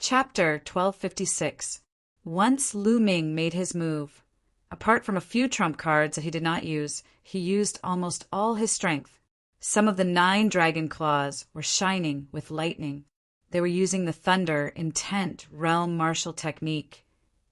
Chapter 1256. Once Lu Ming made his move. Apart from a few trump cards that he did not use, he used almost all his strength. Some of the 9 dragon claws were shining with lightning. They were using the Thunder Intent Realm Martial Technique,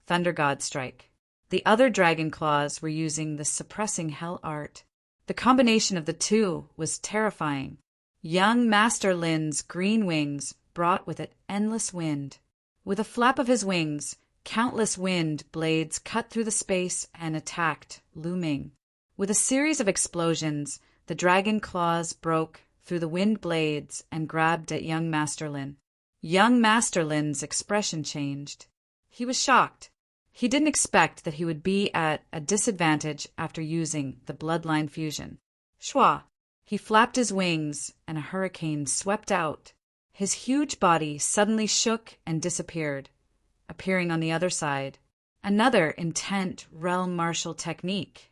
Thunder God Strike. The other dragon claws were using the Suppressing Hell Art. The combination of the two was terrifying. Young Master Lin's green wings brought with it endless wind. With a flap of his wings, countless wind blades cut through the space and attacked Lu Ming. With a series of explosions, the dragon claws broke through the wind blades and grabbed at young Master Lin. Young Master Lin's expression changed. He was shocked. He didn't expect that he would be at a disadvantage after using the bloodline fusion. Shwa! He flapped his wings, and a hurricane swept out. His huge body suddenly shook and disappeared, appearing on the other side. Another Intent Realm Martial Technique.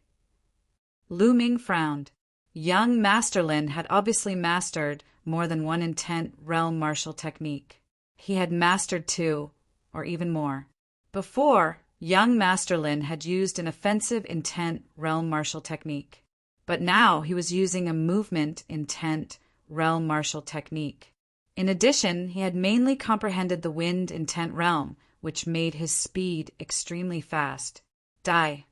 Lu Ming frowned. Young Master Lin had obviously mastered more than one Intent Realm Martial Technique. He had mastered 2, or even more. Before, young Master Lin had used an offensive Intent Realm Martial Technique. But now he was using a movement Intent Realm Martial Technique. In addition, he had mainly comprehended the Wind Intent Realm, which made his speed extremely fast. Die.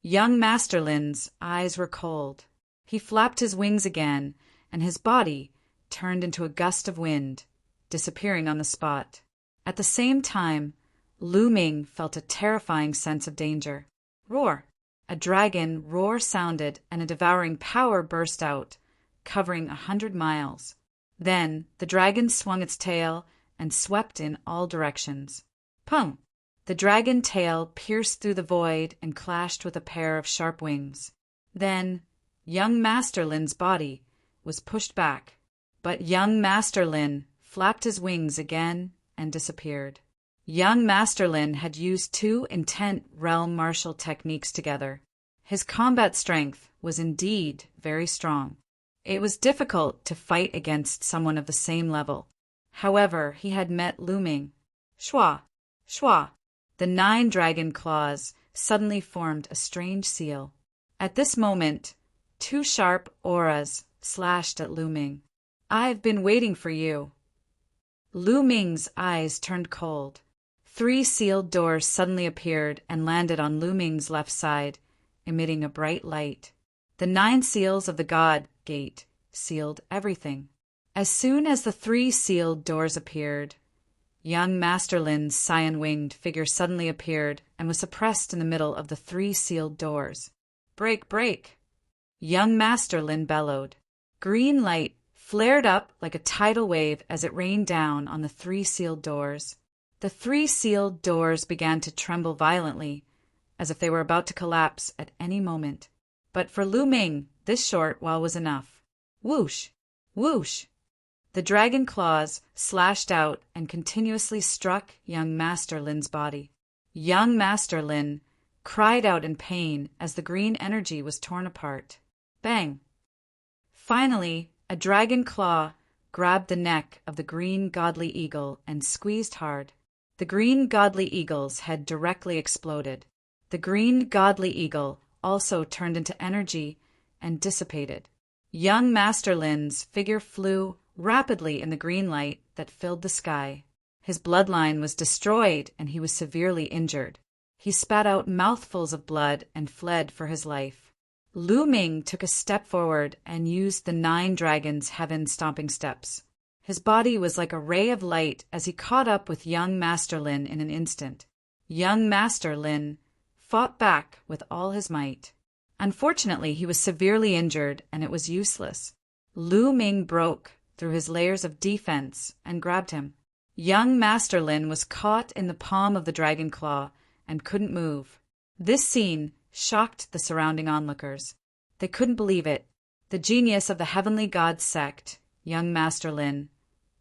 Young Master Lin's eyes were cold. He flapped his wings again, and his body turned into a gust of wind, disappearing on the spot. At the same time, Lu Ming felt a terrifying sense of danger. Roar! A dragon roar sounded, and a devouring power burst out, covering 100 miles. Then the dragon swung its tail and swept in all directions. Pung! The dragon tail pierced through the void and clashed with a pair of sharp wings. Then young Master Lin's body was pushed back, but young Master Lin flapped his wings again and disappeared. Young Master Lin had used 2 Intent Realm Martial Techniques together. His combat strength was indeed very strong. It was difficult to fight against someone of the same level. However, he had met Lu Ming. Shwa! Shwa! The 9 dragon claws suddenly formed a strange seal. At this moment, 2 sharp auras slashed at Lu Ming. I've been waiting for you. Lu Ming's eyes turned cold. 3 sealed doors suddenly appeared and landed on Lu Ming's left side, emitting a bright light. The 9 seals of the God Gate sealed everything. As soon as the 3 sealed doors appeared, young Master Lin's cyan-winged figure suddenly appeared and was suppressed in the middle of the 3 sealed doors. Break, break! Young Master Lin bellowed. Green light flared up like a tidal wave as it rained down on the 3 sealed doors. The 3 sealed doors began to tremble violently, as if they were about to collapse at any moment. But for Lu Ming, this short while was enough. Whoosh! Whoosh! The dragon claws slashed out and continuously struck young Master Lin's body. Young Master Lin cried out in pain as the green energy was torn apart. Bang! Finally, a dragon claw grabbed the neck of the green godly eagle and squeezed hard. The green godly eagle's head directly exploded. The green godly eagle also turned into energy and dissipated. Young Master Lin's figure flew rapidly in the green light that filled the sky. His bloodline was destroyed and he was severely injured. He spat out mouthfuls of blood and fled for his life. Lu Ming took a step forward and used the 9 dragons' heaven stomping steps. His body was like a ray of light as he caught up with young Master Lin in an instant. Young Master Lin fought back with all his might. Unfortunately, he was severely injured and it was useless. Lu Ming broke through his layers of defense and grabbed him. Young Master Lin was caught in the palm of the dragon claw and couldn't move. This scene shocked the surrounding onlookers. They couldn't believe it. The genius of the Heavenly God sect, young Master Lin,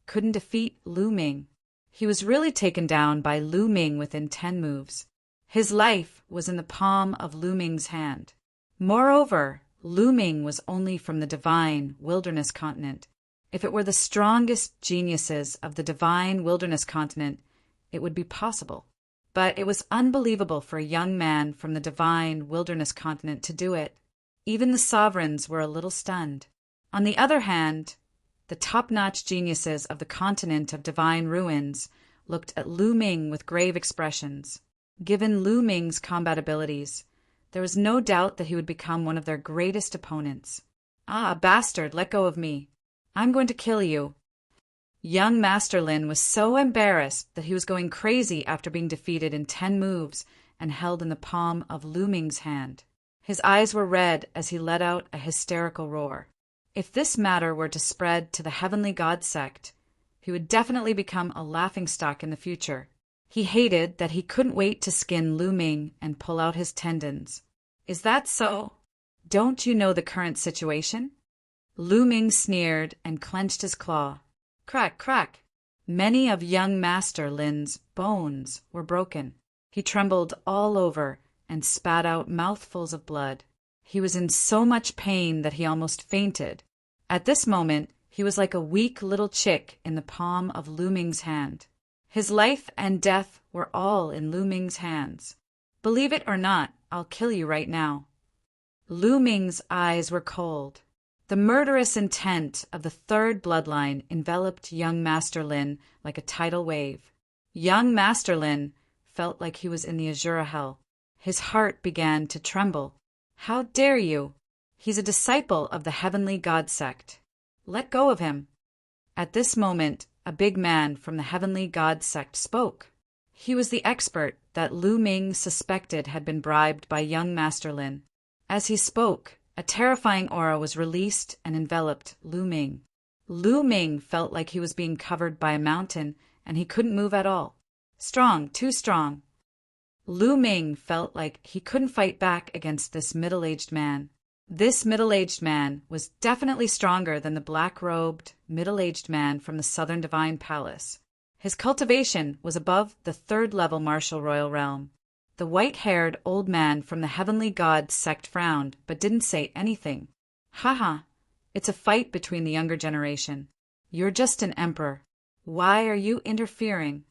couldn't defeat Lu Ming. He was really taken down by Lu Ming within 10 moves. His life was in the palm of Lu Ming's hand. Moreover, Lu Ming was only from the divine wilderness continent. If it were the strongest geniuses of the divine wilderness continent, it would be possible. But it was unbelievable for a young man from the divine wilderness continent to do it. Even the sovereigns were a little stunned. On the other hand, the top-notch geniuses of the continent of divine ruins looked at Lu Ming with grave expressions. Given Lu Ming's combat abilities, there was no doubt that he would become one of their greatest opponents. "Ah, bastard, let go of me. I'm going to kill you." Young Master Lin was so embarrassed that he was going crazy after being defeated in 10 moves and held in the palm of Lu Ming's hand. His eyes were red as he let out a hysterical roar. If this matter were to spread to the Heavenly God sect, he would definitely become a laughingstock in the future. He hated that he couldn't wait to skin Lu Ming and pull out his tendons. "Is that so? Don't you know the current situation?" Lu Ming sneered and clenched his claw. Crack, crack. Many of young Master Lin's bones were broken. He trembled all over and spat out mouthfuls of blood. He was in so much pain that he almost fainted. At this moment, he was like a weak little chick in the palm of Lu Ming's hand. His life and death were all in Lu Ming's hands. "Believe it or not, I'll kill you right now." Lu Ming's eyes were cold. The murderous intent of the third bloodline enveloped young Master Lin like a tidal wave. Young Master Lin felt like he was in the Azura hell. His heart began to tremble. "How dare you? He's a disciple of the Heavenly God sect. Let go of him." At this moment, a big man from the Heavenly God sect spoke. He was the expert that Lu Ming suspected had been bribed by young Master Lin. As he spoke, a terrifying aura was released and enveloped Lu Ming. Lu Ming felt like he was being covered by a mountain, and he couldn't move at all. Strong, too strong. Lu Ming felt like he couldn't fight back against this middle-aged man. This middle-aged man was definitely stronger than the black-robed, middle-aged man from the Southern Divine Palace. His cultivation was above the third-level martial royal realm. The white-haired old man from the Heavenly God sect frowned, but didn't say anything. "Haha, it's a fight between the younger generation. You're just an emperor. Why are you interfering?"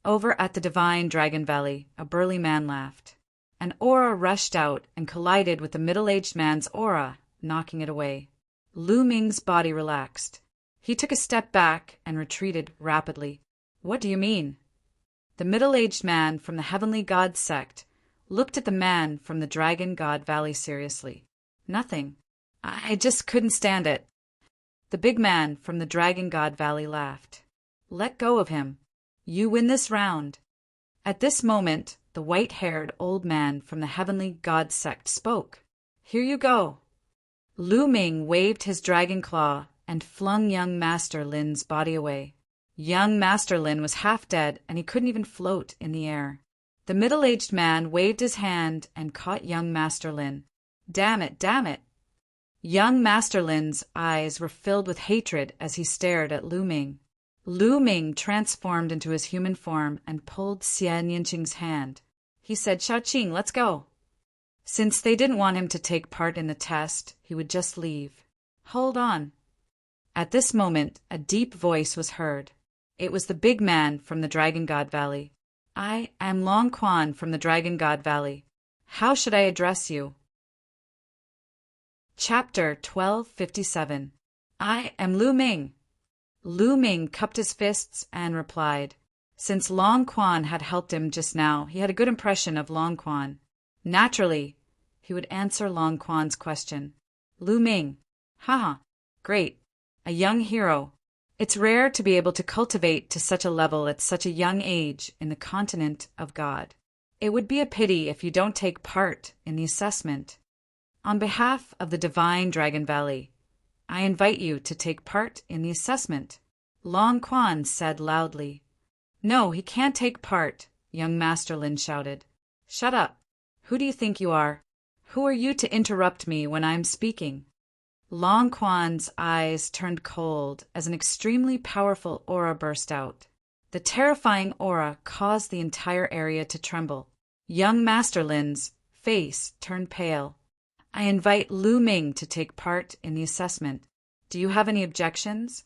Over at the Divine Dragon Valley, a burly man laughed. An aura rushed out and collided with the middle-aged man's aura, knocking it away. Lu Ming's body relaxed. He took a step back and retreated rapidly. "What do you mean?" The middle-aged man from the Heavenly God sect looked at the man from the Dragon God Valley seriously. "Nothing. I just couldn't stand it." The big man from the Dragon God Valley laughed. "Let go of him. You win this round." At this moment, the white-haired old man from the Heavenly God sect spoke. "Here you go." Lu Ming waved his dragon claw and flung young Master Lin's body away. Young Master Lin was half dead, and he couldn't even float in the air. The middle-aged man waved his hand and caught young Master Lin. "Damn it, damn it." Young Master Lin's eyes were filled with hatred as he stared at Lu Ming. Lu Ming transformed into his human form and pulled Xian Yinqing's hand. He said, "Xiaoqing, let's go." Since they didn't want him to take part in the test, he would just leave. "Hold on." At this moment, a deep voice was heard. It was the big man from the Dragon God Valley. "I am Long Quan from the Dragon God Valley. How should I address you?" Chapter 1257. I am Lu Ming. Lu Ming cupped his fists and replied. Since Long Quan had helped him just now, he had a good impression of Long Quan. Naturally, he would answer Long Quan's question. "Lu Ming. Haha, great. A young hero. It's rare to be able to cultivate to such a level at such a young age in the continent of God. It would be a pity if you don't take part in the assessment. On behalf of the Divine Dragon Valley, I invite you to take part in the assessment," Long Quan said loudly. "No, he can't take part," young Master Lin shouted. "Shut up. Who do you think you are? Who are you to interrupt me when I'm speaking?" Long Quan's eyes turned cold as an extremely powerful aura burst out. The terrifying aura caused the entire area to tremble. Young Master Lin's face turned pale. "I invite Lu Ming to take part in the assessment. Do you have any objections?"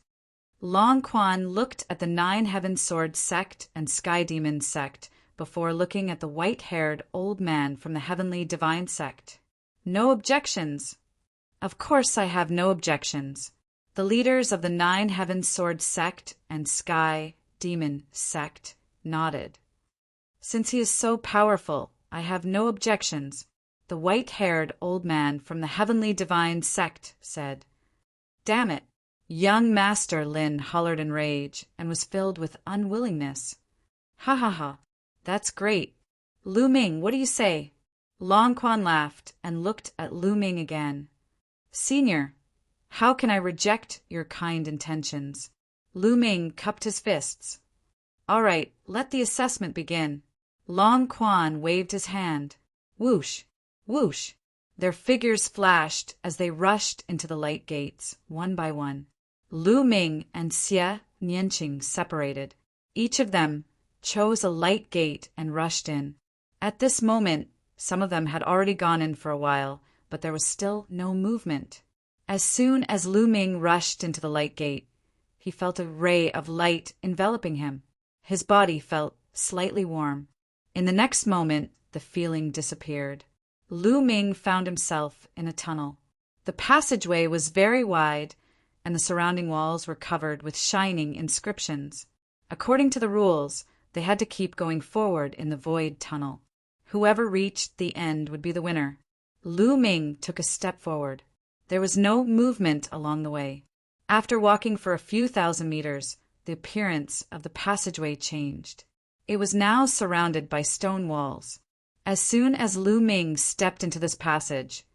Long Quan looked at the Nine Heaven Sword sect and Sky Demon sect before looking at the white-haired old man from the Heavenly Divine sect. No objections. Of course I have no objections. The leaders of the Nine Heaven Sword sect and Sky Demon sect nodded. Since he is so powerful, I have no objections, the white-haired old man from the Heavenly Divine sect said. Damn it! Young Master Lin hollered in rage and was filled with unwillingness. Ha ha ha! That's great. Lu Ming, what do you say? Long Quan laughed and looked at Lu Ming again. Senior, how can I reject your kind intentions? Lu Ming cupped his fists. All right, let the assessment begin. Long Quan waved his hand. Whoosh, whoosh. Their figures flashed as they rushed into the light gates, one by one. Lu Ming and Xie Nianqing separated. Each of them chose a light gate and rushed in. At this moment, some of them had already gone in for a while, but there was still no movement. As soon as Lu Ming rushed into the light gate, he felt a ray of light enveloping him. His body felt slightly warm. In the next moment, the feeling disappeared. Lu Ming found himself in a tunnel. The passageway was very wide, and the surrounding walls were covered with shining inscriptions. According to the rules, they had to keep going forward in the void tunnel. Whoever reached the end would be the winner. Lu Ming took a step forward. There was no movement along the way. After walking for a few thousand meters, the appearance of the passageway changed. It was now surrounded by stone walls. As soon as Lu Ming stepped into this passage,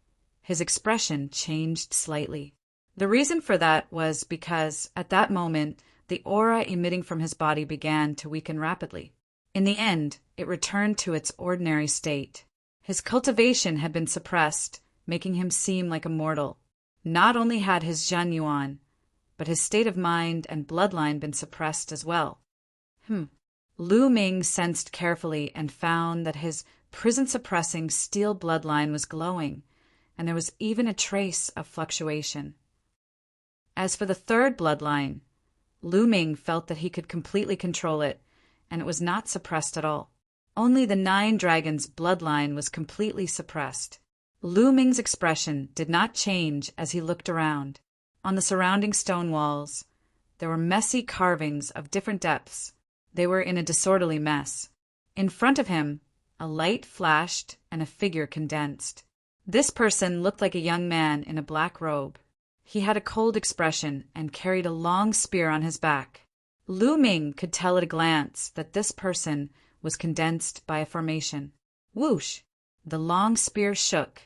his expression changed slightly. The reason for that was because, at that moment, the aura emitting from his body began to weaken rapidly. In the end, it returned to its ordinary state. His cultivation had been suppressed, making him seem like a mortal. Not only had his Zhen Yuan, but his state of mind and bloodline been suppressed as well. Lu Ming sensed carefully and found that his prison-suppressing steel bloodline was glowing, and there was even a trace of fluctuation. As for the third bloodline, Lu Ming felt that he could completely control it, and it was not suppressed at all. Only the Nine Dragons' bloodline was completely suppressed. Lu Ming's expression did not change as he looked around. On the surrounding stone walls, there were messy carvings of different depths. They were in a disorderly mess. In front of him, a light flashed and a figure condensed. This person looked like a young man in a black robe. He had a cold expression and carried a long spear on his back. Lu Ming could tell at a glance that this person was condensed by a formation. Whoosh! The long spear shook,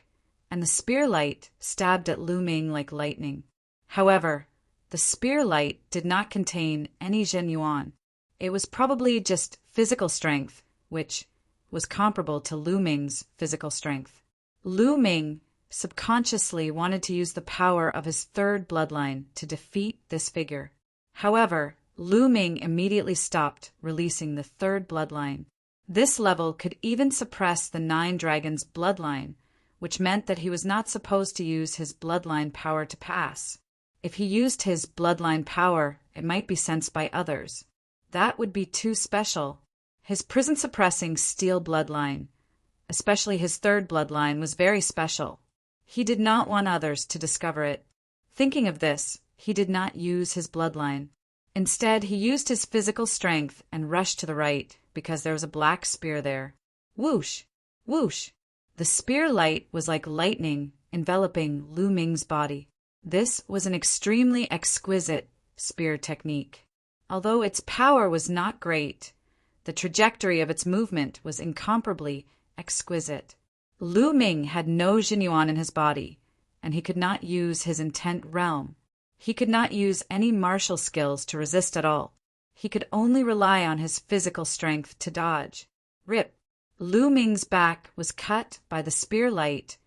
and the spear light stabbed at Lu Ming like lightning. However, the spear light did not contain any Zhen Yuan. It was probably just physical strength, which was comparable to Lu Ming's physical strength. Lu Ming subconsciously wanted to use the power of his third bloodline to defeat this figure. However, Lu Ming immediately stopped releasing the third bloodline. This level could even suppress the Nine Dragons' bloodline, which meant that he was not supposed to use his bloodline power to pass. If he used his bloodline power, it might be sensed by others. That would be too special. His prison-suppressing steel bloodline, especially his third bloodline, was very special. He did not want others to discover it. Thinking of this, he did not use his bloodline. Instead, he used his physical strength and rushed to the right, because there was a black spear there. Whoosh! Whoosh! The spear light was like lightning enveloping Lu Ming's body. This was an extremely exquisite spear technique. Although its power was not great, the trajectory of its movement was incomparably exquisite. Lu Ming had no Zhen Yuan in his body, and he could not use his intent realm. He could not use any martial skills to resist at all. He could only rely on his physical strength to dodge. Rip! Lu Ming's back was cut by the spear light,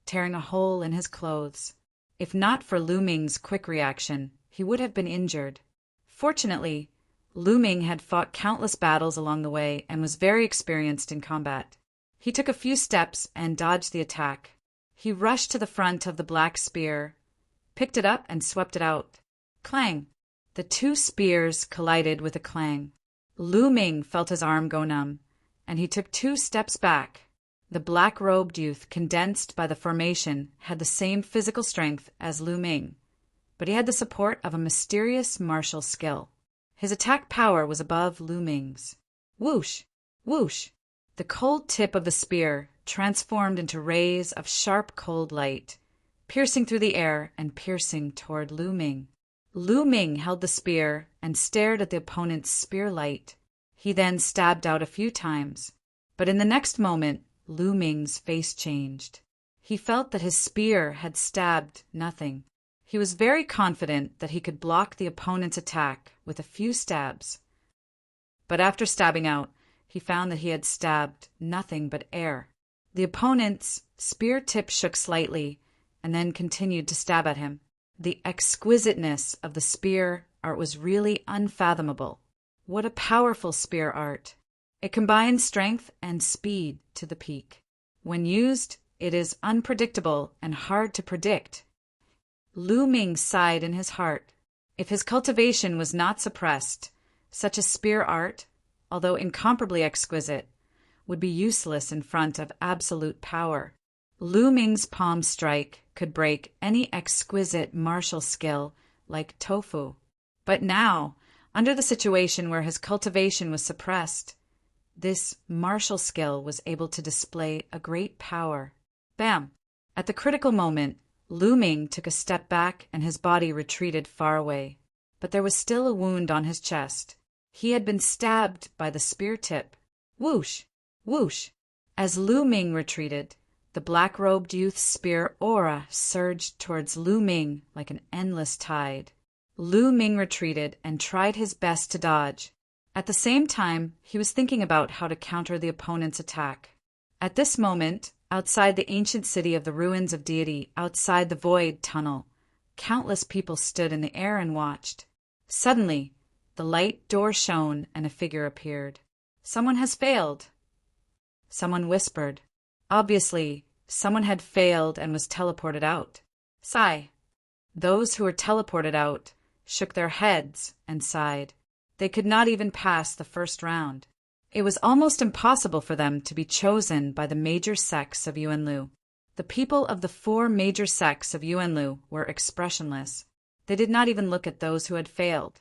tearing a hole in his clothes. If not for Lu Ming's quick reaction, he would have been injured. Fortunately, Lu Ming had fought countless battles along the way and was very experienced in combat. He took a few steps and dodged the attack. He rushed to the front of the black spear, picked it up and swept it out. Clang! The two spears collided with a clang. Lu Ming felt his arm go numb, and he took 2 steps back. The black-robed youth, condensed by the formation, had the same physical strength as Lu Ming, but he had the support of a mysterious martial skill. His attack power was above Lu Ming's. Whoosh! Whoosh! The cold tip of the spear transformed into rays of sharp cold light, piercing through the air and piercing toward Lu Ming. Lu Ming held the spear and stared at the opponent's spear light. He then stabbed out a few times, but in the next moment, Lu Ming's face changed. He felt that his spear had stabbed nothing. He was very confident that he could block the opponent's attack with a few stabs. But after stabbing out, he found that he had stabbed nothing but air. The opponent's spear tip shook slightly and then continued to stab at him. The exquisiteness of the spear art was really unfathomable. What a powerful spear art! It combines strength and speed to the peak. When used, it is unpredictable and hard to predict. Lu Ming sighed in his heart. If his cultivation was not suppressed, such a spear art, although incomparably exquisite, would be useless in front of absolute power. Lu Ming's palm strike could break any exquisite martial skill like tofu. But now, under the situation where his cultivation was suppressed, this martial skill was able to display a great power. Bam! At the critical moment, Lu Ming took a step back and his body retreated far away. But there was still a wound on his chest. He had been stabbed by the spear tip. Whoosh! Whoosh! As Lu Ming retreated, the black-robed youth's spear aura surged towards Lu Ming like an endless tide. Lu Ming retreated and tried his best to dodge. At the same time, he was thinking about how to counter the opponent's attack. At this moment, outside the ancient city of the ruins of deity, outside the void tunnel, countless people stood in the air and watched. Suddenly, the light door shone and a figure appeared. "Someone has failed," someone whispered. Obviously, someone had failed and was teleported out. Sigh. Those who were teleported out shook their heads and sighed. They could not even pass the first round. It was almost impossible for them to be chosen by the major sects of Yuanlu. The people of the 4 major sects of Yuanlu were expressionless. They did not even look at those who had failed.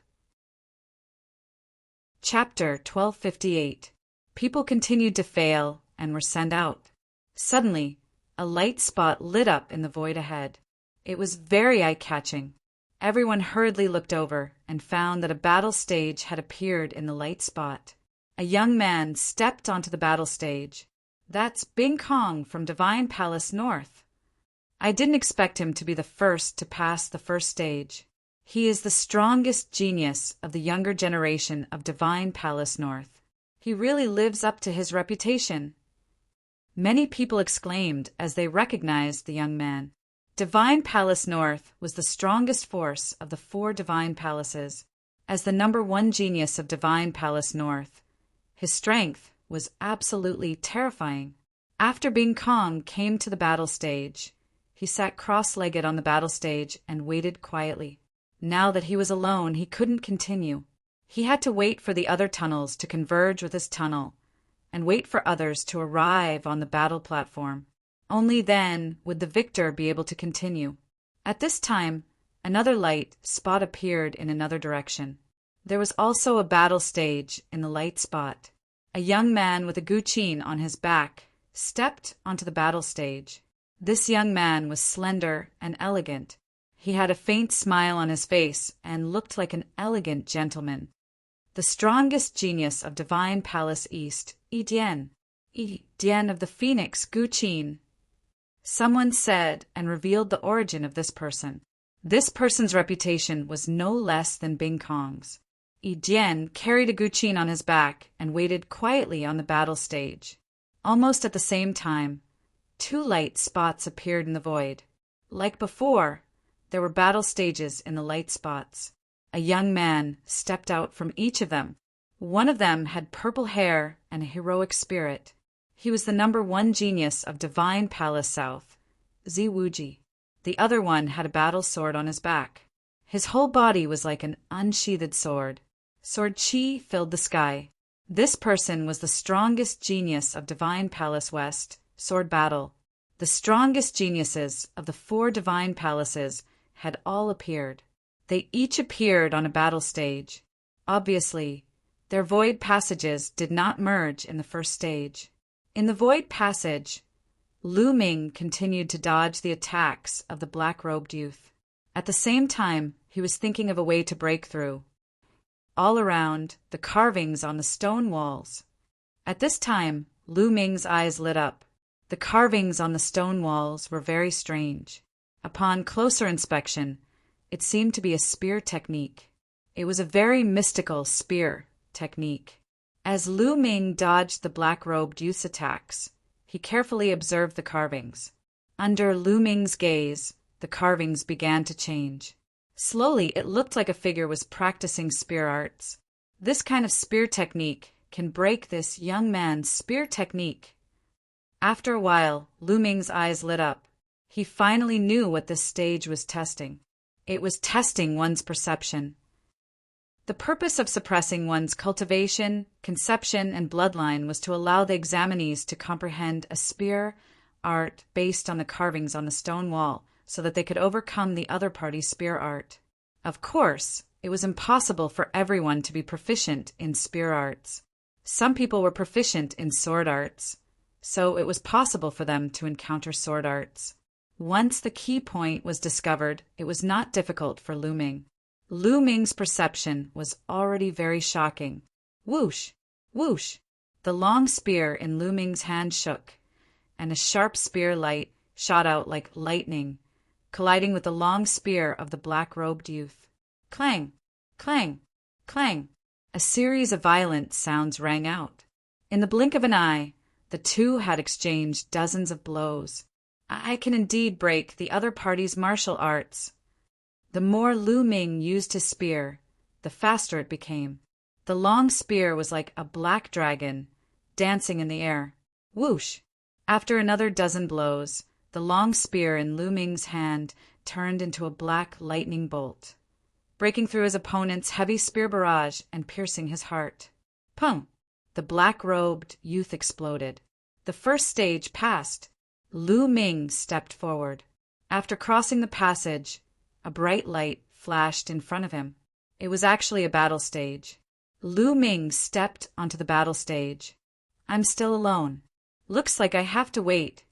Chapter 1258. People continued to fail and were sent out. Suddenly, a light spot lit up in the void ahead. It was very eye-catching. Everyone hurriedly looked over and found that a battle stage had appeared in the light spot. A young man stepped onto the battle stage. "That's Bing Kong from Divine Palace North. I didn't expect him to be the first to pass the first stage. He is the strongest genius of the younger generation of Divine Palace North. He really lives up to his reputation." Many people exclaimed as they recognized the young man. Divine Palace North was the strongest force of the 4 Divine Palaces. As the #1 genius of Divine Palace North, his strength was absolutely terrifying. After Bing Kong came to the battle stage, he sat cross-legged on the battle stage and waited quietly. Now that he was alone, he couldn't continue. He had to wait for the other tunnels to converge with his tunnel, and wait for others to arrive on the battle platform. Only then would the victor be able to continue. At this time, another light spot appeared in another direction. There was also a battle stage in the light spot. A young man with a guqin on his back stepped onto the battle stage. This young man was slender and elegant. He had a faint smile on his face and looked like an elegant gentleman. The strongest genius of Divine Palace East, Dian of the Phoenix Guqin. Someone said and revealed the origin of this person. This person's reputation was no less than Bing Kong's. Dian carried a guqin on his back and waited quietly on the battle stage. Almost at the same time, 2 light spots appeared in the void. Like before, there were battle stages in the light spots. A young man stepped out from each of them. One of them had purple hair and a heroic spirit. He was the #1 genius of Divine Palace South, Ziwuji. The other one had a battle sword on his back. His whole body was like an unsheathed sword. Sword chi filled the sky. This person was the strongest genius of Divine Palace West, Sword Battle. The strongest geniuses of the 4 divine palaces had all appeared. They each appeared on a battle stage. Obviously, their void passages did not merge in the first stage. In the void passage, Lu Ming continued to dodge the attacks of the black-robed youth. At the same time, he was thinking of a way to break through. All around, the carvings on the stone walls. At this time, Lu Ming's eyes lit up. The carvings on the stone walls were very strange. Upon closer inspection, it seemed to be a spear technique. It was a very mystical spear technique. As Lu Ming dodged the black-robed youth's attacks, he carefully observed the carvings. Under Lu Ming's gaze, the carvings began to change. Slowly, it looked like a figure was practicing spear arts. This kind of spear technique can break this young man's spear technique. After a while, Lu Ming's eyes lit up. He finally knew what this stage was testing. It was testing one's perception. The purpose of suppressing one's cultivation, conception, and bloodline was to allow the examinees to comprehend a spear art based on the carvings on the stone wall, so that they could overcome the other party's spear art. Of course, it was impossible for everyone to be proficient in spear arts. Some people were proficient in sword arts, so it was possible for them to encounter sword arts. Once the key point was discovered, it was not difficult for Lu Ming. Lu Ming's perception was already very shocking. Whoosh! Whoosh! The long spear in Lu Ming's hand shook, and a sharp spear light shot out like lightning, colliding with the long spear of the black-robed youth. Clang! Clang! Clang! A series of violent sounds rang out. In the blink of an eye, the two had exchanged dozens of blows. I can indeed break the other party's martial arts. The more Lu Ming used his spear, the faster it became. The long spear was like a black dragon, dancing in the air. Whoosh! After another dozen blows, the long spear in Lu Ming's hand turned into a black lightning bolt, breaking through his opponent's heavy spear barrage and piercing his heart. Pung! The black-robed youth exploded. The first stage passed. Lu Ming stepped forward. After crossing the passage, a bright light flashed in front of him. It was actually a battle stage. Lu Ming stepped onto the battle stage. I'm still alone. Looks like I have to wait.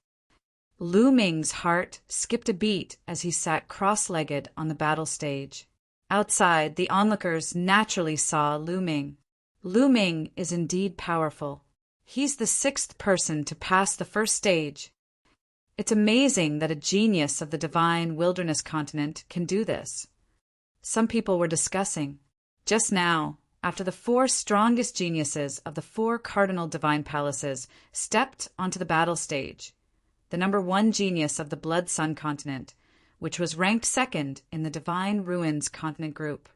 Lu Ming's heart skipped a beat as he sat cross-legged on the battle stage. Outside, the onlookers naturally saw Lu Ming. Lu Ming is indeed powerful. He's the 6th person to pass the first stage. It's amazing that a genius of the divine wilderness continent can do this. Some people were discussing. Just now, after the 4 strongest geniuses of the 4 cardinal divine palaces stepped onto the battle stage, the number 1 genius of the Blood Sun continent, which was ranked 2nd in the Divine Ruins continent group.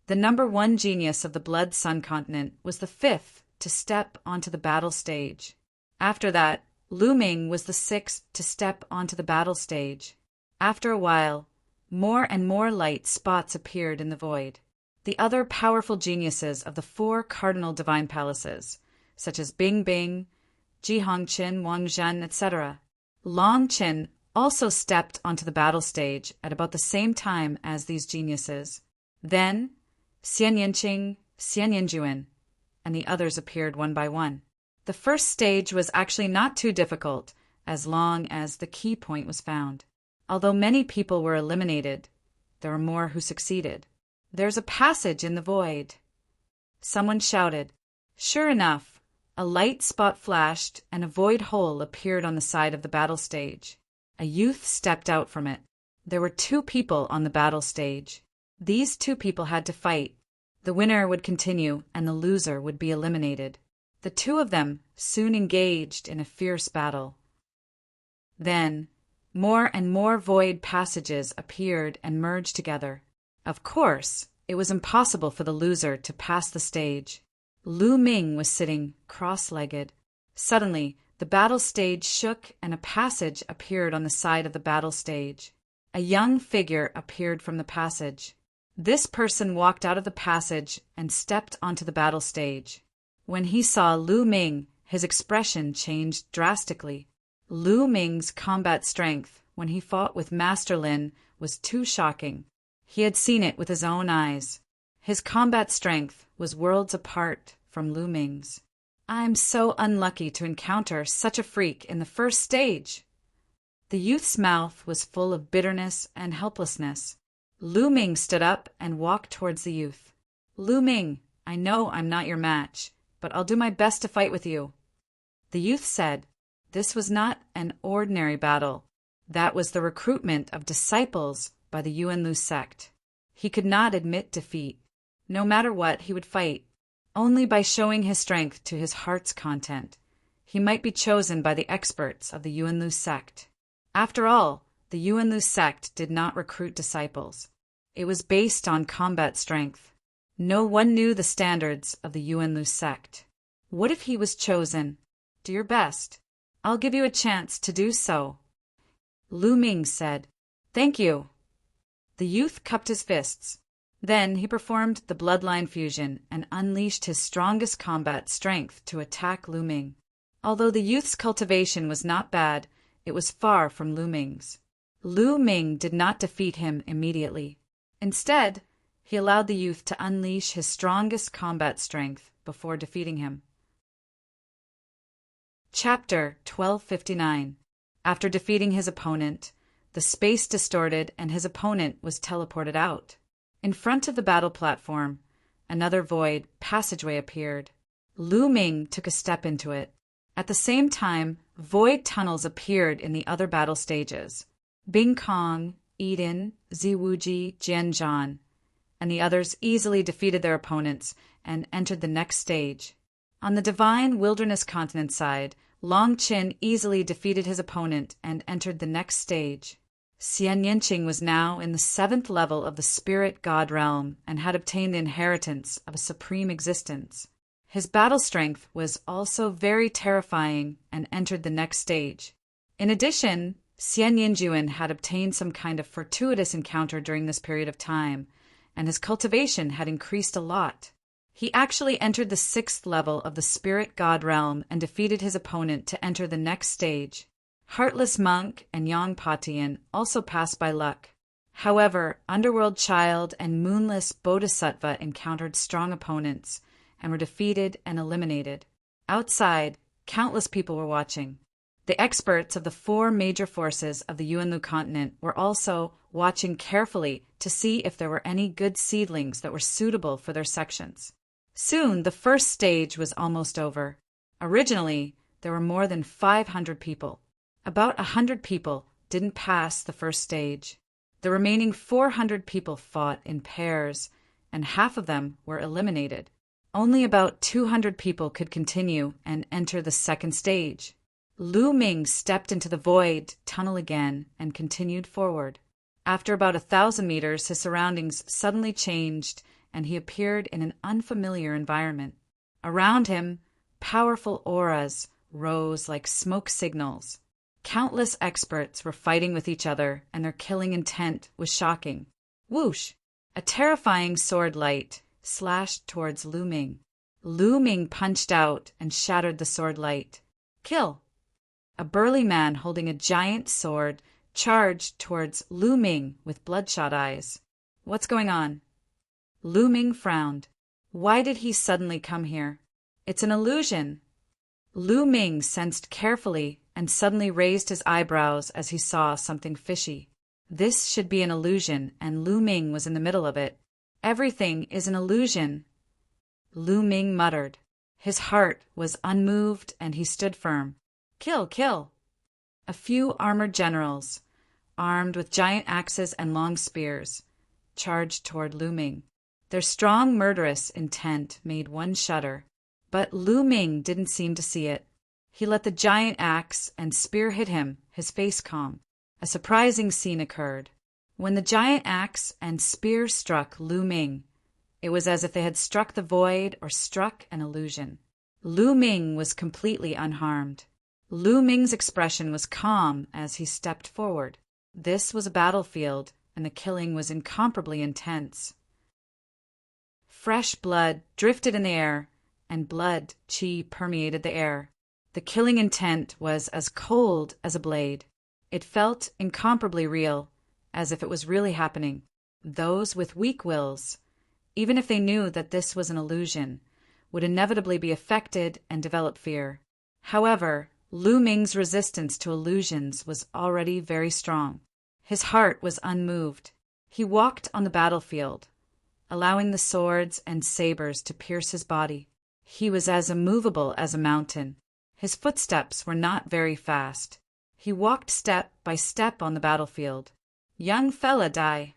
The number 1 genius of the Blood Sun continent was the 5th to step onto the battle stage. After that, Lu Ming was the 6th to step onto the battle stage. After a while, more and more light spots appeared in the void. The other powerful geniuses of the 4 cardinal divine palaces, such as Bing Bing, Ji Hongqin, Wang Zhen, etc. Long Qin also stepped onto the battle stage at about the same time as these geniuses. Then, Xian Yinqing, Xian Yinjuan, and the others appeared one by one. The first stage was actually not too difficult, as long as the key point was found. Although many people were eliminated, there were more who succeeded. There's a passage in the void. Someone shouted. Sure enough, a light spot flashed and a void hole appeared on the side of the battle stage. A youth stepped out from it. There were 2 people on the battle stage. These 2 people had to fight. The winner would continue and the loser would be eliminated. The 2 of them soon engaged in a fierce battle. Then, more and more void passages appeared and merged together. Of course, it was impossible for the loser to pass the stage. Lu Ming was sitting cross-legged. Suddenly, the battle stage shook and a passage appeared on the side of the battle stage. A young figure appeared from the passage. This person walked out of the passage and stepped onto the battle stage. When he saw Lu Ming, his expression changed drastically. Lu Ming's combat strength, when he fought with Master Lin, was too shocking. He had seen it with his own eyes. His combat strength was worlds apart from Lu Ming's. "I'm so unlucky to encounter such a freak in the first stage." The youth's mouth was full of bitterness and helplessness. Lu Ming stood up and walked towards the youth. "Lu Ming, I know I'm not your match, but I'll do my best to fight with you." The youth said, this was not an ordinary battle. That was the recruitment of disciples by the Yuan Lu sect. He could not admit defeat. No matter what, he would fight. Only by showing his strength to his heart's content, he might be chosen by the experts of the Yuan Lu sect. After all, the Yuan Lu sect did not recruit disciples. It was based on combat strength. No one knew the standards of the Yuan Lu sect. What if he was chosen? Do your best. I'll give you a chance to do so. Lu Ming said, "Thank you." The youth cupped his fists. Then he performed the bloodline fusion and unleashed his strongest combat strength to attack Lu Ming. Although the youth's cultivation was not bad, it was far from Lu Ming's. Lu Ming did not defeat him immediately. Instead, he allowed the youth to unleash his strongest combat strength before defeating him. Chapter 1259. After defeating his opponent, the space distorted and his opponent was teleported out. In front of the battle platform, another void passageway appeared. Lu Ming took a step into it. At the same time, void tunnels appeared in the other battle stages. Bing Kong, Eden, Ziwuji, Jianzhan, and the others easily defeated their opponents and entered the next stage. On the Divine Wilderness Continent side, Long Qin easily defeated his opponent and entered the next stage. Xian Yanqing was now in the 7th level of the Spirit God realm and had obtained the inheritance of a supreme existence. His battle strength was also very terrifying and entered the next stage. In addition, Xian Yinjuan had obtained some kind of fortuitous encounter during this period of time, and his cultivation had increased a lot. He actually entered the 6th level of the Spirit God realm and defeated his opponent to enter the next stage. Heartless Monk and Yang Patian also passed by luck. However, Underworld Child and Moonless Bodhisattva encountered strong opponents and were defeated and eliminated. Outside, countless people were watching. The experts of the 4 major forces of the Yuan Lu continent were also watching carefully to see if there were any good seedlings that were suitable for their sections. Soon, the first stage was almost over. Originally, there were more than 500 people. About 100 people didn't pass the first stage. The remaining 400 people fought in pairs, and half of them were eliminated. Only about 200 people could continue and enter the second stage. Lu Ming stepped into the void tunnel again and continued forward. After about 1,000 meters, his surroundings suddenly changed, and he appeared in an unfamiliar environment. Around him, powerful auras rose like smoke signals. Countless experts were fighting with each other, and their killing intent was shocking. Whoosh! A terrifying sword light slashed towards Lu Ming. Lu Ming punched out and shattered the sword light. Kill! A burly man holding a giant sword charged towards Lu Ming with bloodshot eyes. What's going on? Lu Ming frowned. Why did he suddenly come here? It's an illusion. Lu Ming sensed carefully and suddenly raised his eyebrows as he saw something fishy. This should be an illusion, and Lu Ming was in the middle of it. Everything is an illusion, Lu Ming muttered. His heart was unmoved and he stood firm. Kill, kill! A few armored generals, armed with giant axes and long spears, charged toward Lu Ming. Their strong, murderous intent made one shudder, but Lu Ming didn't seem to see it. He let the giant axe and spear hit him, his face calm. A surprising scene occurred. When the giant axe and spear struck Lu Ming, it was as if they had struck the void or struck an illusion. Lu Ming was completely unharmed. Lu Ming's expression was calm as he stepped forward. This was a battlefield, and the killing was incomparably intense. Fresh blood drifted in the air, and blood chi permeated the air. The killing intent was as cold as a blade. It felt incomparably real, as if it was really happening. Those with weak wills, even if they knew that this was an illusion, would inevitably be affected and develop fear. However, Lu Ming's resistance to illusions was already very strong. His heart was unmoved. He walked on the battlefield, allowing the swords and sabers to pierce his body. He was as immovable as a mountain. His footsteps were not very fast. He walked step by step on the battlefield. "Young fella, die!"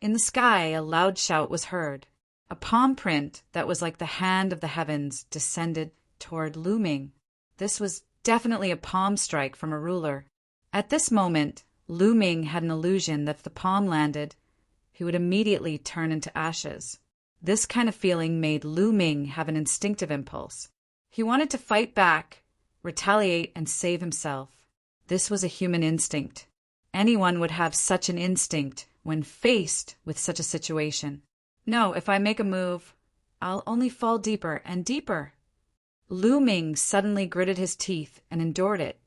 In the sky, a loud shout was heard. A palm print that was like the hand of the heavens descended toward Lu Ming. This was definitely a palm strike from a ruler. At this moment, Lu Ming had an illusion that if the palm landed, he would immediately turn into ashes. This kind of feeling made Lu Ming have an instinctive impulse. He wanted to fight back, retaliate, and save himself. This was a human instinct. Anyone would have such an instinct when faced with such a situation. No, if I make a move, I'll only fall deeper and deeper. Lu Ming suddenly gritted his teeth and endured it,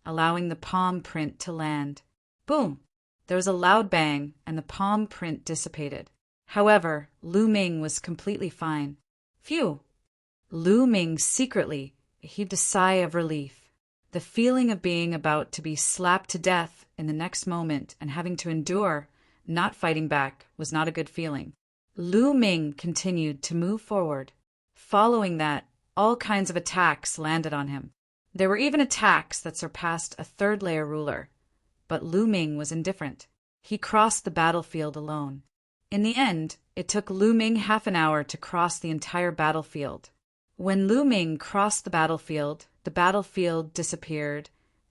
allowing the palm print to land. Boom! There was a loud bang, and the palm print dissipated. However, Lu Ming was completely fine. Phew! Lu Ming secretly heaved a sigh of relief. The feeling of being about to be slapped to death in the next moment and having to endure not fighting back was not a good feeling. Lu Ming continued to move forward. Following that, all kinds of attacks landed on him. There were even attacks that surpassed a third-layer ruler. But Lu Ming was indifferent. He crossed the battlefield alone. In the end, it took Lu Ming half an hour to cross the entire battlefield. When Lu Ming crossed the battlefield disappeared,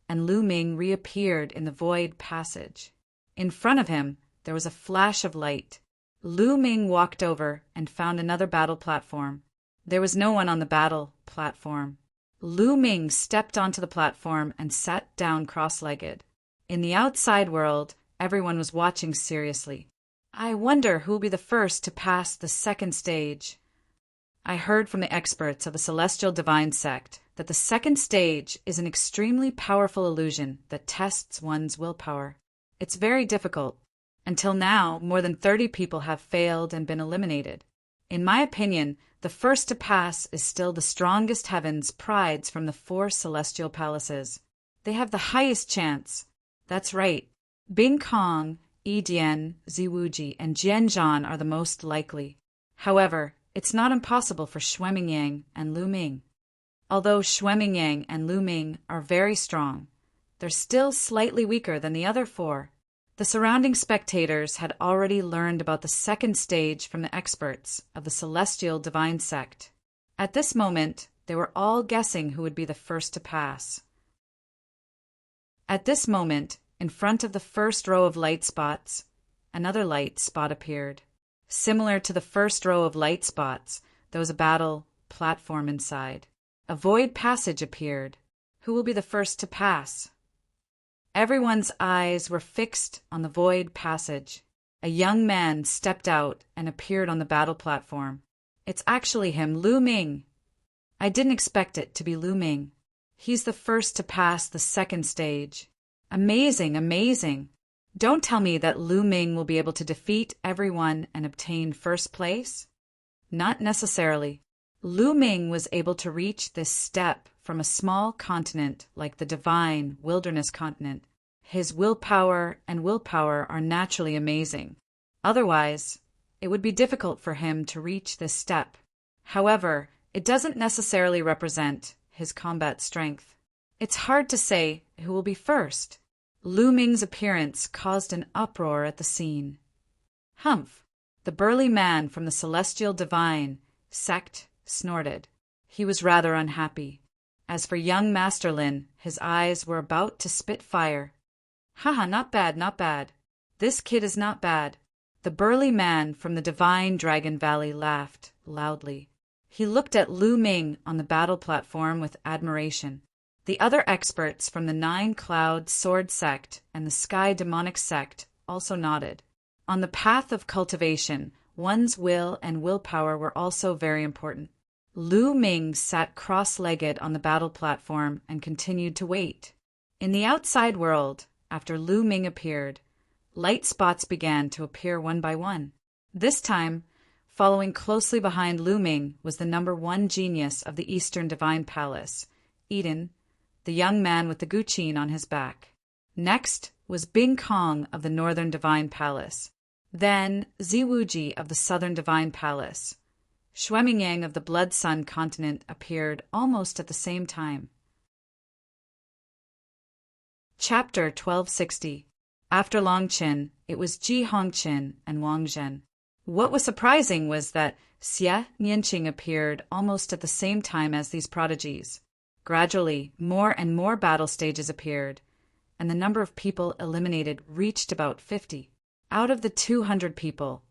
and Lu Ming reappeared in the void passage. In front of him, there was a flash of light. Lu Ming walked over and found another battle platform. There was no one on the battle platform. Lu Ming stepped onto the platform and sat down cross-legged. In the outside world, everyone was watching seriously. I wonder who will be the first to pass the second stage. I heard from the experts of the Celestial Divine Sect that the second stage is an extremely powerful illusion that tests one's willpower. It's very difficult. Until now, more than 30 people have failed and been eliminated. In my opinion, the first to pass is still the strongest heavens prides from the 4 celestial palaces. They have the highest chance. That's right. Bing Kong, Yi Dian, Ziwuji, and Jianzhan are the most likely. However, it's not impossible for Xuemingyang and Lu Ming. Although Xuemingyang and Lu Ming are very strong, they're still slightly weaker than the other 4. The surrounding spectators had already learned about the second stage from the experts of the Celestial Divine Sect. At this moment, they were all guessing who would be the first to pass. At this moment, in front of the first row of light spots, another light spot appeared. Similar to the first row of light spots, there was a battle platform inside. A void passage appeared. Who will be the first to pass? Everyone's eyes were fixed on the void passage. A young man stepped out and appeared on the battle platform. It's actually him, Lu Ming. I didn't expect it to be Lu Ming. He's the first to pass the second stage. Amazing, amazing. Don't tell me that Lu Ming will be able to defeat everyone and obtain first place. Not necessarily. Lu Ming was able to reach this step from a small continent like the divine wilderness continent. His willpower are naturally amazing. Otherwise, it would be difficult for him to reach this step. However, it doesn't necessarily represent his combat strength. It's hard to say who will be first. Lu Ming's appearance caused an uproar at the scene. Humph! The burly man from the Celestial Divine Sect snorted. He was rather unhappy. As for young Master Lin, his eyes were about to spit fire. Haha, not bad, not bad. This kid is not bad. The burly man from the Divine Dragon Valley laughed loudly. He looked at Lu Ming on the battle platform with admiration. The other experts from the 9 Cloud Sword Sect and the Sky Demonic Sect also nodded. On the path of cultivation, One's will and willpower were also very important. Lu Ming sat cross-legged on the battle platform and continued to wait. In the outside world, after Lu Ming appeared, light spots began to appear one by one. This time, following closely behind Lu Ming was the number 1 genius of the Eastern Divine Palace, Eden, the young man with the guqin on his back. Next was Bing Kong of the Northern Divine Palace. Then Ziwuji of the Southern Divine Palace. Xuemingyang of the Blood Sun continent appeared almost at the same time. Chapter 1260. After Longqin, it was Ji Hongqin and Wang Zhen. What was surprising was that Xie Nianqing appeared almost at the same time as these prodigies. Gradually, more and more battle stages appeared, and the number of people eliminated reached about 50. Out of the 200 people,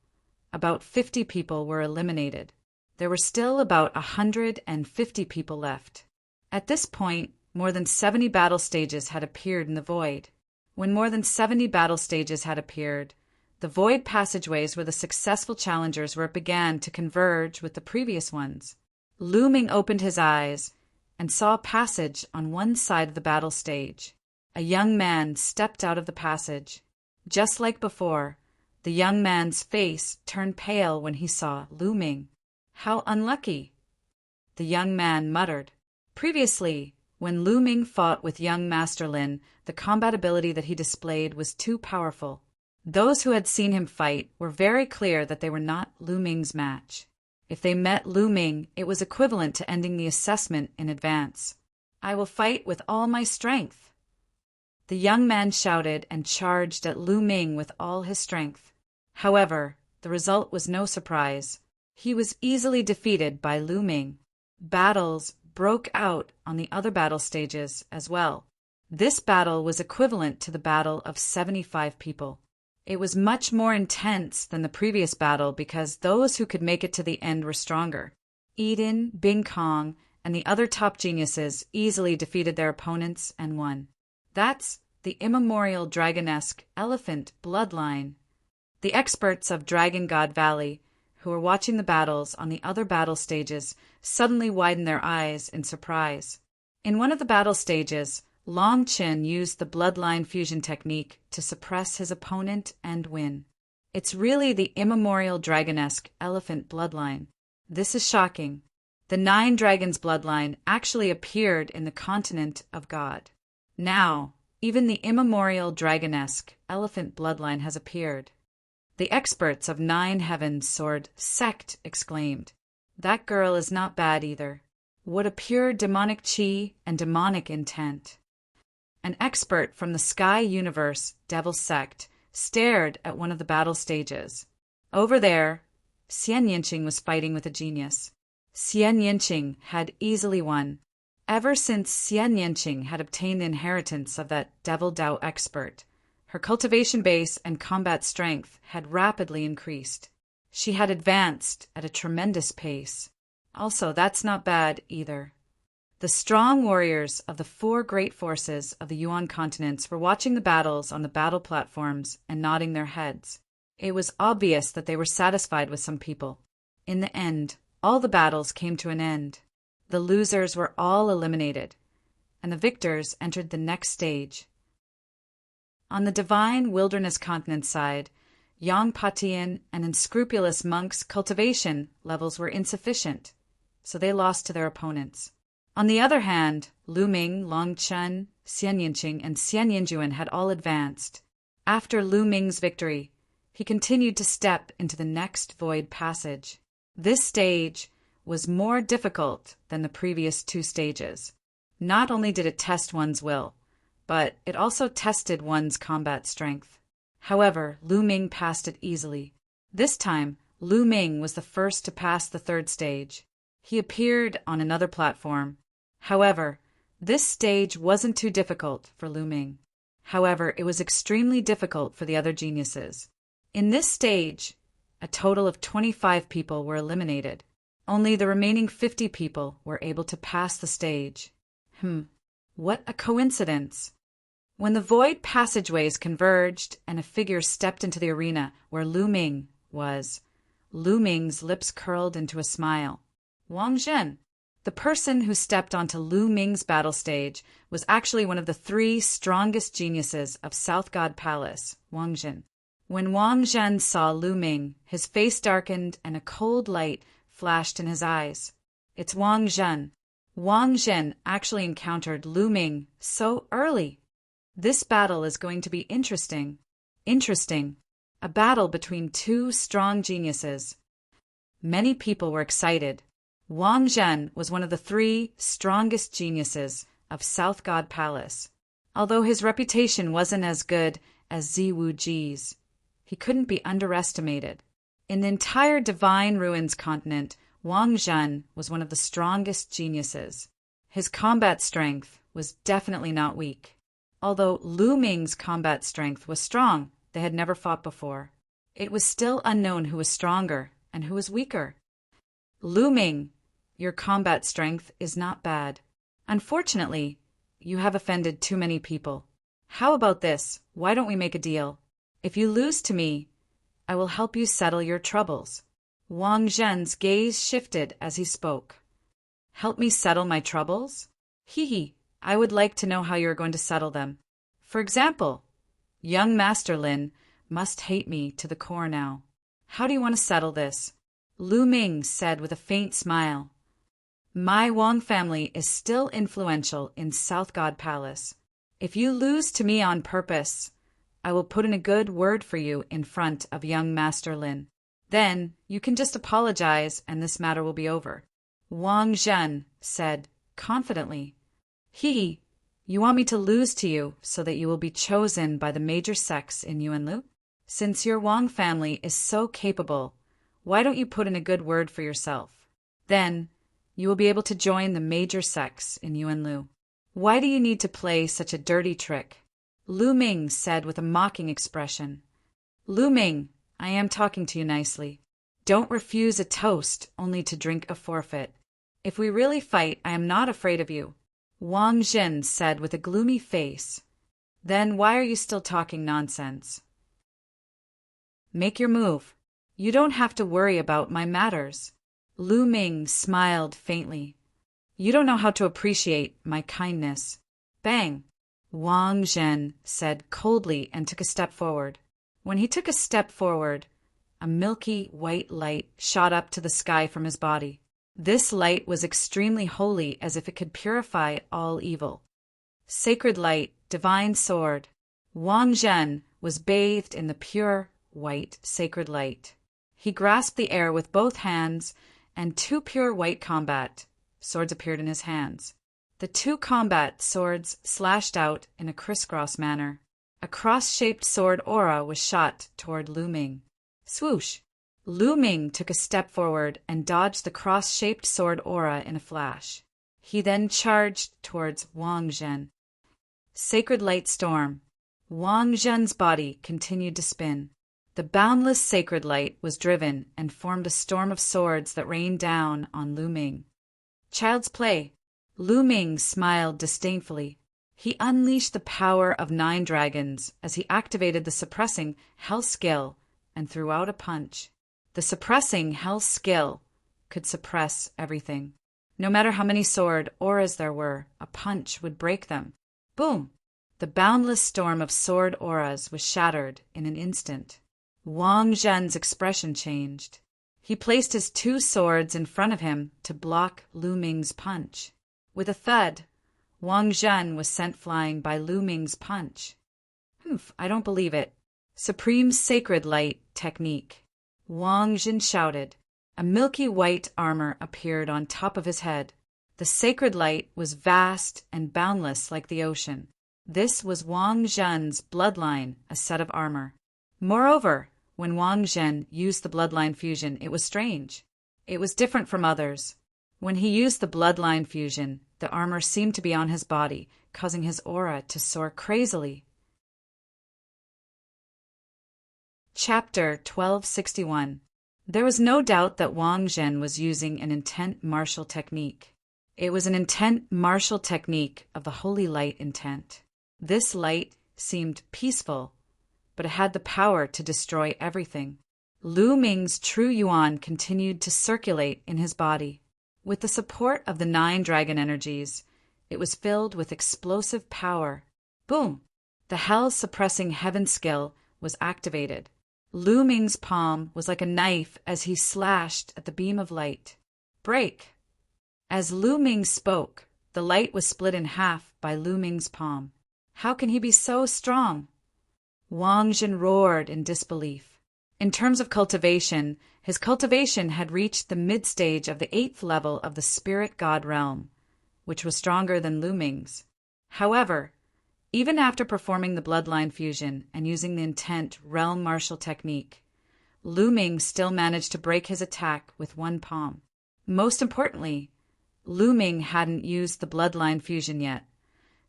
about 50 people were eliminated. There were still about 150 people left. At this point, more than 70 battle stages had appeared in the void. When more than 70 battle stages had appeared, the void passageways were the successful challengers where it began to converge with the previous ones. Lu Ming opened his eyes and saw a passage on one side of the battle stage. A young man stepped out of the passage. Just like before, the young man's face turned pale when he saw Lu Ming. How unlucky! The young man muttered. Previously, when Lu Ming fought with young Master Lin, the combat ability that he displayed was too powerful. Those who had seen him fight were very clear that they were not Lu Ming's match. If they met Lu Ming, it was equivalent to ending the assessment in advance. I will fight with all my strength. The young man shouted and charged at Lu Ming with all his strength. However, the result was no surprise. He was easily defeated by Lu Ming. Battles broke out on the other battle stages as well. This battle was equivalent to the battle of 75 people. It was much more intense than the previous battle because those who could make it to the end were stronger. Eden, Bing Kong, and the other top geniuses easily defeated their opponents and won. That's the immemorial dragonesque elephant bloodline. The experts of Dragon God Valley, who were watching the battles on the other battle stages, suddenly widened their eyes in surprise. In one of the battle stages, Longqin used the bloodline fusion technique to suppress his opponent and win. It's really the immemorial dragonesque elephant bloodline. This is shocking. The 9 dragons bloodline actually appeared in the continent of God. Now, even the immemorial dragonesque elephant bloodline has appeared. The experts of 9 Heavens Sword sect exclaimed, "That girl is not bad either. What a pure demonic chi and demonic intent." An expert from the Sky Universe Devil sect stared at one of the battle stages. Over there, Xian Yinqing was fighting with a genius. Xian Yinqing had easily won. Ever since Xian Yinqing had obtained the inheritance of that Devil Dao expert, her cultivation base and combat strength had rapidly increased. She had advanced at a tremendous pace. Also, that's not bad either. The strong warriors of the 4 great forces of the Yuan continents were watching the battles on the battle platforms and nodding their heads. It was obvious that they were satisfied with some people. In the end, all the battles came to an end. The losers were all eliminated, and the victors entered the next stage. On the divine wilderness continent side, Yang Patian and unscrupulous monks' cultivation levels were insufficient, so they lost to their opponents. On the other hand, Lu Ming, Longqin, Xian Yinqing, and Xian Yinjuan had all advanced. After Lu Ming's victory, he continued to step into the next void passage. This stage was more difficult than the previous 2 stages. Not only did it test one's will, but it also tested one's combat strength. However, Lu Ming passed it easily. This time, Lu Ming was the first to pass the 3rd stage. He appeared on another platform. However, this stage wasn't too difficult for Lu Ming. However, it was extremely difficult for the other geniuses. In this stage, a total of 25 people were eliminated. Only the remaining 50 people were able to pass the stage. What a coincidence! When the void passageways converged and a figure stepped into the arena where Lu Ming was, Lu Ming's lips curled into a smile. Wang Zhen. The person who stepped onto Lu Ming's battle stage was actually one of the 3 strongest geniuses of South God Palace, Wang Zhen. When Wang Zhen saw Lu Ming, his face darkened and a cold light flashed in his eyes. It's Wang Zhen. Wang Zhen actually encountered Lu Ming so early. This battle is going to be interesting. Interesting. A battle between 2 strong geniuses. Many people were excited. Wang Zhen was one of the 3 strongest geniuses of South God Palace. Although his reputation wasn't as good as Ziwu Ji's, he couldn't be underestimated. In the entire Divine Ruins continent, Wang Zhen was one of the strongest geniuses. His combat strength was definitely not weak. Although Lu Ming's combat strength was strong, they had never fought before. It was still unknown who was stronger and who was weaker. Lu Ming, your combat strength is not bad. Unfortunately, you have offended too many people. How about this? Why don't we make a deal? If you lose to me, I will help you settle your troubles. Wang Zhen's gaze shifted as he spoke. Help me settle my troubles? Hee, I would like to know how you are going to settle them. For example, young Master Lin must hate me to the core now. How do you want to settle this? Lu Ming said with a faint smile. My Wang family is still influential in South God Palace. If you lose to me on purpose, I will put in a good word for you in front of young Master Lin. Then you can just apologize and this matter will be over. Wang Zhen said confidently. Hee, you want me to lose to you so that you will be chosen by the major sects in Yuanlu? Since your Wang family is so capable, why don't you put in a good word for yourself? Then you will be able to join the major sects in Yuanlu. Why do you need to play such a dirty trick? Lu Ming said with a mocking expression. Lu Ming, I am talking to you nicely. Don't refuse a toast only to drink a forfeit. If we really fight, I am not afraid of you. Wang Zhen said with a gloomy face. Then why are you still talking nonsense? Make your move. You don't have to worry about my matters. Lu Ming smiled faintly. You don't know how to appreciate my kindness. Bang! Wang Zhen said coldly and took a step forward. When he took a step forward, a milky white light shot up to the sky from his body. This light was extremely holy, as if it could purify all evil. Sacred light, divine sword. Wang Zhen was bathed in the pure, white, sacred light. He grasped the air with both hands, and 2 pure white combat swords appeared in his hands. The 2 combat swords slashed out in a crisscross manner. A cross-shaped sword aura was shot toward Lu Ming. Swoosh! Lu Ming took a step forward and dodged the cross-shaped sword aura in a flash. He then charged towards Wang Zhen. Sacred light storm. Wang Zhen's body continued to spin. The boundless sacred light was driven and formed a storm of swords that rained down on Lu Ming. Child's play. Lu Ming smiled disdainfully. He unleashed the power of 9 dragons as he activated the suppressing hell skill and threw out a punch. The suppressing hell skill could suppress everything. No matter how many sword auras there were, a punch would break them. Boom! The boundless storm of sword auras was shattered in an instant. Wang Zhen's expression changed. He placed his 2 swords in front of him to block Lu Ming's punch. With a thud, Wang Zhen was sent flying by Lu Ming's punch. I don't believe it. Supreme Sacred Light Technique. Wang Zhen shouted. A milky white armor appeared on top of his head. The sacred light was vast and boundless like the ocean. This was Wang Zhen's bloodline, a set of armor. Moreover, when Wang Zhen used the bloodline fusion, it was strange. It was different from others. When he used the bloodline fusion, the armor seemed to be on his body, causing his aura to soar crazily. Chapter 1261. There was no doubt that Wang Zhen was using an intent martial technique. It was an intent martial technique of the holy light intent. This light seemed peaceful, but it had the power to destroy everything. Lu Ming's true yuan continued to circulate in his body. With the support of the 9 dragon energies, it was filled with explosive power. Boom! The hell-suppressing heaven skill was activated. Lu Ming's palm was like a knife as he slashed at the beam of light. Break! As Lu Ming spoke, the light was split in half by Lu Ming's palm. How can he be so strong? Wang Jin roared in disbelief. In terms of cultivation, his cultivation had reached the mid-stage of the 8th level of the spirit god realm, which was stronger than Lu Ming's. However, even after performing the bloodline fusion and using the intent realm martial technique, Lu Ming still managed to break his attack with one palm. Most importantly, Lu Ming hadn't used the bloodline fusion yet,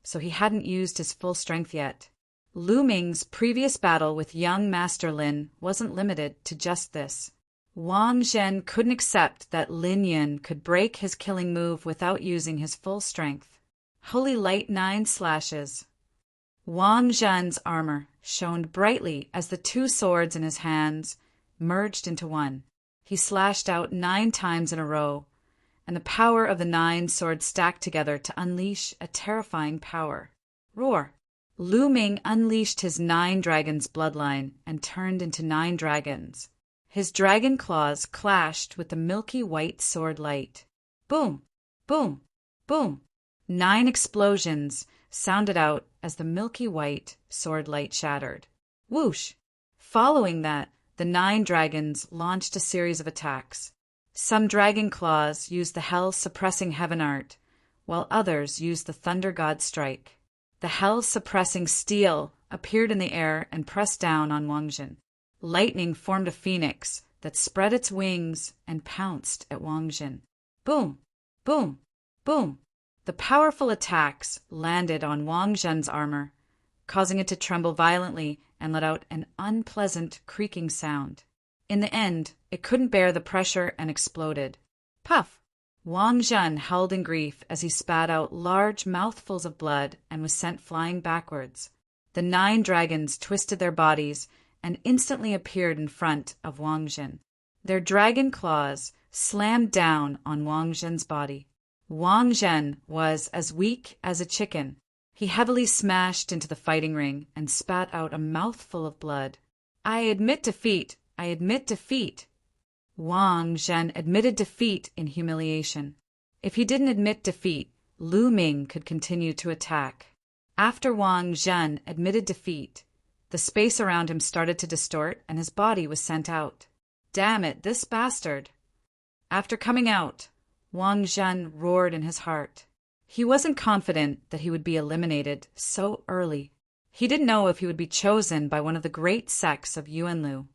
so he hadn't used his full strength yet. Lu Ming's previous battle with young Master Lin wasn't limited to just this. Wang Zhen couldn't accept that Lin Yun could break his killing move without using his full strength. Holy Light 9 slashes. Wang Zhen's armor shone brightly as the 2 swords in his hands merged into one. He slashed out 9 times in a row, and the power of the 9 swords stacked together to unleash a terrifying power. Roar! Lu Ming unleashed his 9 dragons bloodline and turned into 9 dragons. His dragon claws clashed with the milky white sword light. Boom! Boom! Boom! 9 explosions sounded out as the milky white sword light shattered. Whoosh! Following that, the 9 dragons launched a series of attacks. Some dragon claws used the hell-suppressing heaven art, while others used the thunder god strike. The hell-suppressing steel appeared in the air and pressed down on Wang Jin. Lightning formed a phoenix that spread its wings and pounced at Wang Jin. Boom! Boom! Boom! The powerful attacks landed on Wang Zhen's armor, causing it to tremble violently and let out an unpleasant creaking sound. In the end, it couldn't bear the pressure and exploded. Puff! Wang Zhen howled in grief as he spat out large mouthfuls of blood and was sent flying backwards. The 9 dragons twisted their bodies and instantly appeared in front of Wang Zhen. Their dragon claws slammed down on Wang Zhen's body. Wang Zhen was as weak as a chicken. He heavily smashed into the fighting ring and spat out a mouthful of blood. I admit defeat. I admit defeat. Wang Zhen admitted defeat in humiliation. If he didn't admit defeat, Lu Ming could continue to attack. After Wang Zhen admitted defeat, the space around him started to distort and his body was sent out. Damn it, this bastard! After coming out, Wang Zhen roared in his heart. He wasn't confident that he would be eliminated so early. He didn't know if he would be chosen by one of the great sects of Yuanlu.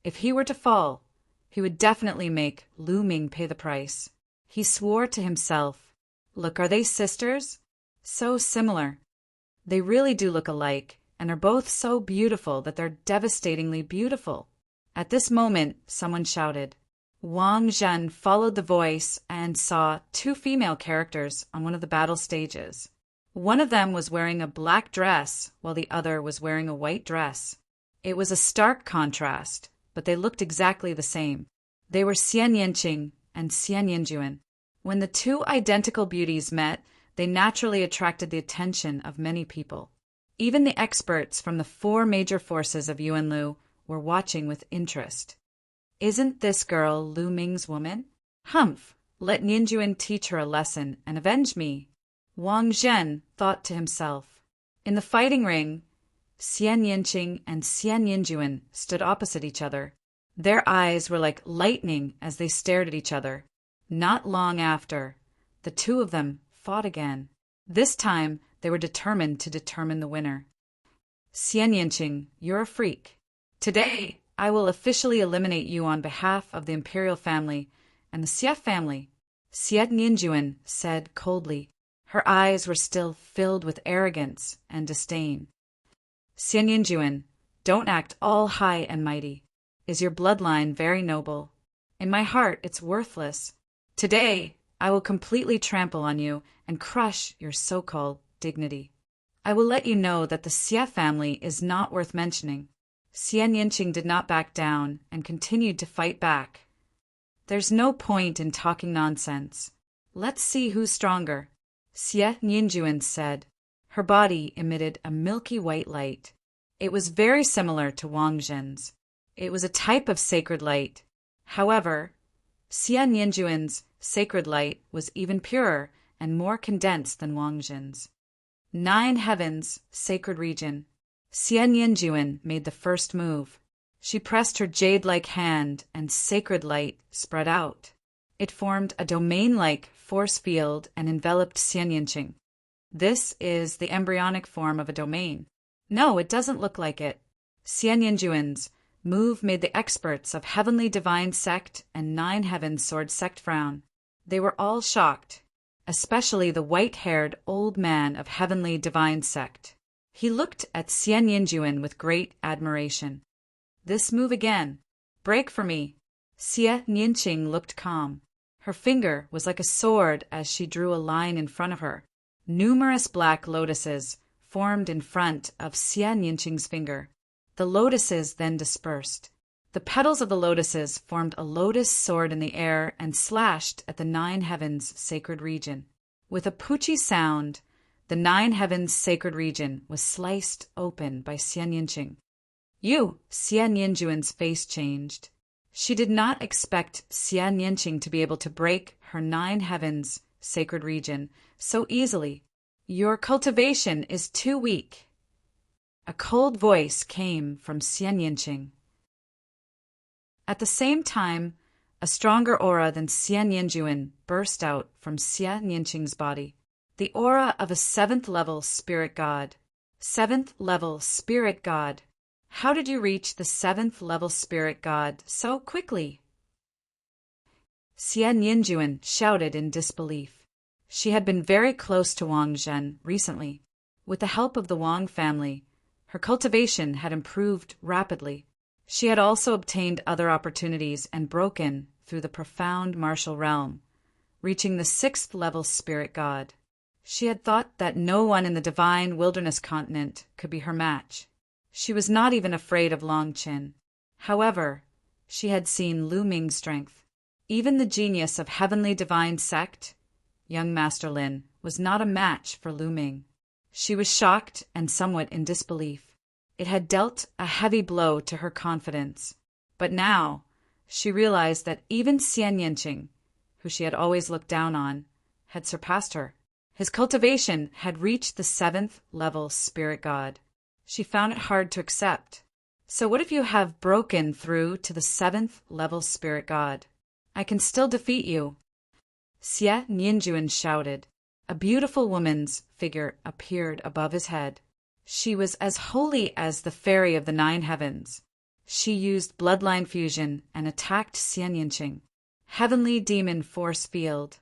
If he were to fall, he would definitely make Lu Ming pay the price. He swore to himself, "Look, are they sisters? So similar. They really do look alike, and are both so beautiful that they're devastatingly beautiful." At this moment, someone shouted. Wang Zhen followed the voice and saw 2 female characters on one of the battle stages. One of them was wearing a black dress, while the other was wearing a white dress. It was a stark contrast, but they looked exactly the same. They were Xian Yanqing and Xian Yanjuan. When the 2 identical beauties met, they naturally attracted the attention of many people. Even the experts from the 4 major forces of Yuanlu were watching with interest. Isn't this girl Lu Ming's woman? Humph! Let Ninjuan teach her a lesson and avenge me. Wang Zhen thought to himself. In the fighting ring, Xian Yanqing and Xian Yanjuan stood opposite each other. Their eyes were like lightning as they stared at each other. Not long after, the 2 of them fought again. This time, they were determined to determine the winner. Xian Yanqing, you're a freak. Today, I will officially eliminate you on behalf of the imperial family and the Xie family, Xian Yanjuan said coldly. Her eyes were still filled with arrogance and disdain. Xian Yanjuan, don't act all high and mighty. Is your bloodline very noble? In my heart, it's worthless. Today, I will completely trample on you and crush your so-called dignity. I will let you know that the Xie family is not worth mentioning. Xian Yinqing did not back down and continued to fight back. There's no point in talking nonsense. Let's see who's stronger, Xie Ninjuan said. Her body emitted a milky white light. It was very similar to Wang Zhen's. It was a type of sacred light. However, Xie Ninjuan's sacred light was even purer and more condensed than Wang Zhen's. 9 heavens, sacred region. Xie Ninjuan made the first move. She pressed her jade-like hand and sacred light spread out. It formed a domain-like force field and enveloped Xian Yinqing. This is the embryonic form of a domain. No, it doesn't look like it. Xian Yinjuan's move made the experts of Heavenly Divine Sect and 9 Heavens Sword Sect frown. They were all shocked, especially the white-haired old man of Heavenly Divine Sect. He looked at Xian Yinjuan with great admiration. This move again. Break for me. Xie Yinqing looked calm. Her finger was like a sword as she drew a line in front of her. Numerous black lotuses formed in front of Xian Yinqing's finger. The lotuses then dispersed. The petals of the lotuses formed a lotus sword in the air and slashed at the 9 heavens sacred region. With a poochie sound, the 9 heavens sacred region was sliced open by Xian Yinqing. Xian Yinjuan's face changed. She did not expect Xian Yinqing to be able to break her 9 heavens sacred region so easily. Your cultivation is too weak. A cold voice came from Xian Yinqing. At the same time, a stronger aura than Xian Yinjuan burst out from Xian Yinqing's body. The aura of a 7th-level spirit god. 7th-level spirit god. How did you reach the 7th-level spirit god so quickly? Xian Yinjuan shouted in disbelief. She had been very close to Wang Zhen recently. With the help of the Wang family, her cultivation had improved rapidly. She had also obtained other opportunities and broken through the profound martial realm, reaching the 6th-level spirit god. She had thought that no one in the divine wilderness continent could be her match. She was not even afraid of Long Qin. However, she had seen Lu Ming's strength. Even the genius of Heavenly Divine Sect, young Master Lin, was not a match for Lu Ming. She was shocked and somewhat in disbelief. It had dealt a heavy blow to her confidence. But now, she realized that even Xian Yinqing, who she had always looked down on, had surpassed her. His cultivation had reached the 7th-level spirit god. She found it hard to accept. So what if you have broken through to the 7th-level spirit god? I can still defeat you. Xie Ninjuan shouted. A beautiful woman's figure appeared above his head. She was as holy as the fairy of the 9 heavens. She used bloodline fusion and attacked Xian Yinqing. Heavenly demon force field.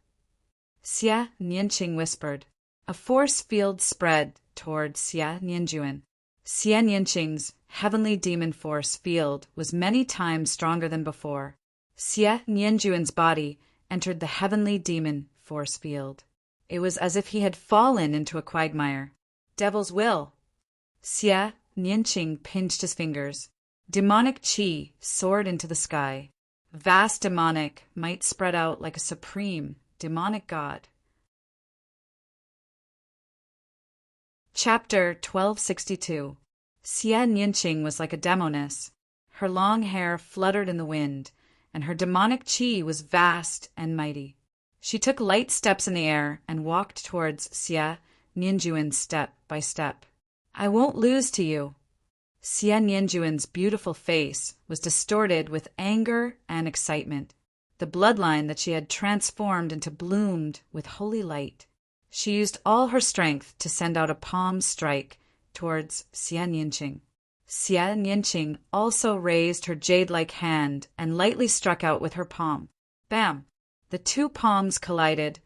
Xie Yinqing whispered. A force field spread toward Xie Ninjuan. Xian Yinqing's heavenly demon force field was many times stronger than before. Xie Ninjuan's body entered the heavenly demon force field. It was as if he had fallen into a quagmire. Devil's will. Xie Yinqing pinched his fingers. Demonic qi soared into the sky. Vast demonic might spread out like a supreme demonic god. Chapter 1262. Xian Yinqing was like a demoness. Her long hair fluttered in the wind, and her demonic qi was vast and mighty. She took light steps in the air and walked towards Xie Ninjuan step by step. I won't lose to you. Xian Yinjuan's beautiful face was distorted with anger and excitement. The bloodline that she had transformed into bloomed with holy light. She used all her strength to send out a palm strike towards Xian Yinqing. Xian Yinqing also raised her jade-like hand and lightly struck out with her palm. Bam! The 2 palms collided,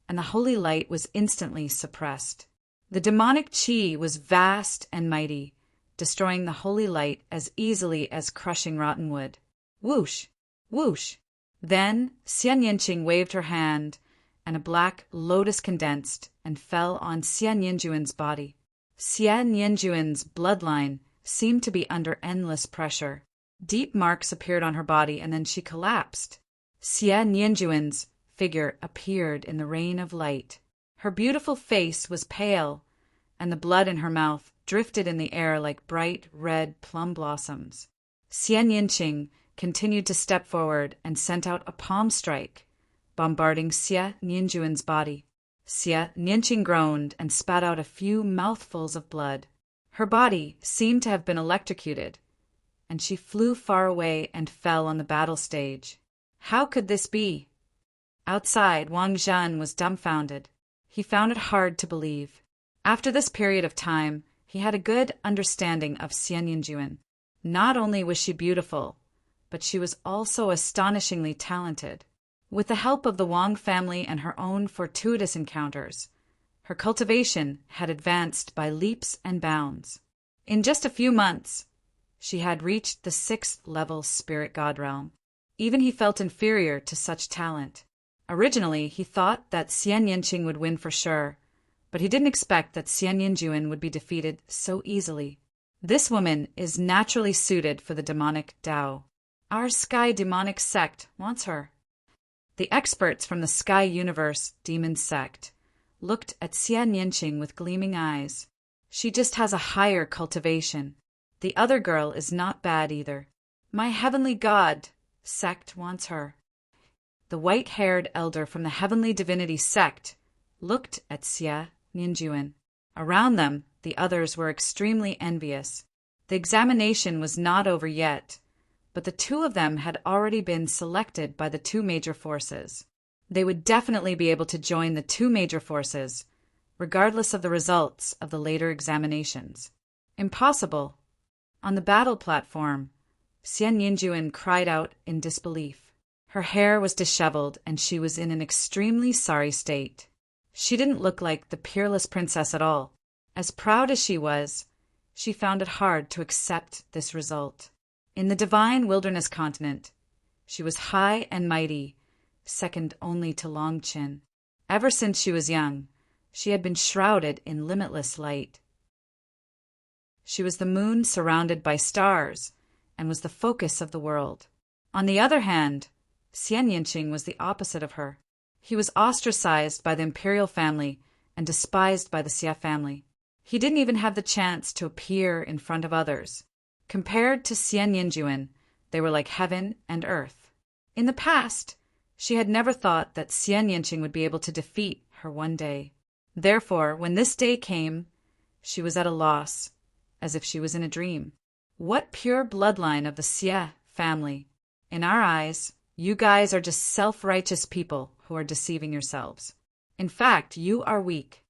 and the holy light was instantly suppressed. The demonic qi was vast and mighty, destroying the holy light as easily as crushing rotten wood. Whoosh! Whoosh! Then Xian Yinqing waved her hand, and a black lotus condensed and fell on Xian Yinjuan's body. Xian Yinjuan's bloodline seemed to be under endless pressure. Deep marks appeared on her body, and then she collapsed. Xie Nianjuan's figure appeared in the rain of light. Her beautiful face was pale, and the blood in her mouth drifted in the air like bright red plum blossoms. Xie Nianqing continued to step forward and sent out a palm strike, bombarding Xie Nianjuan's body. Xie Nianqing groaned and spat out a few mouthfuls of blood. Her body seemed to have been electrocuted, and she flew far away and fell on the battle stage. How could this be? Outside, Wang Zhen was dumbfounded. He found it hard to believe. After this period of time, he had a good understanding of Xie Nianjuan. Not only was she beautiful, but she was also astonishingly talented. With the help of the Wang family and her own fortuitous encounters, her cultivation had advanced by leaps and bounds. In just a few months, she had reached the 6th-level spirit god realm. Even he felt inferior to such talent. Originally, he thought that Xie Nianqing would win for sure, but he didn't expect that Xie Nianjuan would be defeated so easily. This woman is naturally suited for the demonic Dao. Our Sky demonic sect wants her. The experts from the Sky Universe demon sect looked at Xie Nianqing with gleaming eyes. She just has a higher cultivation. The other girl is not bad either. My heavenly god sect wants her. The white-haired elder from the heavenly divinity sect looked at Xie Nianjuan. Around them, the others were extremely envious. The examination was not over yet, but the two of them had already been selected by the two major forces. They would definitely be able to join the two major forces, regardless of the results of the later examinations. Impossible. On the battle platform, Xie Nianjuan cried out in disbelief. Her hair was disheveled, and she was in an extremely sorry state. She didn't look like the peerless princess at all. As proud as she was, she found it hard to accept this result. In the divine wilderness continent, she was high and mighty, second only to Longqin. Ever since she was young, she had been shrouded in limitless light. She was the moon surrounded by stars, and was the focus of the world. On the other hand, Xie Nianqing was the opposite of her. He was ostracized by the imperial family and despised by the Xie family. He didn't even have the chance to appear in front of others. Compared to Xie Nianjuan, they were like heaven and earth. In the past, she had never thought that Xie Nianqing would be able to defeat her one day. Therefore, when this day came, she was at a loss, as if she was in a dream. What pure bloodline of the Xie family? In our eyes, you guys are just self-righteous people who are deceiving yourselves. In fact, you are weak.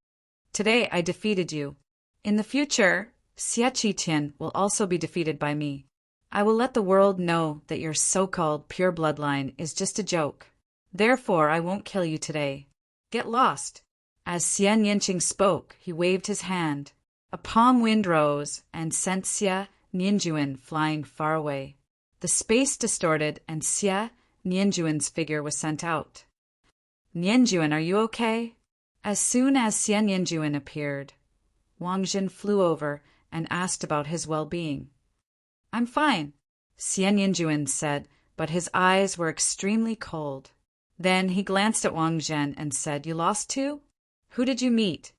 Today I defeated you. In the future, Xie Qitian will also be defeated by me. I will let the world know that your so-called pure bloodline is just a joke. Therefore, I won't kill you today. Get lost. As Xie Nianqing spoke, he waved his hand. A palm wind rose and sent Xie Nianjuan flying far away. The space distorted, and Xie Nianjuan's figure was sent out. Nianjuan, are you okay? As soon as Xie Nianjuan appeared, Wang Zhen flew over and asked about his well-being. I'm fine, Xie Nianjuan said, but his eyes were extremely cold. Then he glanced at Wang Zhen and said, You lost too? Who did you meet?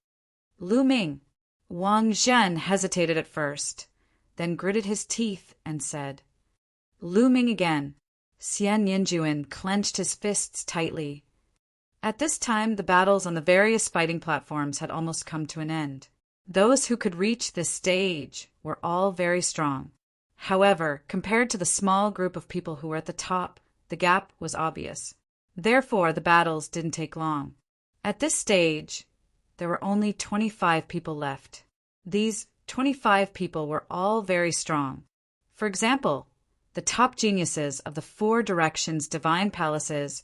Lu Ming. Wang Zhen hesitated at first, then gritted his teeth and said, Lu Ming again. Xie Nianjuan clenched his fists tightly. At this time, the battles on the various fighting platforms had almost come to an end. Those who could reach this stage were all very strong. However, compared to the small group of people who were at the top, the gap was obvious. Therefore, the battles didn't take long. At this stage, there were only 25 people left. These 25 people were all very strong. For example, the top geniuses of the 4 directions divine palaces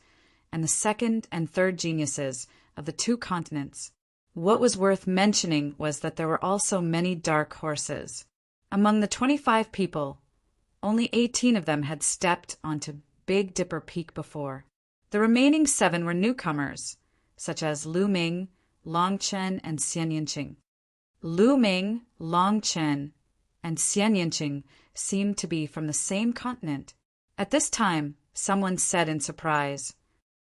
and the second and third geniuses of the 2 continents. What was worth mentioning was that there were also many dark horses. Among the 25 people, only 18 of them had stepped onto Big Dipper Peak before. The remaining 7 were newcomers, such as Lu Ming, Longqin, and Xie Nianqing. Lu Ming, Longqin, and Xian Yinqing seemed to be from the same continent. At this time, someone said in surprise,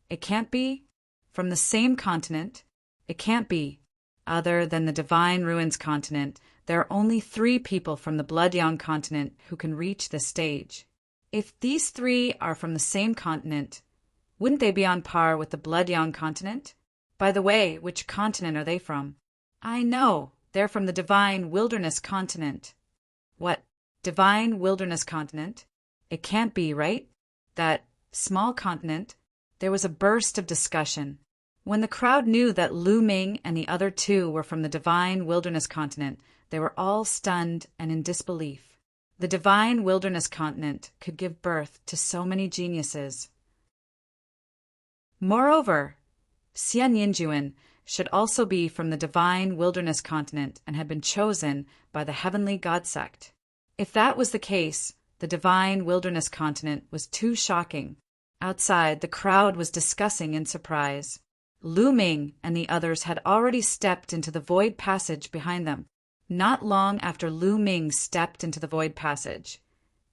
"It can't be? From the same continent? It can't be. Other than the Divine Ruins continent, there are only 3 people from the Bloodyang continent who can reach this stage. If these 3 are from the same continent, wouldn't they be on par with the Bloodyang continent? By the way, which continent are they from?" "I know. They're from the Divine Wilderness continent." "What? Divine Wilderness continent? It can't be, right? That small continent?" There was a burst of discussion. When the crowd knew that Lu Ming and the other 2 were from the Divine Wilderness continent, they were all stunned and in disbelief. The Divine Wilderness continent could give birth to so many geniuses. Moreover, Xian Yinjuan should also be from the Divine Wilderness continent and had been chosen by the Heavenly God Sect. If that was the case, the Divine Wilderness continent was too shocking. Outside, the crowd was discussing in surprise. Lu Ming and the others had already stepped into the void passage behind them. Not long after Lu Ming stepped into the void passage,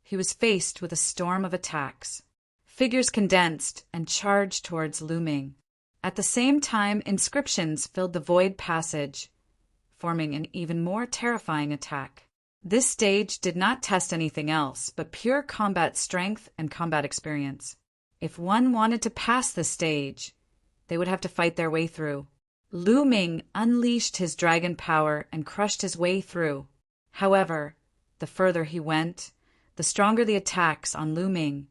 he was faced with a storm of attacks. Figures condensed and charged towards Lu Ming. At the same time, inscriptions filled the void passage, forming an even more terrifying attack. This stage did not test anything else but pure combat strength and combat experience. If one wanted to pass this stage, they would have to fight their way through. Lu Ming unleashed his dragon power and crushed his way through. However, the further he went, the stronger the attacks on Lu Ming,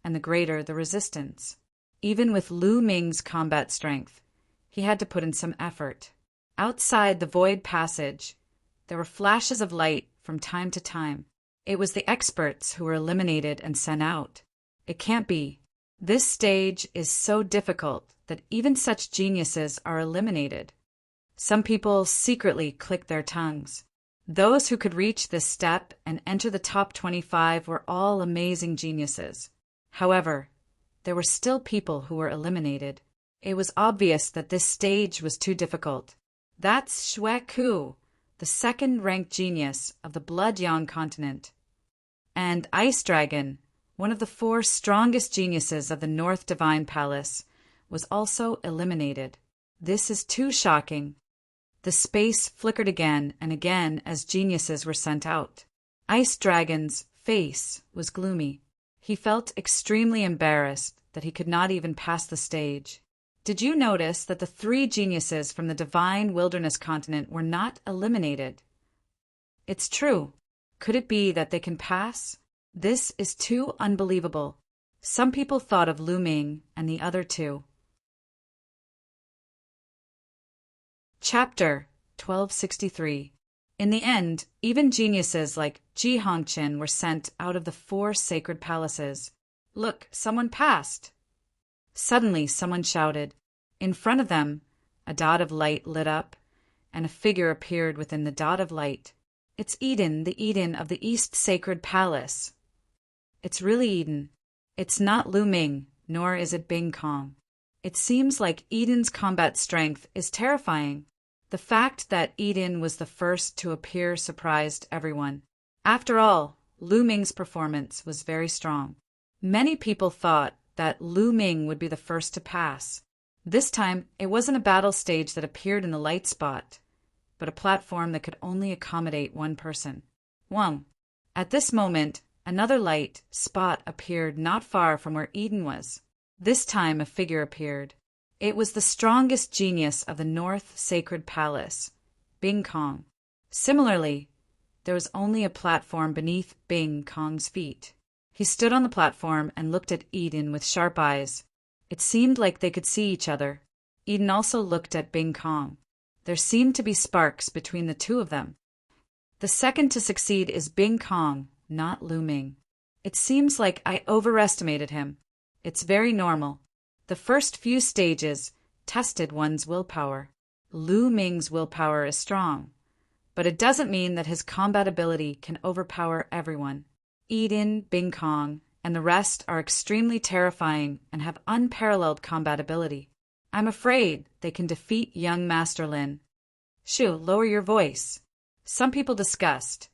and the greater the resistance. Even with Lu Ming's combat strength, he had to put in some effort. Outside the void passage, there were flashes of light from time to time. It was the experts who were eliminated and sent out. It can't be. This stage is so difficult that even such geniuses are eliminated. Some people secretly click their tongues. Those who could reach this step and enter the top 25 were all amazing geniuses. However, there were still people who were eliminated. It was obvious that this stage was too difficult. That's Xue Ku, the second-ranked genius of the Bloodyang continent. And Ice Dragon, one of the 4 strongest geniuses of the North Divine Palace, was also eliminated. This is too shocking. The space flickered again and again as geniuses were sent out. Ice Dragon's face was gloomy. He felt extremely embarrassed that he could not even pass the stage. Did you notice that the 3 geniuses from the Divine Wilderness continent were not eliminated? It's true. Could it be that they can pass? This is too unbelievable. Some people thought of Lu Ming and the other 2. Chapter 1263. In the end, even geniuses like Ji Hongqian were sent out of the 4 sacred palaces. Look, someone passed. Suddenly, someone shouted. In front of them, a dot of light lit up, and a figure appeared within the dot of light. It's Eden, the Eden of the East Sacred Palace. It's really Eden. It's not Lu Ming, nor is it Bing Kong. It seems like Eden's combat strength is terrifying. The fact that Eden was the first to appear surprised everyone. After all, Lu Ming's performance was very strong. Many people thought that Lu Ming would be the first to pass. This time, it wasn't a battle stage that appeared in the light spot, but a platform that could only accommodate 1 person. Wang. At this moment, another light spot appeared not far from where Eden was. This time, a figure appeared. It was the strongest genius of the North Sacred Palace, Bing Kong. Similarly, there was only a platform beneath Bing Kong's feet. He stood on the platform and looked at Eden with sharp eyes. It seemed like they could see each other. Eden also looked at Bing Kong. There seemed to be sparks between the 2 of them. The second to succeed is Bing Kong, not Lu Ming. It seems like I overestimated him. It's very normal. The first few stages tested one's willpower. Lu Ming's willpower is strong, but it doesn't mean that his combat ability can overpower everyone. Eden, Bing Kong, and the rest are extremely terrifying and have unparalleled combat ability. I'm afraid they can defeat young Master Lin. Shu, lower your voice. Some people discussed.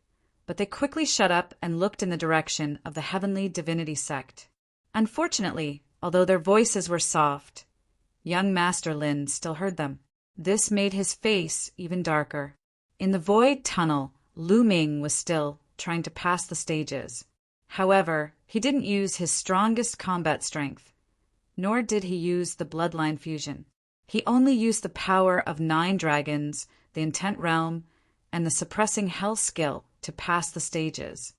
but they quickly shut up and looked in the direction of the heavenly divinity sect. Unfortunately, although their voices were soft, young Master Lin still heard them. This made his face even darker. In the void tunnel, Lu Ming was still trying to pass the stages. However, he didn't use his strongest combat strength, nor did he use the bloodline fusion. He only used the power of 9 dragons, the intent realm, and the suppressing hell skill to pass the stages.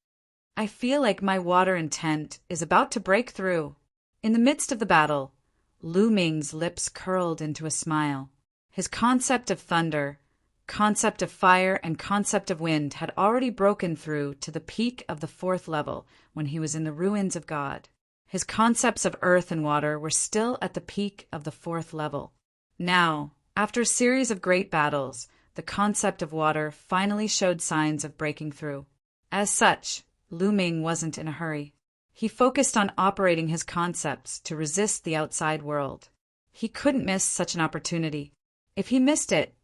I feel like my water intent is about to break through. In the midst of the battle, Lu Ming's lips curled into a smile. His concept of thunder, concept of fire, and concept of wind had already broken through to the peak of the 4th level when he was in the ruins of God. His concepts of earth and water were still at the peak of the 4th level. Now, after a series of great battles, the concept of water finally showed signs of breaking through. As such, Lu Ming wasn't in a hurry. He focused on operating his concepts to resist the outside world. He couldn't miss such an opportunity. If he missed it,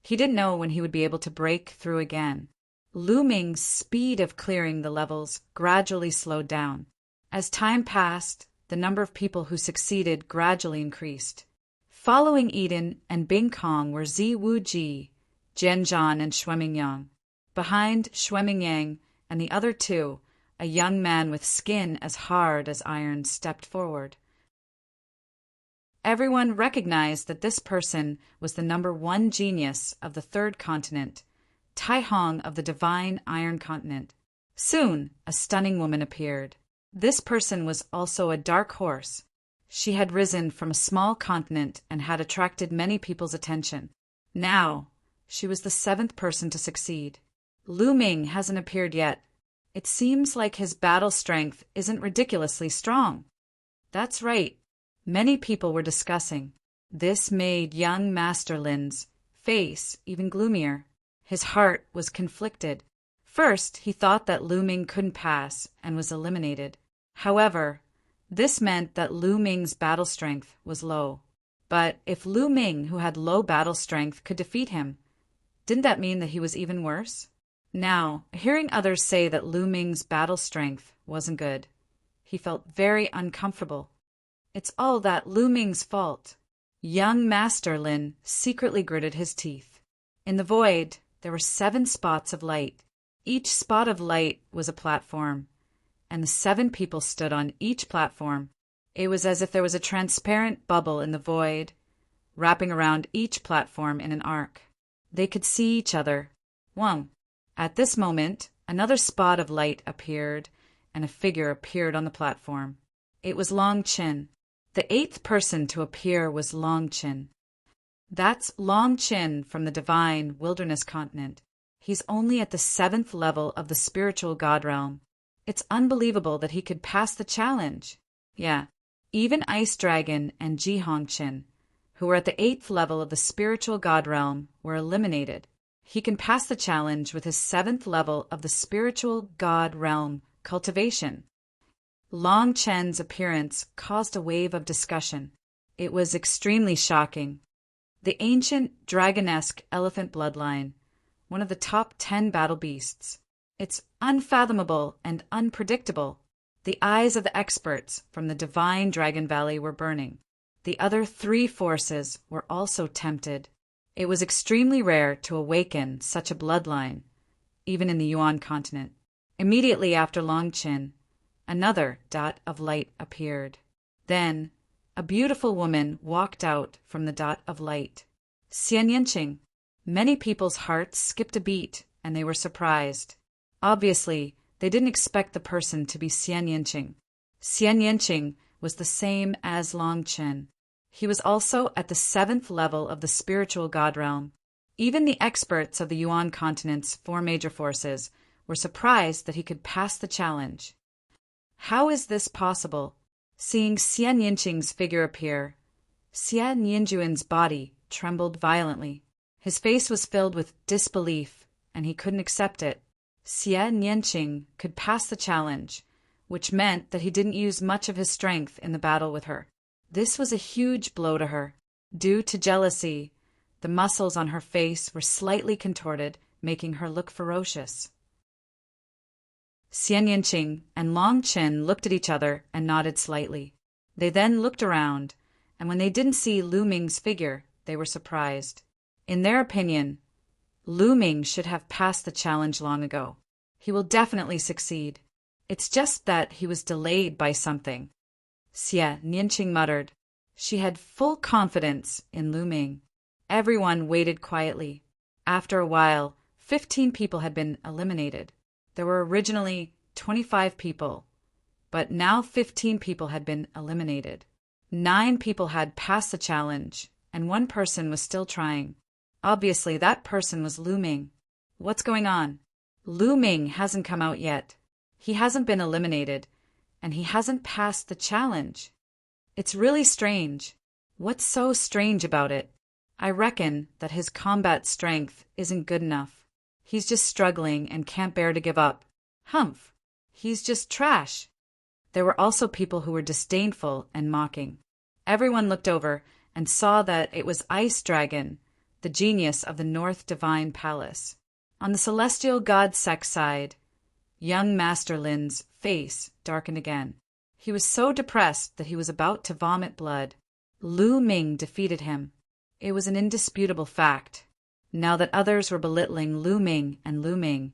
he didn't know when he would be able to break through again. Lu Ming's speed of clearing the levels gradually slowed down. As time passed, the number of people who succeeded gradually increased. Following Eden and Bing Kong were Zi Wuji, Jian Zhan, and Shuemingyang. Behind Shuemingyang and the other 2, a young man with skin as hard as iron stepped forward. Everyone recognized that this person was the number 1 genius of the 3rd continent, Tai Hong of the divine Iron Continent. Soon, a stunning woman appeared. This person was also a dark horse. She had risen from a small continent and had attracted many people's attention. Now, she was the 7th person to succeed. Lu Ming hasn't appeared yet. It seems like his battle strength isn't ridiculously strong. That's right. Many people were discussing. This made young Master Lin's face even gloomier. His heart was conflicted. First, he thought that Lu Ming couldn't pass and was eliminated. However, this meant that Lu Ming's battle strength was low. But if Lu Ming, who had low battle strength, could defeat him, didn't that mean that he was even worse? Now, hearing others say that Lu Ming's battle strength wasn't good, he felt very uncomfortable. It's all that Lu Ming's fault. Young Master Lin secretly gritted his teeth. In the void, there were 7 spots of light. Each spot of light was a platform, and the 7 people stood on each platform. It was as if there was a transparent bubble in the void, wrapping around each platform in an arc. They could see each other. One. At this moment, another spot of light appeared, and a figure appeared on the platform. It was Long Chin. The 8th person to appear was Long Chin. That's Long Chin from the divine wilderness continent. He's only at the 7th level of the spiritual god realm. It's unbelievable that he could pass the challenge. Yeah, even Ice Dragon and Ji Hong Chin, who were at the 8th level of the spiritual god realm, were eliminated. He can pass the challenge with his 7th level of the spiritual god realm cultivation. Long Chen's appearance caused a wave of discussion. It was extremely shocking. The ancient dragonesque elephant bloodline, one of the top 10 battle beasts. It's unfathomable and unpredictable. The eyes of the experts from the divine Dragon Valley were burning. The other 3 forces were also tempted. It was extremely rare to awaken such a bloodline, even in the Yuan continent. Immediately after Long Chin, another dot of light appeared. Then, a beautiful woman walked out from the dot of light. Xian Yinqing. Many people's hearts skipped a beat, and they were surprised. Obviously, they didn't expect the person to be Xian Yinqing. Xian Yinqing was the same as Long Chin. He was also at the 7th level of the spiritual god realm. Even the experts of the Yuan continent's 4 major forces were surprised that he could pass the challenge. How is this possible? Seeing Xian Yinqing's figure appear, Xian Yinjuan's body trembled violently. His face was filled with disbelief, and he couldn't accept it. Xian Yinqing could pass the challenge, which meant that he didn't use much of his strength in the battle with her. This was a huge blow to her. Due to jealousy, the muscles on her face were slightly contorted, making her look ferocious. Xian Yinqing and Long Qin looked at each other and nodded slightly. They then looked around, and when they didn't see Lu Ming's figure, they were surprised. In their opinion, Lu Ming should have passed the challenge long ago. He will definitely succeed. It's just that he was delayed by something. Xie Nianqing muttered. She had full confidence in Lu Ming. Everyone waited quietly. After a while, 15 people had been eliminated. There were originally 25 people, but now 15 people had been eliminated. 9 people had passed the challenge, and 1 person was still trying. Obviously, that person was Lu Ming. What's going on? Lu Ming hasn't come out yet. He hasn't been eliminated, and he hasn't passed the challenge. It's really strange. What's so strange about it? I reckon that his combat strength isn't good enough. He's just struggling and can't bear to give up. Humph! He's just trash. There were also people who were disdainful and mocking. Everyone looked over and saw that it was Ice Dragon, the genius of the North Divine Palace. On the celestial god Sek's side, young Master Lin's face darkened again. He was so depressed that he was about to vomit blood. Lu Ming defeated him. It was an indisputable fact. Now that others were belittling Lu Ming and Lu Ming,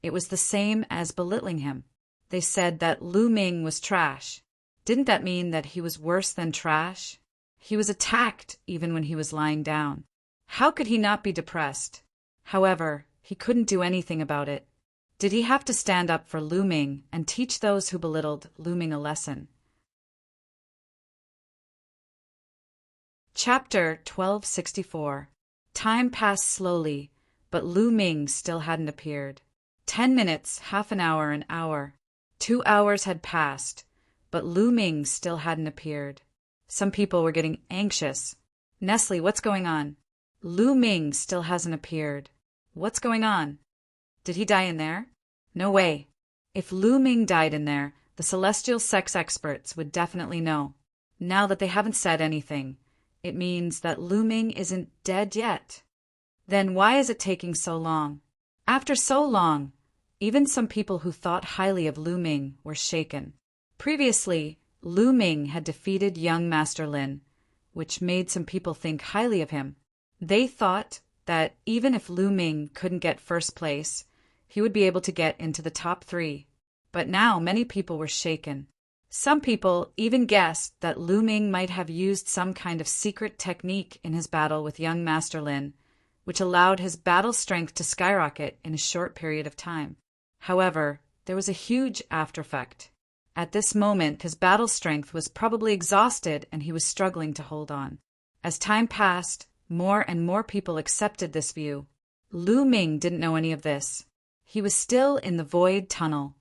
it was the same as belittling him. They said that Lu Ming was trash. Didn't that mean that he was worse than trash? He was attacked even when he was lying down. How could he not be depressed? However, he couldn't do anything about it. Did he have to stand up for Lu Ming and teach those who belittled Lu Ming a lesson? Chapter 1264. Time passed slowly, but Lu Ming still hadn't appeared. 10 minutes, half an hour, an hour. 2 hours had passed, but Lu Ming still hadn't appeared. Some people were getting anxious. Nestle, what's going on? Lu Ming still hasn't appeared. What's going on? Did he die in there? No way. If Lu Ming died in there, the celestial sex experts would definitely know. Now that they haven't said anything, it means that Lu Ming isn't dead yet. Then why is it taking so long? After so long, even some people who thought highly of Lu Ming were shaken. Previously, Lu Ming had defeated young Master Lin, which made some people think highly of him. They thought that even if Lu Ming couldn't get first place, he would be able to get into the top 3. But now many people were shaken. Some people even guessed that Lu Ming might have used some kind of secret technique in his battle with young Master Lin, which allowed his battle strength to skyrocket in a short period of time. However, there was a huge aftereffect. At this moment, his battle strength was probably exhausted and he was struggling to hold on. As time passed, more and more people accepted this view. Lu Ming didn't know any of this. He was still in the void tunnel,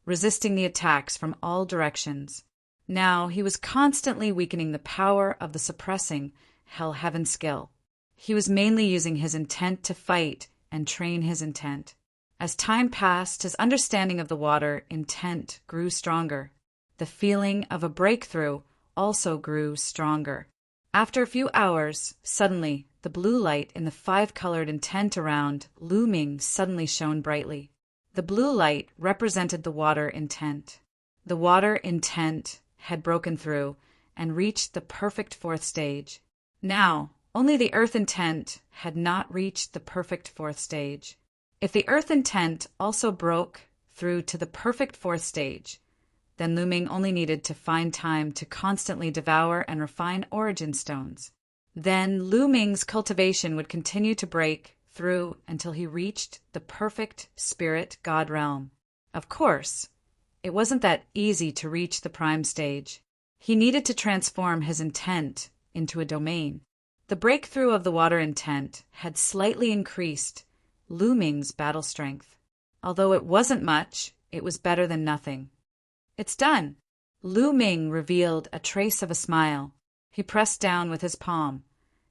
resisting the attacks from all directions. Now he was constantly weakening the power of the suppressing Hell Heaven skill. He was mainly using his intent to fight and train his intent. As time passed, his understanding of the water intent grew stronger. The feeling of a breakthrough also grew stronger. After a few hours, suddenly, the blue light in the 5-colored intent around Lu Ming suddenly shone brightly. The blue light represented the water intent. The water intent had broken through and reached the perfect 4th stage. Now, only the earth intent had not reached the perfect 4th stage. If the earth intent also broke through to the perfect 4th stage, then Lu Ming only needed to find time to constantly devour and refine origin stones. Then Lu Ming's cultivation would continue to break through until he reached the perfect spirit god realm. Of course, it wasn't that easy to reach the prime stage. He needed to transform his intent into a domain. The breakthrough of the water intent had slightly increased Lu Ming's battle strength. Although it wasn't much, it was better than nothing. It's done. Lu Ming revealed a trace of a smile. He pressed down with his palm,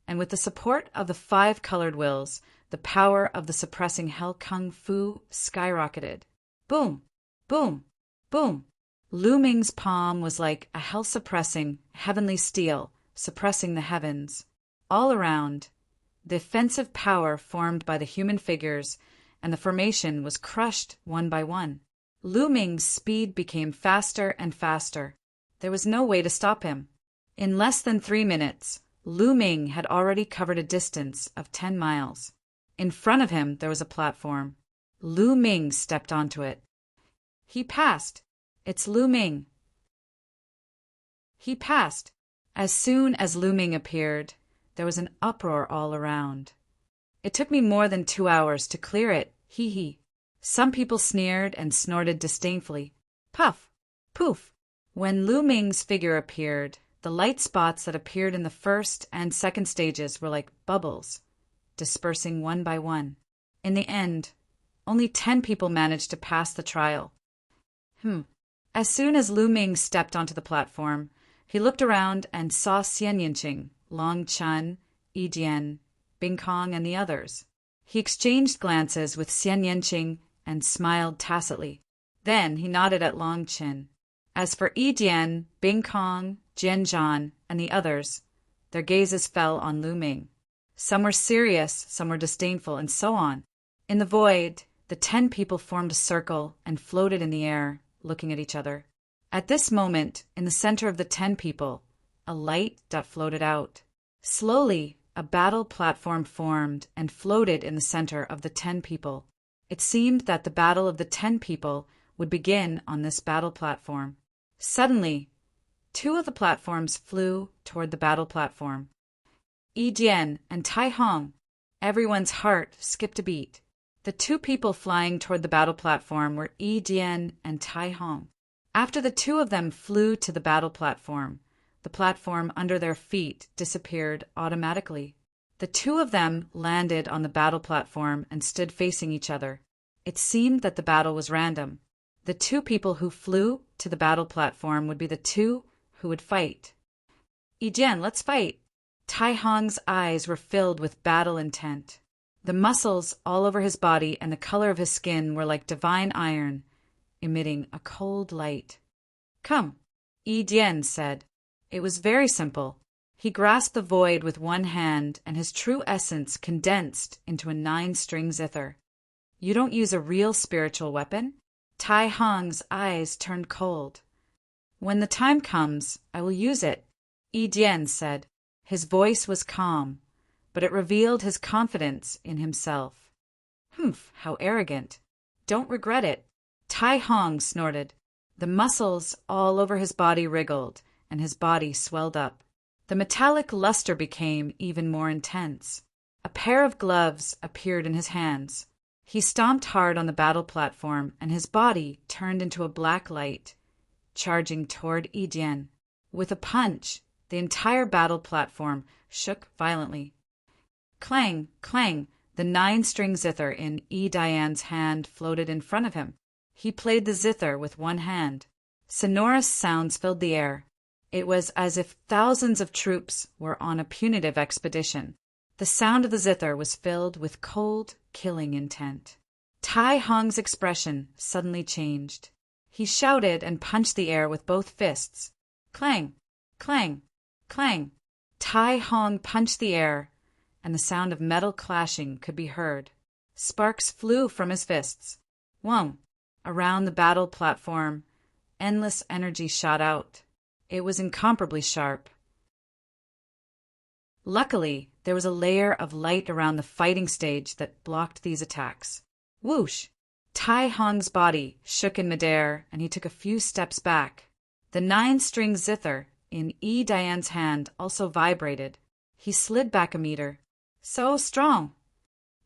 and with the support of the 5-colored wills, the power of the suppressing Hell Kung Fu skyrocketed. Boom! Boom! Boom! Lu Ming's palm was like a hell-suppressing, heavenly steel, suppressing the heavens. All around, the offensive power formed by the human figures and the formation was crushed one by one. Lu Ming's speed became faster and faster. There was no way to stop him. In less than 3 minutes, Lu Ming had already covered a distance of 10 miles. In front of him there was a platform. Lu Ming stepped onto it. He passed. It's Lu Ming. He passed. As soon as Lu Ming appeared, there was an uproar all around. It took me more than 2 hours to clear it, hee hee. Some people sneered and snorted disdainfully. Puff! Poof! When Lu Ming's figure appeared, the light spots that appeared in the first and second stages were like bubbles, dispersing one by one. In the end, only 10 people managed to pass the trial. As soon as Lu Ming stepped onto the platform, he looked around and saw Xian Yinqing, Long Chun, Yi Jian, Bing Kong, and the others. He exchanged glances with Xian Yinqing and smiled tacitly. Then he nodded at Long Chin. As for Yi Jian, Bing Kong, Jian Zhan, and the others, their gazes fell on Lu Ming. Some were serious, some were disdainful, and so on. In the void, the 10 people formed a circle and floated in the air, looking at each other. At this moment, in the center of the 10 people, a light dot floated out. Slowly, a battle platform formed and floated in the center of the 10 people. It seemed that the battle of the 10 people would begin on this battle platform. Suddenly, 2 of the platforms flew toward the battle platform. Yi Jian and Tai Hong. Everyone's heart skipped a beat. The 2 people flying toward the battle platform were Yi Jian and Tai Hong. After the 2 of them flew to the battle platform, the platform under their feet disappeared automatically. The 2 of them landed on the battle platform and stood facing each other. It seemed that the battle was random. The 2 people who flew to the battle platform would be the 2 who would fight. Yi Jian, let's fight. Tai Hong's eyes were filled with battle intent. The muscles all over his body and the color of his skin were like divine iron, emitting a cold light. Come, Yi Jian said. It was very simple. He grasped the void with one hand, and his true essence condensed into a 9-string zither. You don't use a real spiritual weapon? Tai Hong's eyes turned cold. When the time comes, I will use it, Yi Jian said. His voice was calm, but it revealed his confidence in himself. How arrogant. Don't regret it. Tai Hong snorted. The muscles all over his body wriggled, and his body swelled up. The metallic luster became even more intense. A pair of gloves appeared in his hands. He stomped hard on the battle platform, and his body turned into a black light, charging toward Yi Jian. With a punch, the entire battle platform shook violently. Clang, clang, the 9-string zither in Yi Jian's hand floated in front of him. He played the zither with one hand. Sonorous sounds filled the air. It was as if thousands of troops were on a punitive expedition. The sound of the zither was filled with cold, killing intent. Tai Hong's expression suddenly changed. He shouted and punched the air with both fists. Clang, clang, clang. Tai Hong punched the air, and the sound of metal clashing could be heard. Sparks flew from his fists. Whong! Around the battle platform, endless energy shot out. It was incomparably sharp. Luckily, there was a layer of light around the fighting stage that blocked these attacks. Whoosh! Tai Hong's body shook in midair, and he took a few steps back. The 9-string zither in Yi Jian's hand also vibrated. He slid back a meter. So strong!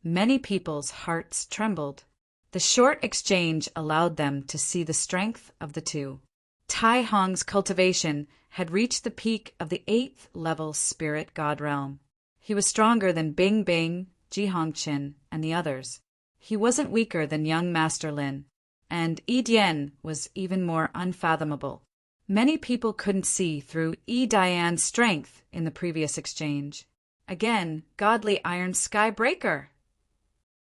Many people's hearts trembled. The short exchange allowed them to see the strength of the 2. Tai Hong's cultivation had reached the peak of the 8th level spirit god realm. He was stronger than Bing Bing, Ji Hongqin, and the others. He wasn't weaker than young Master Lin, and Yi Jian was even more unfathomable. Many people couldn't see through Yi Jian's strength in the previous exchange. Again, godly Iron Sky Breaker!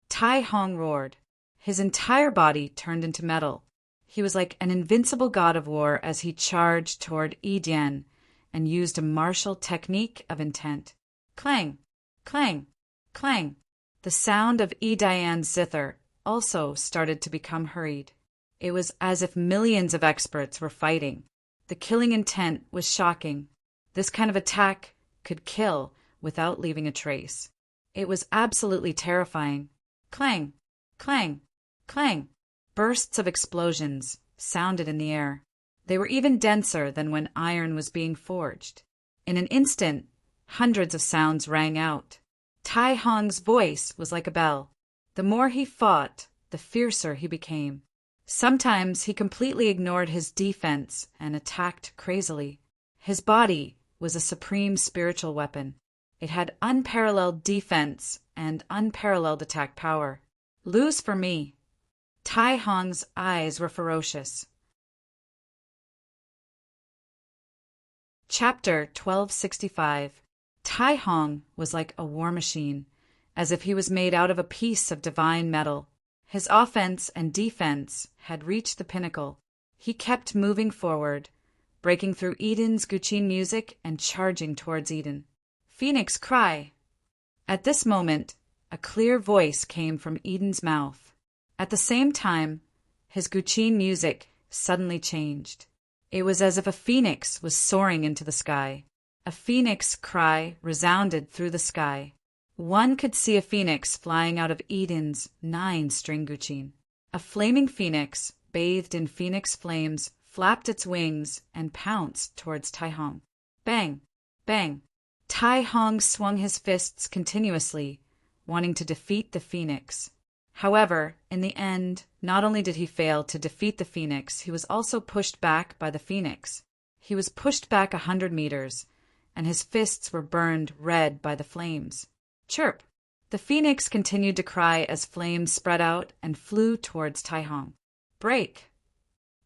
Tai Hong roared. His entire body turned into metal. He was like an invincible god of war as he charged toward Yi Jian and used a martial technique of intent. Clang, clang, clang. The sound of Yi Jian's zither also started to become hurried. It was as if millions of experts were fighting. The killing intent was shocking. This kind of attack could kill without leaving a trace. It was absolutely terrifying. Clang, clang, clang. Bursts of explosions sounded in the air. They were even denser than when iron was being forged. In an instant, hundreds of sounds rang out. Tai Hong's voice was like a bell. The more he fought, the fiercer he became. Sometimes he completely ignored his defense and attacked crazily. His body was a supreme spiritual weapon. It had unparalleled defense and unparalleled attack power. Lose for me. Tai Hong's eyes were ferocious. Chapter 1265. Tai Hong was like a war machine, as if he was made out of a piece of divine metal. His offense and defense had reached the pinnacle. He kept moving forward, breaking through Eden's Guqin music and charging towards Eden. Phoenix, cry! At this moment, a clear voice came from Eden's mouth. At the same time, his Guqin music suddenly changed. It was as if a phoenix was soaring into the sky. A phoenix cry resounded through the sky. One could see a phoenix flying out of Eden's 9-string Guqin. A flaming phoenix, bathed in phoenix flames, flapped its wings and pounced towards Tai Hong. Bang! Bang! Tai Hong swung his fists continuously, wanting to defeat the phoenix. However, in the end, not only did he fail to defeat the phoenix, he was also pushed back by the phoenix. He was pushed back 100 meters, and his fists were burned red by the flames. Chirp! The phoenix continued to cry as flames spread out and flew towards Tai Hong. Break!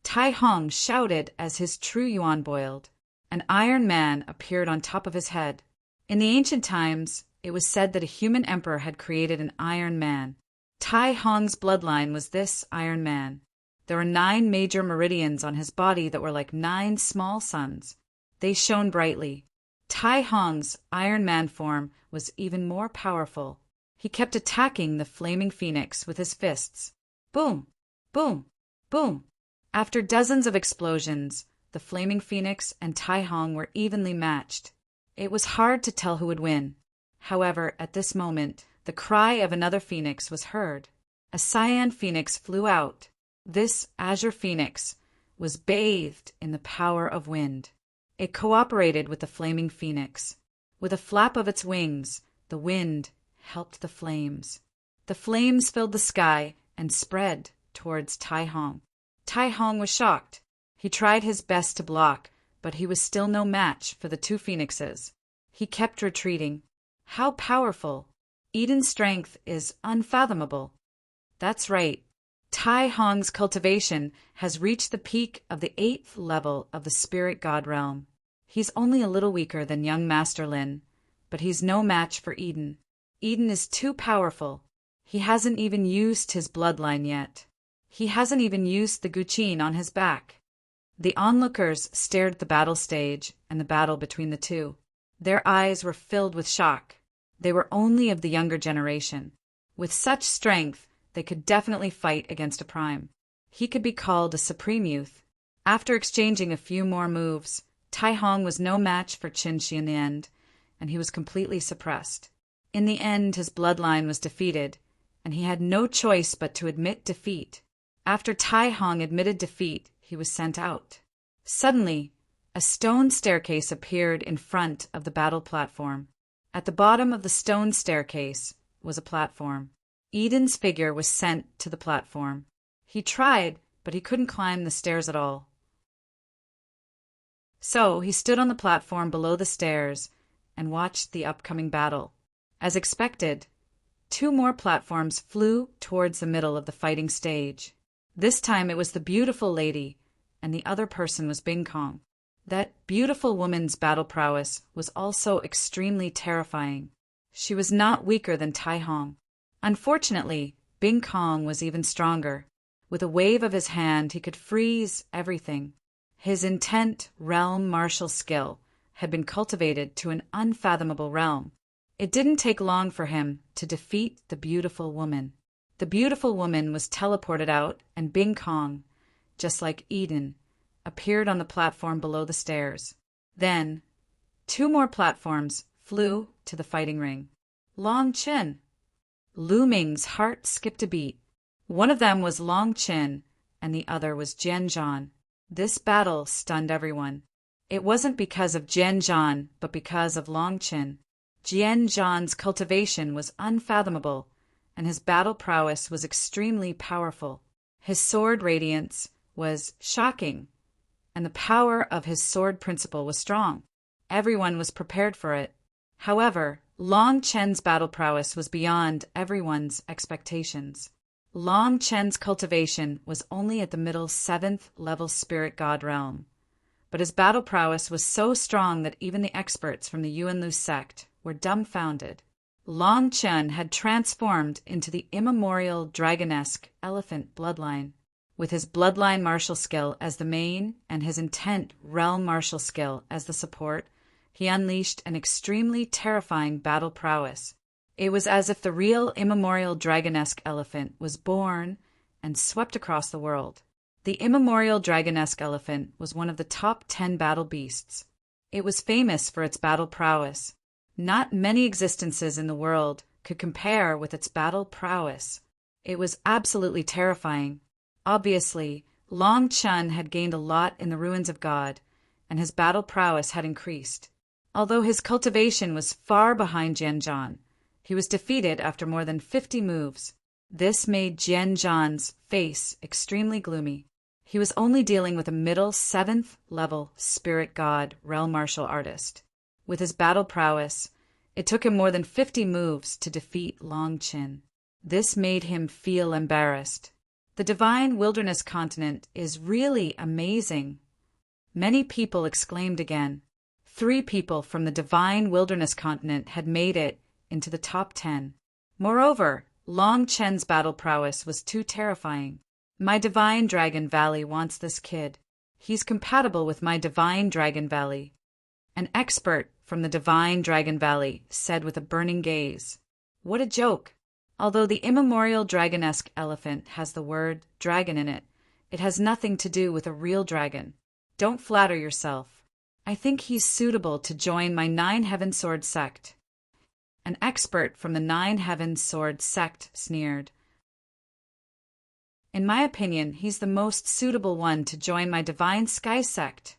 Tai Hong shouted as his true yuan boiled. An iron man appeared on top of his head. In the ancient times, it was said that a human emperor had created an iron man. Tai Hong's bloodline was this iron man. There were 9 major meridians on his body that were like 9 small suns. They shone brightly. Tai Hong's Iron Man form was even more powerful. He kept attacking the flaming phoenix with his fists. Boom! Boom! Boom! After dozens of explosions, the flaming phoenix and Tai Hong were evenly matched. It was hard to tell who would win. However, at this moment, the cry of another phoenix was heard. A cyan phoenix flew out. This azure phoenix was bathed in the power of wind. It cooperated with the flaming phoenix. With a flap of its wings, the wind helped the flames. The flames filled the sky and spread towards Tai Hong. Tai Hong was shocked. He tried his best to block, but he was still no match for the 2 phoenixes. He kept retreating. How powerful! Eden's strength is unfathomable. That's right. Tai Hong's cultivation has reached the peak of the 8th level of the spirit god realm. He's only a little weaker than young Master Lin, but he's no match for Eden. Eden is too powerful. He hasn't even used his bloodline yet. He hasn't even used the Guqin on his back. The onlookers stared at the battle stage and the battle between the two. Their eyes were filled with shock. They were only of the younger generation. With such strength, they could definitely fight against a prime. He could be called a supreme youth. After exchanging a few more moves, Tai Hong was no match for Qin Shi in the end, and he was completely suppressed. In the end, his bloodline was defeated, and he had no choice but to admit defeat. After Tai Hong admitted defeat, he was sent out. Suddenly, a stone staircase appeared in front of the battle platform. At the bottom of the stone staircase was a platform. Eden's figure was sent to the platform. He tried, but he couldn't climb the stairs at all. So he stood on the platform below the stairs and watched the upcoming battle. As expected, 2 more platforms flew towards the middle of the fighting stage. This time it was the beautiful lady, and the other person was Bing Kong. That beautiful woman's battle prowess was also extremely terrifying. She was not weaker than Tai Hong. Unfortunately, Bing Kong was even stronger. With a wave of his hand, he could freeze everything. His intent realm martial skill had been cultivated to an unfathomable realm. It didn't take long for him to defeat the beautiful woman. The beautiful woman was teleported out, and Bing Kong, just like Eden, appeared on the platform below the stairs. Then, 2 more platforms flew to the fighting ring. Long Chin. Lu Ming's heart skipped a beat. One of them was Long Chin, and the other was Jian Zhan. This battle stunned everyone. It wasn't because of Jian Zhan, but because of Long Chin. Jian Zhan's cultivation was unfathomable, and his battle prowess was extremely powerful. His sword radiance was shocking, and the power of his sword principle was strong. Everyone was prepared for it. However, Long Chen's battle prowess was beyond everyone's expectations. Long Chen's cultivation was only at the middle 7th level spirit god realm, but his battle prowess was so strong that even the experts from the Yuanlu sect were dumbfounded. Long Chen had transformed into the immemorial dragonesque elephant bloodline. With his bloodline martial skill as the main and his intent realm martial skill as the support, he unleashed an extremely terrifying battle prowess. It was as if the real immemorial dragonesque elephant was born and swept across the world. The immemorial dragonesque elephant was one of the top 10 battle beasts. It was famous for its battle prowess. Not many existences in the world could compare with its battle prowess. It was absolutely terrifying. Obviously, Long Chen had gained a lot in the ruins of God, and his battle prowess had increased. Although his cultivation was far behind Jian Zhan, he was defeated after more than 50 moves. This made Jian Zhan's face extremely gloomy. He was only dealing with a middle 7th level spirit god realm martial artist. With his battle prowess, it took him more than 50 moves to defeat Long Chin. This made him feel embarrassed. The divine wilderness continent is really amazing. Many people exclaimed again. 3 people from the divine wilderness continent had made it into the top 10. Moreover, Long Chen's battle prowess was too terrifying. My divine Dragon Valley wants this kid. He's compatible with my divine Dragon Valley. An expert from the divine Dragon Valley said with a burning gaze. What a joke! Although the immemorial dragonesque elephant has the word dragon in it, it has nothing to do with a real dragon. Don't flatter yourself. I think he's suitable to join my 9 Heaven Sword sect. An expert from the 9 Heaven Sword sect sneered. In my opinion, he's the most suitable one to join my Divine Sky sect.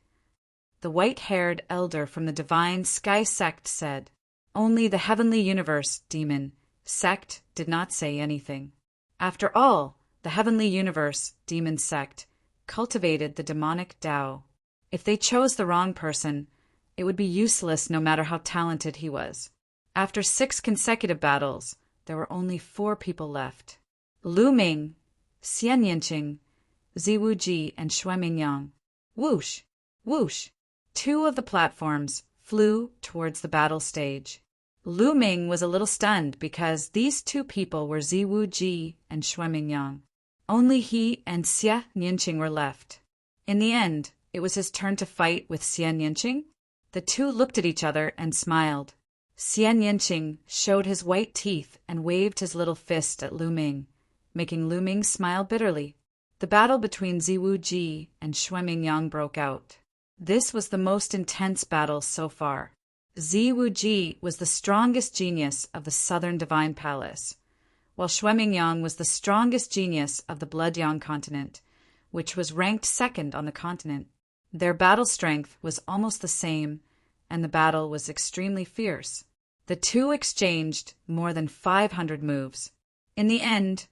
The white-haired elder from the Divine Sky sect said. Only the Heavenly Universe, demon, sect did not say anything. After all, the Heavenly Universe, demon sect, cultivated the demonic Tao. If they chose the wrong person, it would be useless no matter how talented he was. After 6 consecutive battles, there were only 4 people left. Lu Ming, Xian Yinqing, Ziwu Ji, and Xue Mingyang. Whoosh! Whoosh! 2 of the platforms flew towards the battle stage. Lu Ming was a little stunned because these 2 people were Ziwu Ji and Xue Mingyang. Only he and Xia Yinqing were left. In the end, it was his turn to fight with Xian Yinqing. The 2 looked at each other and smiled. Xian Yinqing showed his white teeth and waved his little fist at Lu Ming, making Lu Ming smile bitterly. The battle between Ziwu Ji and Xue Mingyang broke out. This was the most intense battle so far. Ziwu Ji was the strongest genius of the Southern Divine Palace, while Xue Mingyang was the strongest genius of the Bloodyang continent, which was ranked 2nd on the continent. Their battle strength was almost the same, and the battle was extremely fierce. The 2 exchanged more than 500 moves. In the end,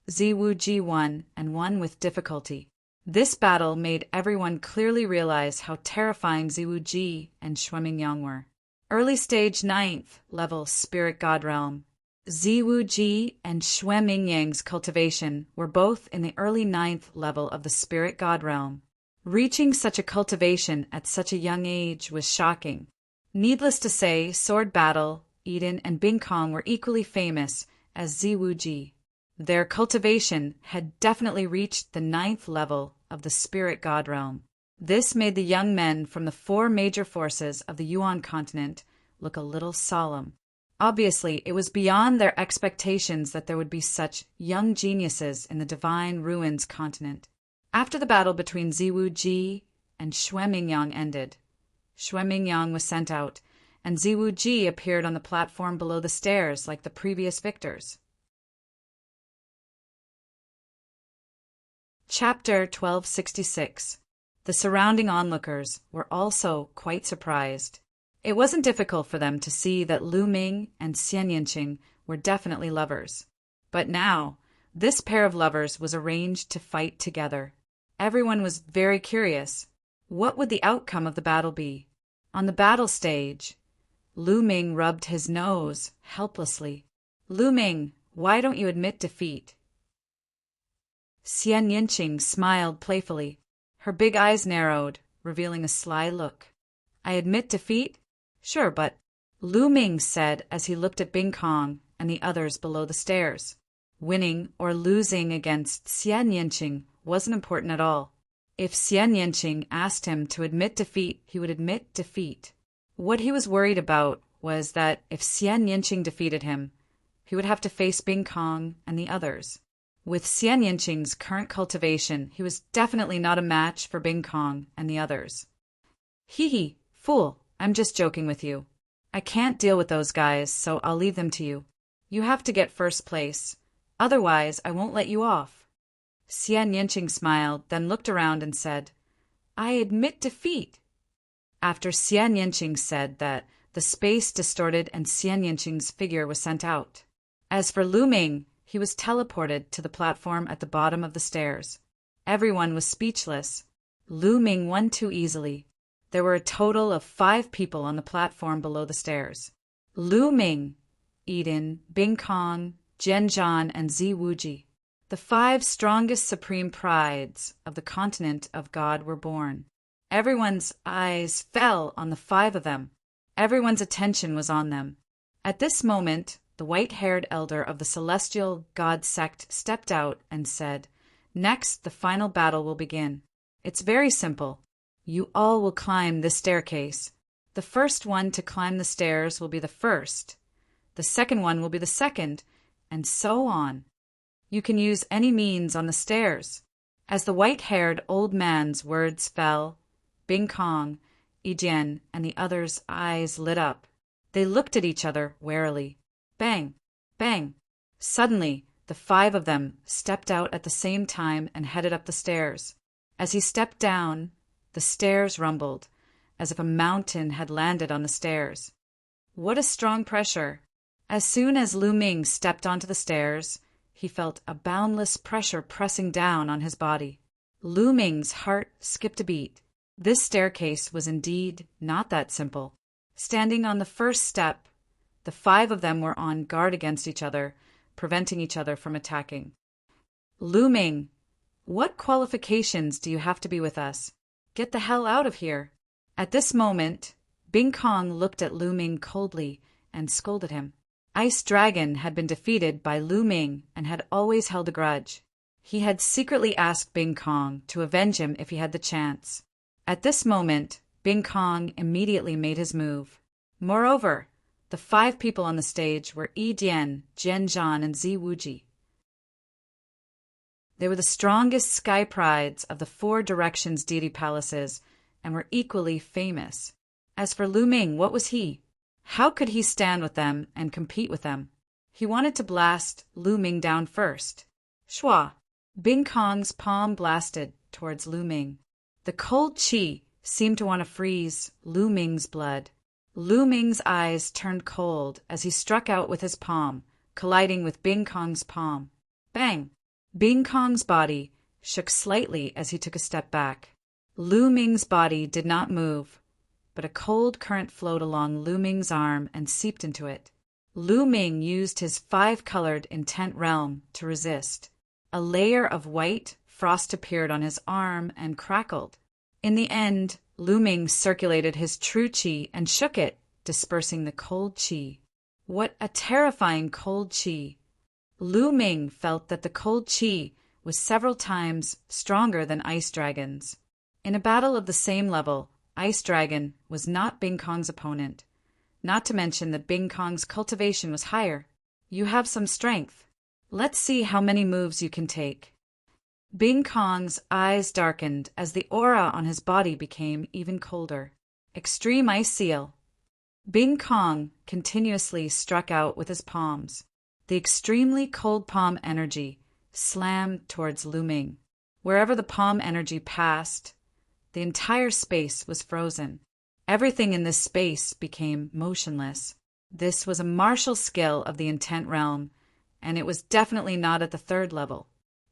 Ziwu Ji won, and won with difficulty. This battle made everyone clearly realize how terrifying Ziwu Ji and Xue Mingyang were. Early stage 9th level spirit god realm. Ziwu Ji and Xue Mingyang's cultivation were both in the early 9th level of the spirit god realm. Reaching such a cultivation at such a young age was shocking. Needless to say, Sword Battle, Eden, and Bing Kong were equally famous as Ziwu Ji. Their cultivation had definitely reached the 9th level of the spirit god realm. This made the young men from the 4 major forces of the Yuan continent look a little solemn. Obviously, it was beyond their expectations that there would be such young geniuses in the Divine Ruins continent. After the battle between Ziwu Ji and Xue Mingyang ended, Xue Mingyang was sent out, and Ziwu Ji appeared on the platform below the stairs like the previous victors. Chapter 1266. The surrounding onlookers were also quite surprised. It wasn't difficult for them to see that Lu Ming and Xian Yinqing were definitely lovers. But now, this pair of lovers was arranged to fight together. Everyone was very curious. What would the outcome of the battle be? On the battle stage, Lu Ming rubbed his nose helplessly. Lu Ming, why don't you admit defeat? Xian Yinqing smiled playfully. Her big eyes narrowed, revealing a sly look. I admit defeat? Sure, but Lu Ming said as he looked at Bing Kong and the others below the stairs. Winning or losing against Xian Yinqing wasn't important at all. If Xian Yinqing asked him to admit defeat, he would admit defeat. What he was worried about was that if Xian Yinqing defeated him, he would have to face Bing Kong and the others. With Xian Yinqing's current cultivation, he was definitely not a match for Bing Kong and the others. Hee, fool, I'm just joking with you. I can't deal with those guys, so I'll leave them to you. You have to get first place. Otherwise, I won't let you off. Xian Yinqing smiled, then looked around and said, I admit defeat. After Xian Yinqing said that, the space distorted and Xian Yinqing's figure was sent out. As for Lu Ming, he was teleported to the platform at the bottom of the stairs. Everyone was speechless. Lu Ming won too easily. There were a total of 5 people on the platform below the stairs. Lu Ming, Eden, Bing Kong, Jian Zhan, and Ziwu Ji. The 5 strongest supreme prides of the continent of God were born. Everyone's eyes fell on the 5 of them. Everyone's attention was on them. At this moment, the white-haired elder of the celestial god sect stepped out and said, Next, the final battle will begin. It's very simple. You all will climb this staircase. The first one to climb the stairs will be the first. The second one will be the second, and so on. You can use any means on the stairs. As the white-haired old man's words fell, Bing Kong, Yijian, and the others' eyes lit up. They looked at each other warily. Bang! Bang! Suddenly, the 5 of them stepped out at the same time and headed up the stairs. As he stepped down, the stairs rumbled, as if a mountain had landed on the stairs. What a strong pressure! As soon as Lu Ming stepped onto the stairs, he felt a boundless pressure pressing down on his body. Lu Ming's heart skipped a beat. This staircase was indeed not that simple. Standing on the first step, the 5 of them were on guard against each other, preventing each other from attacking. Lu Ming, what qualifications do you have to be with us? Get the hell out of here. At this moment, Bing Kong looked at Lu Ming coldly and scolded him. Ice Dragon had been defeated by Lu Ming and had always held a grudge. He had secretly asked Bing Kong to avenge him if he had the chance. At this moment, Bing Kong immediately made his move. Moreover, the 5 people on the stage were Yijian, Jian Zhan, and Ziwu Ji. They were the strongest sky prides of the 4 directions deity palaces and were equally famous. As for Lu Ming, what was he? How could he stand with them and compete with them? He wanted to blast Lu Ming down first. Shua! Bing Kong's palm blasted towards Lu Ming. The cold qi seemed to want to freeze Lu Ming's blood. Lu Ming's eyes turned cold as he struck out with his palm, colliding with Bing Kong's palm. Bang! Bing Kong's body shook slightly as he took a step back. Lu Ming's body did not move, but a cold current flowed along Lu Ming's arm and seeped into it. Lu Ming used his 5-colored intent realm to resist. A layer of white frost appeared on his arm and crackled. In the end, Lu Ming circulated his true qi and shook it, dispersing the cold qi. What a terrifying cold qi! Lu Ming felt that the cold qi was several times stronger than Ice Dragon's. In a battle of the same level, Ice Dragon was not Bing Kong's opponent, not to mention that Bing Kong's cultivation was higher. You have some strength. Let's see how many moves you can take. Bing Kong's eyes darkened as the aura on his body became even colder. Extreme Ice Seal. Bing Kong continuously struck out with his palms. The extremely cold palm energy slammed towards Lu Ming. Wherever the palm energy passed, the entire space was frozen. Everything in this space became motionless. This was a martial skill of the intent realm, and it was definitely not at the 3rd level.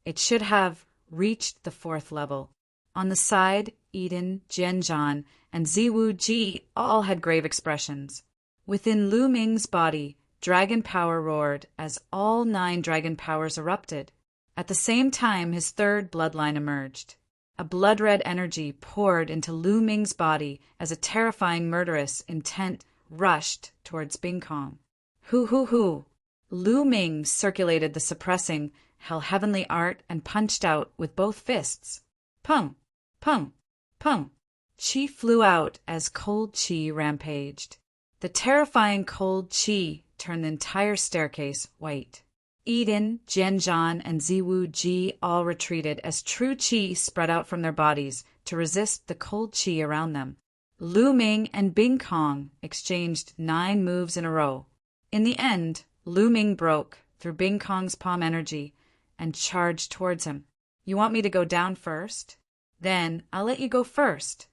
It should have reached the 4th level. On the side, Eden, Jianzhan, and Ziwu Ji all had grave expressions. Within Lu Ming's body, dragon power roared as all 9 dragon powers erupted. At the same time, his 3rd bloodline emerged. A blood-red energy poured into Lu Ming's body as a terrifying murderous intent rushed towards Bing Kong. Hoo! Lu Ming circulated the suppressing hell heavenly art and punched out with both fists. Pung! Pung! Pung! Qi flew out as cold qi rampaged. The terrifying cold qi turned the entire staircase white. Eden, Jianzhan, and Ziwu Ji all retreated as true qi spread out from their bodies to resist the cold qi around them. Lu Ming and Bing Kong exchanged 9 moves in a row. In the end, Lu Ming broke through Bing Kong's palm energy and charged towards him. You want me to go down first? Then I'll let you go first.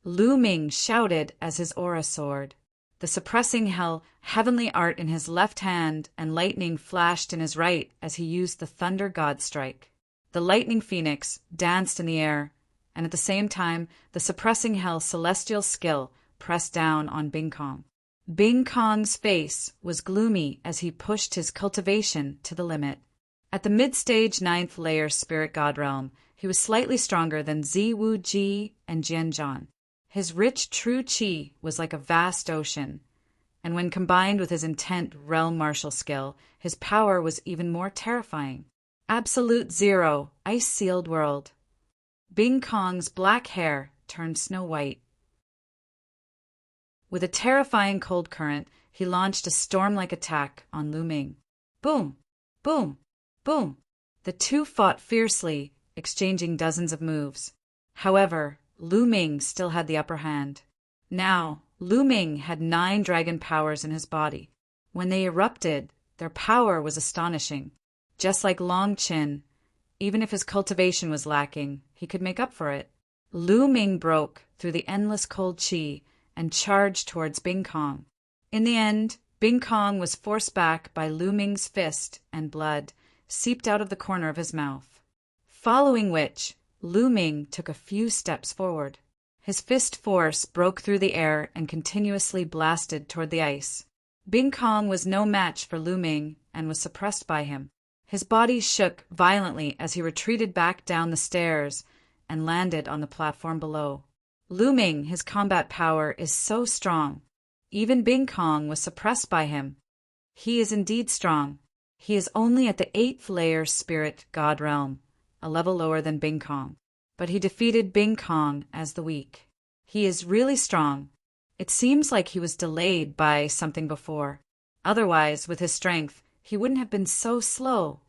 Lu Ming shouted as his aura soared. The suppressing hell heavenly art in his left hand and lightning flashed in his right as he used the Thunder God Strike. The lightning phoenix danced in the air, and at the same time, the suppressing hell celestial skill pressed down on Bing Kong. Bing Kong's face was gloomy as he pushed his cultivation to the limit. At the mid-stage 9th layer spirit god realm, he was slightly stronger than Ziwu Ji and Jianzhan. His rich true qi was like a vast ocean, and when combined with his intent realm martial skill, his power was even more terrifying. Absolute zero, ice-sealed world. Bing Kong's black hair turned snow white. With a terrifying cold current, he launched a storm-like attack on Lu Ming. Boom! Boom! Boom! The two fought fiercely, exchanging dozens of moves. However, Lu Ming still had the upper hand. Now, Lu Ming had 9 dragon powers in his body. When they erupted, their power was astonishing. Just like Long Qin, even if his cultivation was lacking, he could make up for it. Lu Ming broke through the endless cold qi and charged towards Bing Kong. In the end, Bing Kong was forced back by Lu Ming's fist, and blood seeped out of the corner of his mouth. Following which, Lu Ming took a few steps forward. His fist force broke through the air and continuously blasted toward the ice. Bing Kong was no match for Lu Ming and was suppressed by him. His body shook violently as he retreated back down the stairs and landed on the platform below. Lu Ming, his combat power is so strong. Even Bing Kong was suppressed by him. He is indeed strong. He is only at the 8th layer spirit god realm, a level lower than Bing Kong. But he defeated Bing Kong as the weak. He is really strong. It seems like he was delayed by something before. Otherwise, with his strength, he wouldn't have been so slow.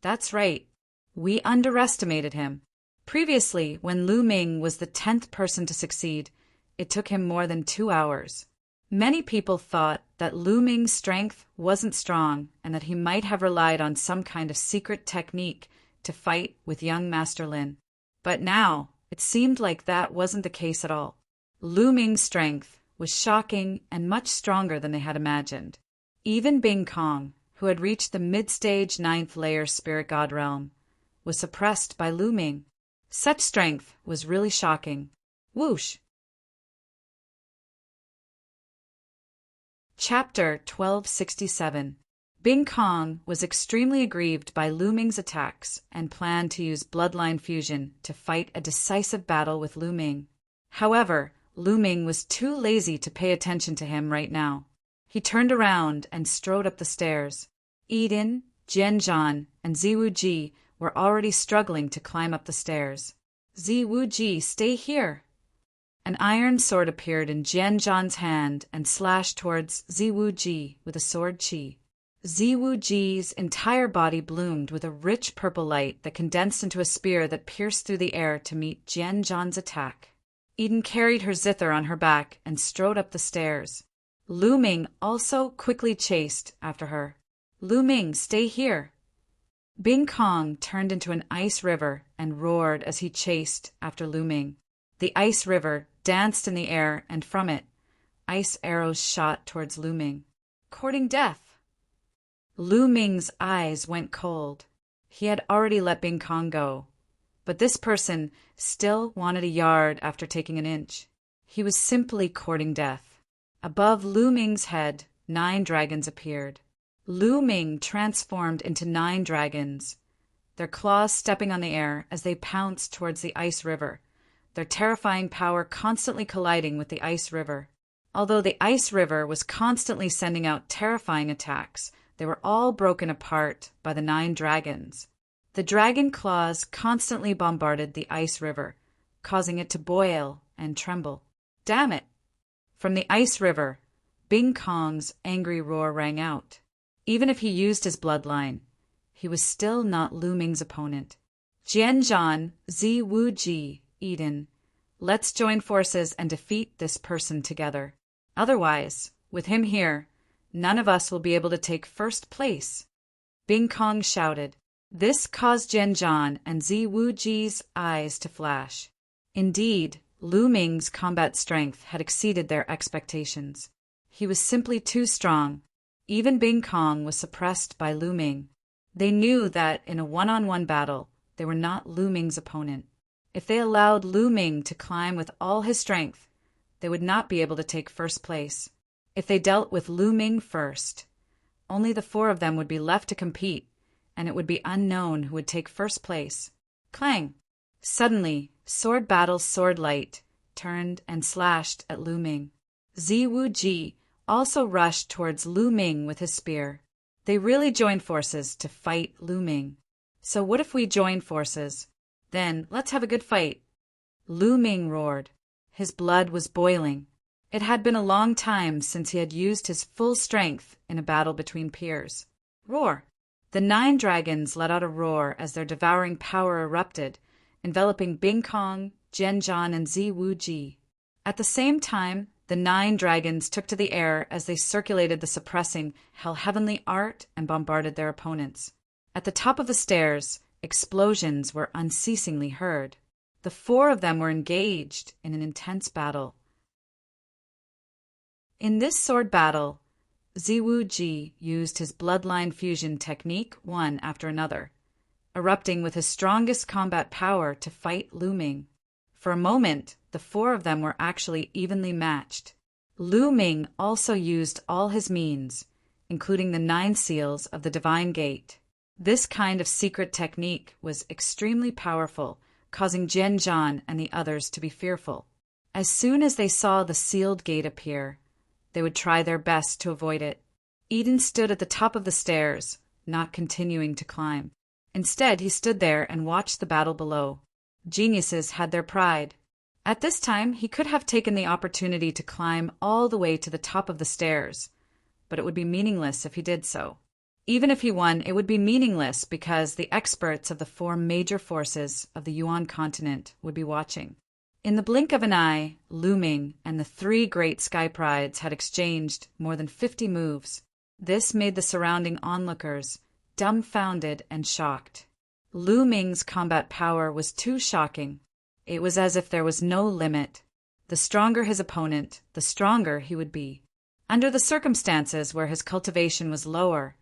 That's right. We underestimated him. Previously, when Lu Ming was the 10th person to succeed, it took him more than 2 hours. Many people thought that Lu Ming's strength wasn't strong and that he might have relied on some kind of secret technique to fight with young Master Lin. But now, it seemed like that wasn't the case at all. Lu Ming's strength was shocking and much stronger than they had imagined. Even Bing Kong, who had reached the mid-stage 9th layer spirit god realm, was suppressed by Lu Ming. Such strength was really shocking. Whoosh! Chapter 1267. Bing Kong was extremely aggrieved by Lu Ming's attacks and planned to use bloodline fusion to fight a decisive battle with Lu Ming. However, Lu Ming was too lazy to pay attention to him right now. He turned around and strode up the stairs. Eden, Jianzhan, and Ziwu Ji were already struggling to climb up the stairs. Ziwu Ji, stay here! An iron sword appeared in Jianzhan's hand and slashed towards Ziwu Ji with a sword qi. Ziwu-Ji's entire body bloomed with a rich purple light that condensed into a spear that pierced through the air to meet Jian-Zhan's attack. Eden carried her zither on her back and strode up the stairs. Lu Ming also quickly chased after her. Lu Ming, stay here. Bing Kong turned into an ice river and roared as he chased after Lu Ming. The ice river danced in the air, and from it, ice arrows shot towards Lu Ming. Courting death! Lu Ming's eyes went cold. He had already let Bing Kong go, but this person still wanted a yard after taking an inch. He was simply courting death. Above Lu Ming's head, 9 dragons appeared. Lu Ming transformed into 9 dragons, their claws stepping on the air as they pounced towards the ice river, their terrifying power constantly colliding with the ice river. Although the ice river was constantly sending out terrifying attacks, they were all broken apart by the 9 dragons. The dragon claws constantly bombarded the ice river, causing it to boil and tremble. Damn it! From the ice river, Bing Kong's angry roar rang out. Even if he used his bloodline, he was still not Lu Ming's opponent. Jian-Zhan, Ziwu-Ji, Eden, let's join forces and defeat this person together. Otherwise, with him here, none of us will be able to take first place. Bing Kong shouted. This caused Jian-Zhan and Ziwu-Ji's eyes to flash. Indeed, Lu Ming's combat strength had exceeded their expectations. He was simply too strong. Even Bing Kong was suppressed by Lu Ming. They knew that in a one-on-one battle, they were not Lu Ming's opponent. If they allowed Lu Ming to climb with all his strength, they would not be able to take first place. If they dealt with Lu Ming first, only the 4 of them would be left to compete, and it would be unknown who would take first place. Clang! Suddenly, Sword Battle's sword light turned and slashed at Lu Ming. Ziwu-Ji also rushed towards Lu Ming with his spear. They really joined forces to fight Lu Ming. So what if we join forces? Then let's have a good fight. Lu Ming roared. His blood was boiling. It had been a long time since he had used his full strength in a battle between peers. Roar! The 9 dragons let out a roar as their devouring power erupted, enveloping Bing Kong, Jian-Zhan, and Ziwu-Ji. At the same time, the 9 dragons took to the air as they circulated the suppressing heavenly art and bombarded their opponents. At the top of the stairs, explosions were unceasingly heard. The 4 of them were engaged in an intense battle. In this sword battle, Ziwu-Ji used his bloodline fusion technique one after another, erupting with his strongest combat power to fight Lu Ming. For a moment, the 4 of them were actually evenly matched. Lu Ming also used all his means, including the 9 seals of the Divine Gate. This kind of secret technique was extremely powerful, causing Jian-Zhan and the others to be fearful. As soon as they saw the sealed gate appear, they would try their best to avoid it. Eden stood at the top of the stairs, not continuing to climb. Instead, he stood there and watched the battle below. Geniuses had their pride. At this time, he could have taken the opportunity to climb all the way to the top of the stairs, but it would be meaningless if he did so. Even if he won, it would be meaningless because the experts of the 4 major forces of the Yuan continent would be watching. In the blink of an eye, Lu Ming and the 3 great sky prides had exchanged more than 50 moves. This made the surrounding onlookers dumbfounded and shocked. Lu Ming's combat power was too shocking. It was as if there was no limit. The stronger his opponent, the stronger he would be. Under the circumstances where his cultivation was lower,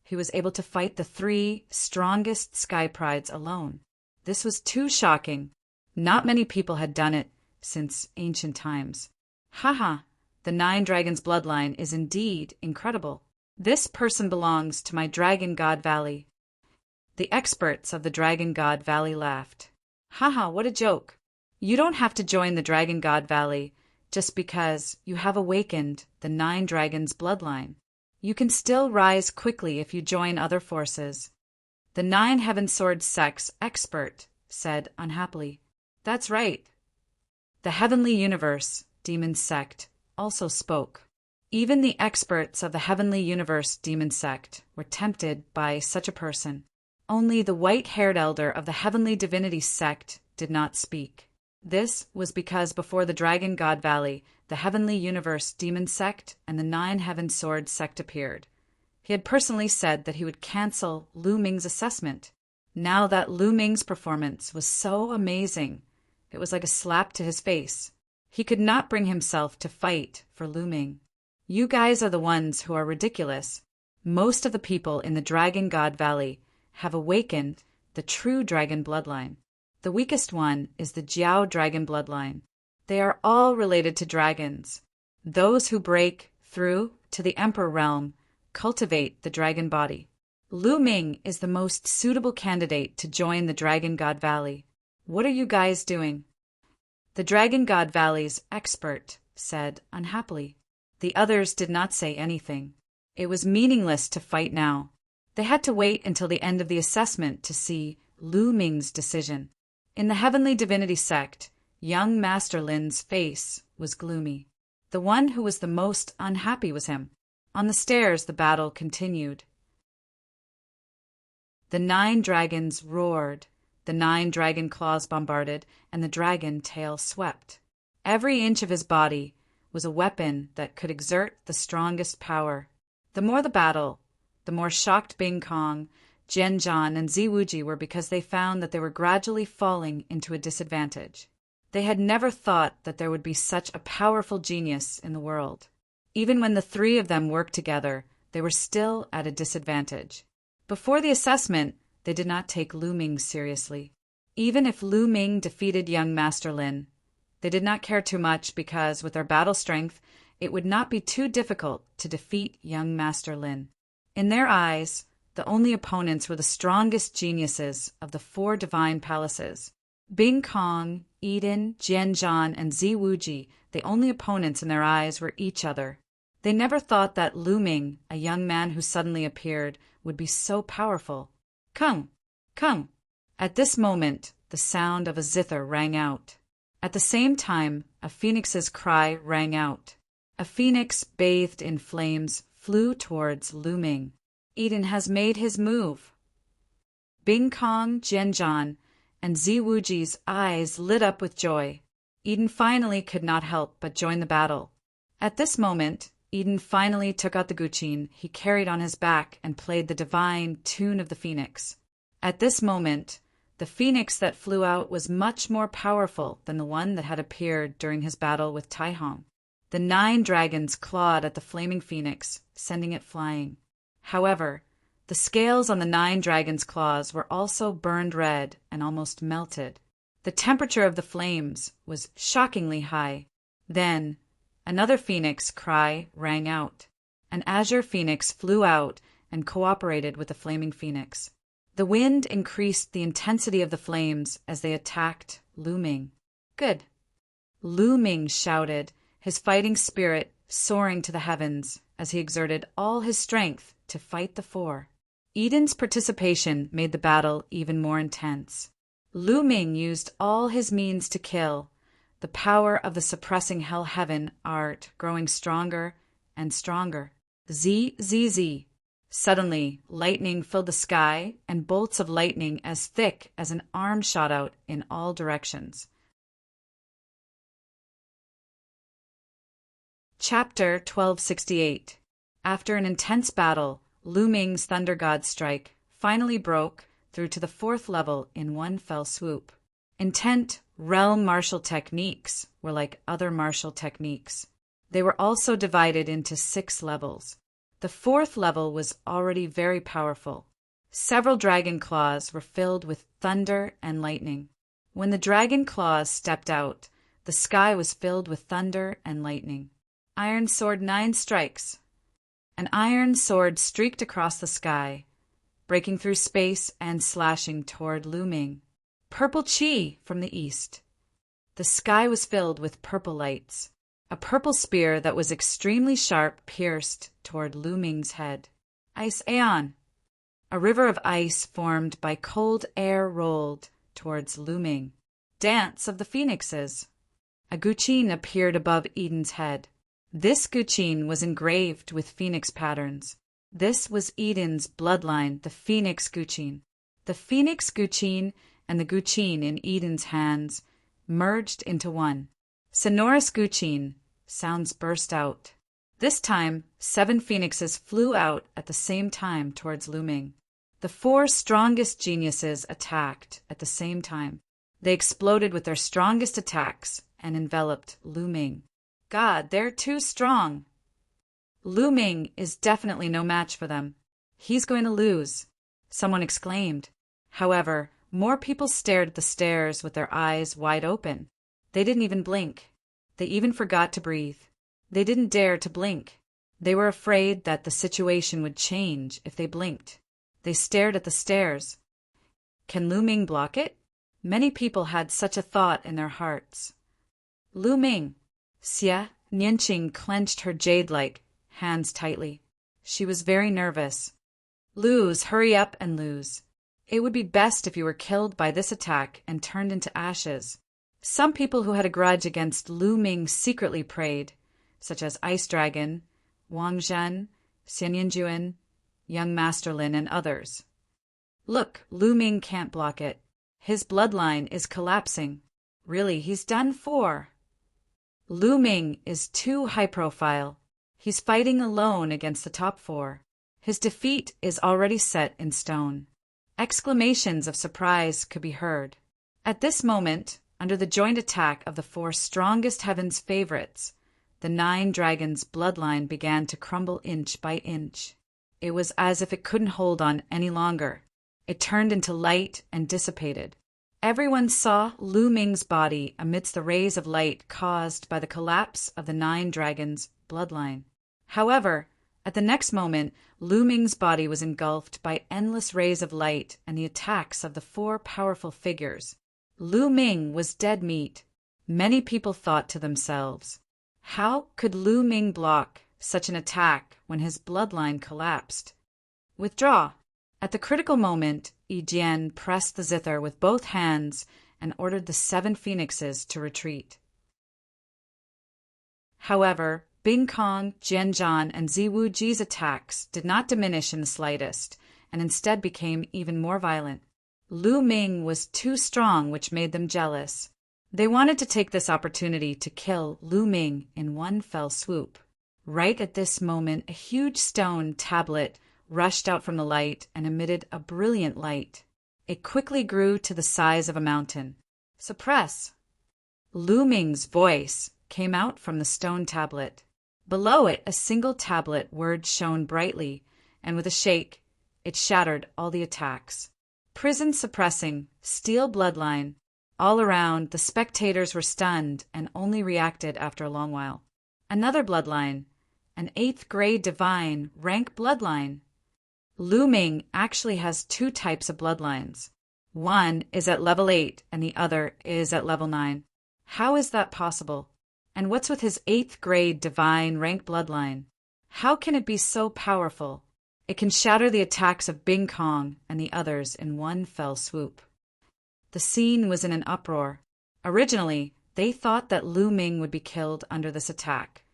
he was able to fight the 3 strongest sky prides alone. This was too shocking. Not many people had done it since ancient times. Haha, the 9 dragons' bloodline is indeed incredible. This person belongs to my Dragon God Valley. The experts of the Dragon God Valley laughed. Haha, what a joke. You don't have to join the Dragon God Valley just because you have awakened the 9 dragons' bloodline. You can still rise quickly if you join other forces. The 9 Heaven Sword Sect's expert said unhappily. That's right. The Heavenly Universe Demon Sect also spoke. Even the experts of the Heavenly Universe demon sect were tempted by such a person. Only the white-haired elder of the Heavenly Divinity sect did not speak. This was because before the Dragon God Valley, the Heavenly Universe demon sect and the Nine Heaven Sword sect appeared. He had personally said that he would cancel Lu Ming's assessment. Now that Lu Ming's performance was so amazing, it was like a slap to his face. He could not bring himself to fight for Lu Ming. You guys are the ones who are ridiculous. Most of the people in the Dragon God Valley have awakened the true dragon bloodline. The weakest one is the Jiao dragon bloodline. They are all related to dragons. Those who break through to the Emperor realm cultivate the dragon body. Lu Ming is the most suitable candidate to join the Dragon God Valley. What are you guys doing? The Dragon God Valley's expert said unhappily. The others did not say anything. It was meaningless to fight now. They had to wait until the end of the assessment to see Lu Ming's decision. In the Heavenly Divinity sect, young Master Lin's face was gloomy. The one who was the most unhappy was him. On the stairs, the battle continued. The 9 dragons roared, the 9 dragon claws bombarded, and the dragon tail swept. Every inch of his body was a weapon that could exert the strongest power. The more the battle, the more shocked Bing Kong, Jian Zhan, and Ziwuji were because they found that they were gradually falling into a disadvantage. They had never thought that there would be such a powerful genius in the world. Even when the 3 of them worked together, they were still at a disadvantage. Before the assessment, they did not take Lu Ming seriously. Even if Lu Ming defeated young Master Lin, they did not care too much because, with their battle strength, it would not be too difficult to defeat young Master Lin. In their eyes, the only opponents were the strongest geniuses of the 4 divine palaces. Bing Kong, Eden, Jian Zhan, and Ziwuji, the only opponents in their eyes were each other. They never thought that Lu Ming, a young man who suddenly appeared, would be so powerful. Come, come. At this moment, the sound of a zither rang out. At the same time, a phoenix's cry rang out. A phoenix bathed in flames flew towards Lu Ming. Eden has made his move. Bing Kong, Jian Zhan, and Ziwuji's eyes lit up with joy. Eden finally could not help but join the battle. At this moment, Eden finally took out the guqin he carried on his back and played the divine tune of the phoenix. At this moment, the phoenix that flew out was much more powerful than the one that had appeared during his battle with Tai Hong. The 9 dragons clawed at the flaming phoenix, sending it flying. However, the scales on the 9 dragons' claws were also burned red and almost melted. The temperature of the flames was shockingly high. Then, another phoenix cry rang out. An azure phoenix flew out and cooperated with the flaming phoenix. The wind increased the intensity of the flames as they attacked Lu Ming. Good. Lu Ming shouted, his fighting spirit soaring to the heavens as he exerted all his strength to fight the 4. Eden's participation made the battle even more intense. Lu Ming used all his means to kill, the power of the suppressing hell heaven art growing stronger and stronger. Z. Suddenly, lightning filled the sky, and bolts of lightning as thick as an arm shot out in all directions. Chapter 1268. After an intense battle, Lu Ming's Thunder God strike finally broke through to the 4th level in one fell swoop. Intent realm martial techniques were like other martial techniques. They were also divided into 6 levels. The 4th level was already very powerful. Several dragon claws were filled with thunder and lightning. When the dragon claws stepped out, the sky was filled with thunder and lightning. Iron sword 9 strikes. An iron sword streaked across the sky, breaking through space and slashing toward Lu Ming. Purple chi from the east. The sky was filled with purple lights. A purple spear that was extremely sharp pierced toward Lu Ming's head. Ice Aeon. A river of ice formed by cold air rolled towards Lu Ming. Dance of the Phoenixes. A guqin appeared above Eden's head. This guqin was engraved with phoenix patterns. This was Eden's bloodline, the phoenix guqin. The phoenix guqin and the guqin in Eden's hands merged into one. Sonorous guqin, sounds burst out. This time, 7 phoenixes flew out at the same time towards Lu Ming. The 4 strongest geniuses attacked at the same time. They exploded with their strongest attacks and enveloped Lu Ming. God, they're too strong. Lu Ming is definitely no match for them. He's going to lose, someone exclaimed. However, more people stared at the stairs with their eyes wide open. They didn't even blink. They even forgot to breathe. They didn't dare to blink. They were afraid that the situation would change if they blinked. They stared at the stairs. Can Lu Ming block it? Many people had such a thought in their hearts. Lu Ming. Xie Nianqing clenched her jade-like hands tightly. She was very nervous. Lose, hurry up and lose. It would be best if you were killed by this attack and turned into ashes. Some people who had a grudge against Lu Ming secretly prayed, such as Ice Dragon, Wang Zhen, Xian Yinjuan, Young Master Lin, and others. Look, Lu Ming can't block it. His bloodline is collapsing. Really, he's done for. Lu Ming is too high-profile. He's fighting alone against the top 4. His defeat is already set in stone. Exclamations of surprise could be heard. At this moment, under the joint attack of the 4 strongest heaven's favorites, the 9 dragons' bloodline began to crumble inch by inch. It was as if it couldn't hold on any longer. It turned into light and dissipated. Everyone saw Lu Ming's body amidst the rays of light caused by the collapse of the 9 dragons' bloodline. However, at the next moment, Lu Ming's body was engulfed by endless rays of light and the attacks of the 4 powerful figures. Lu Ming was dead meat. Many people thought to themselves, how could Lu Ming block such an attack when his bloodline collapsed? Withdraw. At the critical moment, Yi Jian pressed the zither with both hands and ordered the 7 phoenixes to retreat. However, Bing Kong, Jian Zhan, and Ziwu Ji's attacks did not diminish in the slightest, and instead became even more violent. Lu Ming was too strong, which made them jealous. They wanted to take this opportunity to kill Lu Ming in one fell swoop. Right at this moment, a huge stone tablet rushed out from the light and emitted a brilliant light. It quickly grew to the size of a mountain. Suppress! Lu Ming's voice came out from the stone tablet. Below it, a single tablet word shone brightly, and with a shake, it shattered all the attacks. Prison suppressing, steel bloodline. All around, the spectators were stunned and only reacted after a long while. Another bloodline, an 8th grade divine rank bloodline. Lu Ming actually has 2 types of bloodlines. One is at level 8 and the other is at level 9. How is that possible? And what's with his 8th grade divine rank bloodline? How can it be so powerful? It can shatter the attacks of Bing Kong and the others in one fell swoop. The scene was in an uproar. Originally, they thought that Lu Ming would be killed under this attack.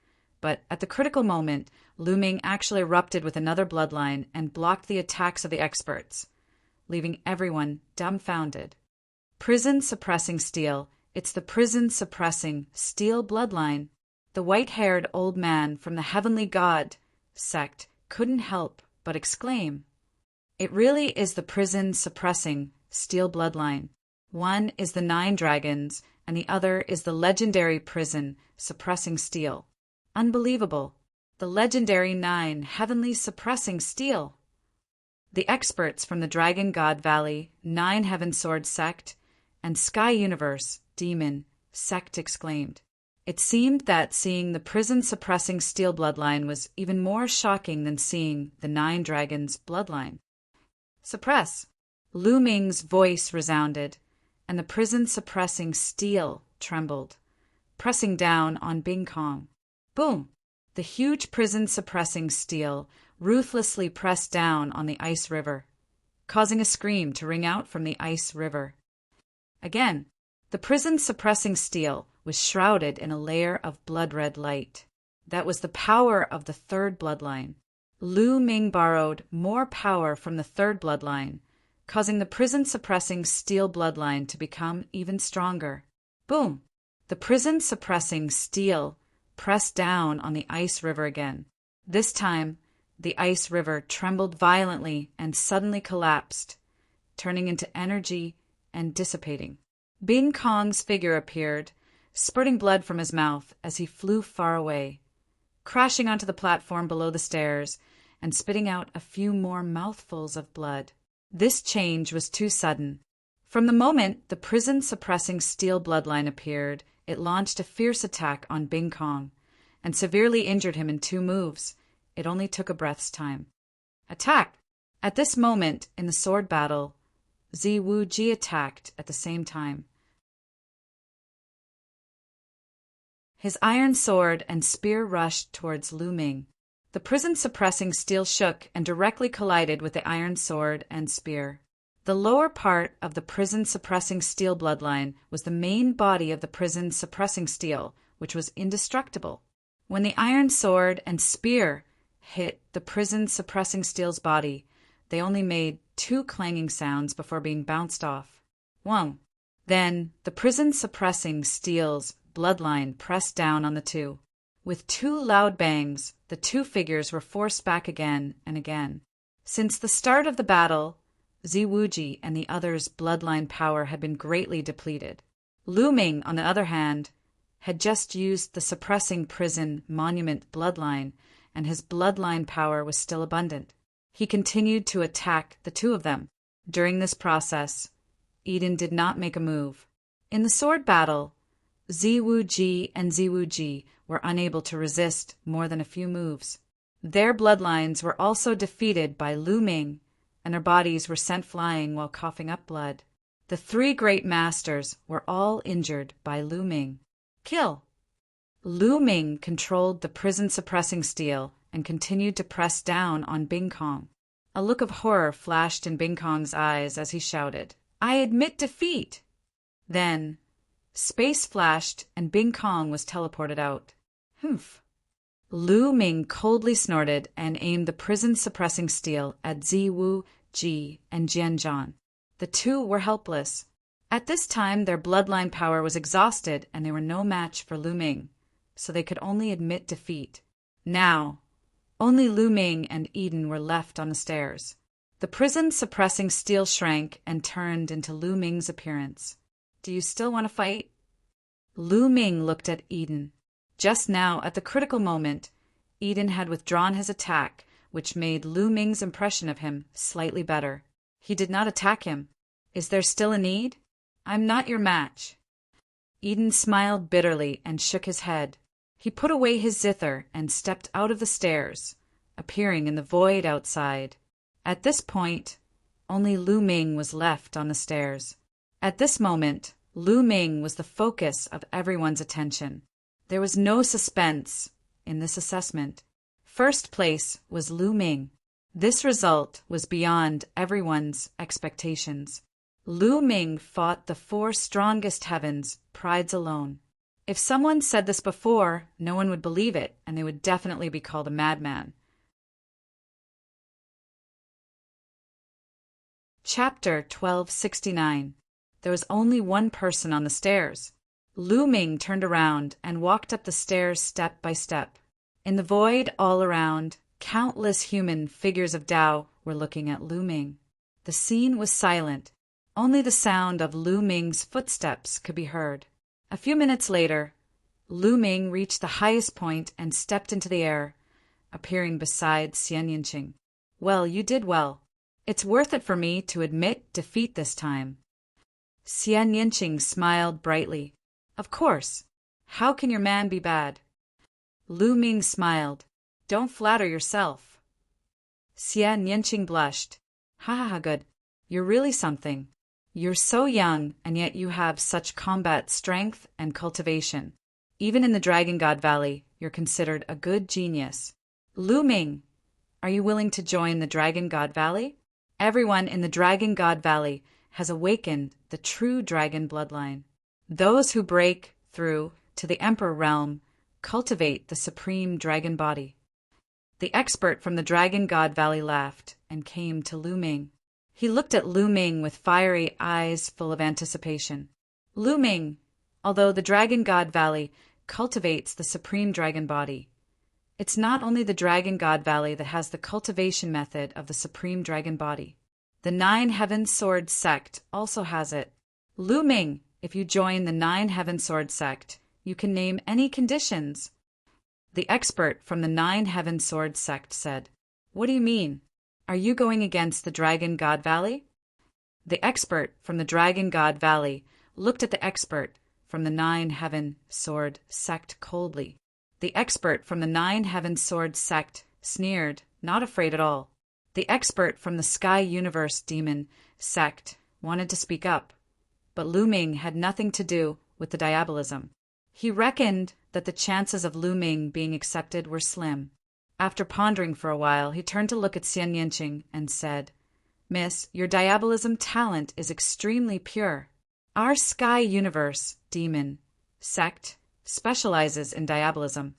But at the critical moment, Lu Ming actually erupted with another bloodline and blocked the attacks of the experts, leaving everyone dumbfounded. Prison suppressing steel. It's the prison suppressing steel bloodline. The white-haired old man from the Heavenly God sect couldn't help but exclaim. It really is the prison suppressing steel bloodline. One is the 9 dragons and the other is the legendary prison suppressing steel. Unbelievable. The legendary 9 heavenly suppressing steel. The experts from the Dragon God Valley, 9 Heaven Sword sect, and Sky Universe Demon sect exclaimed. It seemed that seeing the prison suppressing steel bloodline was even more shocking than seeing the 9 dragons bloodline. Suppress! Lu Ming's voice resounded, and the prison suppressing steel trembled, pressing down on Bing Kong. Boom! The huge prison-suppressing steel ruthlessly pressed down on the ice river, causing a scream to ring out from the ice river. Again, the prison-suppressing steel was shrouded in a layer of blood-red light. That was the power of the third bloodline. Lu Ming borrowed more power from the third bloodline, causing the prison-suppressing steel bloodline to become even stronger. Boom! The prison-suppressing steel pressed down on the ice river again. This time, the ice river trembled violently and suddenly collapsed, turning into energy and dissipating. Bing Kong's figure appeared, spurting blood from his mouth as he flew far away, crashing onto the platform below the stairs and spitting out a few more mouthfuls of blood. This change was too sudden. From the moment the prison-suppressing steel bloodline appeared, it launched a fierce attack on Bing Kong and severely injured him in 2 moves. It only took a breath's time. Attack! At this moment in the sword battle, Ziwu-ji attacked at the same time. His iron sword and spear rushed towards Lu Ming. The prison-suppressing steel shook and directly collided with the iron sword and spear. The lower part of the prison-suppressing steel bloodline was the main body of the prison-suppressing steel, which was indestructible. When the iron sword and spear hit the prison-suppressing steel's body, they only made 2 clanging sounds before being bounced off. Whoa! Then the prison-suppressing steel's bloodline pressed down on the 2. With 2 loud bangs, the 2 figures were forced back again and again. Since the start of the battle, Ziwu-ji and the others' bloodline power had been greatly depleted. Lu Ming, on the other hand, had just used the suppressing prison monument bloodline, and his bloodline power was still abundant. He continued to attack the 2 of them. During this process, Eden did not make a move. In the sword battle, Ziwu-ji and Ziwu-ji were unable to resist more than a few moves. Their bloodlines were also defeated by Lu Ming, and their bodies were sent flying while coughing up blood. The 3 great masters were all injured by Lu Ming. Kill! Lu Ming controlled the prison-suppressing steel and continued to press down on Bing Kong. A look of horror flashed in Bing Kong's eyes as he shouted, "I admit defeat!" Then, space flashed and Bing Kong was teleported out. Humph! Lu Ming coldly snorted and aimed the prison-suppressing steel at Ziwu-ji and Jianzhan. The 2 were helpless. At this time, their bloodline power was exhausted and they were no match for Lu Ming, so they could only admit defeat. Now, only Lu Ming and Eden were left on the stairs. The prison-suppressing steel shrank and turned into Lu Ming's appearance. "Do you still want to fight?" Lu Ming looked at Eden. Just now, at the critical moment, Eden had withdrawn his attack, which made Lu Ming's impression of him slightly better. He did not attack him. "Is there still a need?" "I'm not your match." Eden smiled bitterly and shook his head. He put away his zither and stepped out of the stairs, appearing in the void outside. At this point, only Lu Ming was left on the stairs. At this moment, Lu Ming was the focus of everyone's attention. There was no suspense in this assessment. First place was Lu Ming. This result was beyond everyone's expectations. Lu Ming fought the 4 strongest heavens, prides alone. If someone said this before, no one would believe it, and they would definitely be called a madman. Chapter 1269. There was only one person on the stairs. Lu Ming turned around and walked up the stairs step by step. In the void all around, countless human figures of Tao were looking at Lu Ming. The scene was silent. Only the sound of Lu Ming's footsteps could be heard. A few minutes later, Lu Ming reached the highest point and stepped into the air, appearing beside Xian Yinqing. "Well, you did well. It's worth it for me to admit defeat this time." Xian Yinqing smiled brightly. "Of course. How can your man be bad?" Lu Ming smiled. "Don't flatter yourself." Xian Yinqing blushed. "Ha ha ha, good. You're really something. You're so young, and yet you have such combat strength and cultivation. Even in the Dragon God Valley, you're considered a good genius. Lu Ming, are you willing to join the Dragon God Valley? Everyone in the Dragon God Valley has awakened the true dragon bloodline. Those who break through to the Emperor realm cultivate the supreme dragon body. The expert from the Dragon God Valley laughed and came to Lu Ming. He looked at Lu Ming with fiery eyes full of anticipation. Lu Ming, although the Dragon God Valley cultivates the supreme dragon body, it's not only the Dragon God Valley that has the cultivation method of the supreme dragon body. The Nine Heaven Sword sect also has it. Lu Ming, if you join the Nine Heaven Sword sect, you can name any conditions. The expert from the Nine Heaven Sword sect said, "What do you mean? Are you going against the Dragon God Valley?" The expert from the Dragon God Valley looked at the expert from the Nine Heaven Sword sect coldly. The expert from the Nine Heaven Sword sect sneered, not afraid at all. The expert from the Sky Universe Demon sect wanted to speak up, but Lu Ming had nothing to do with the diabolism. He reckoned that the chances of Lu Ming being accepted were slim. After pondering for a while, he turned to look at Xian Yanqing and said, "Miss, your diabolism talent is extremely pure. Our Sky Universe Demon sect specializes in diabolism.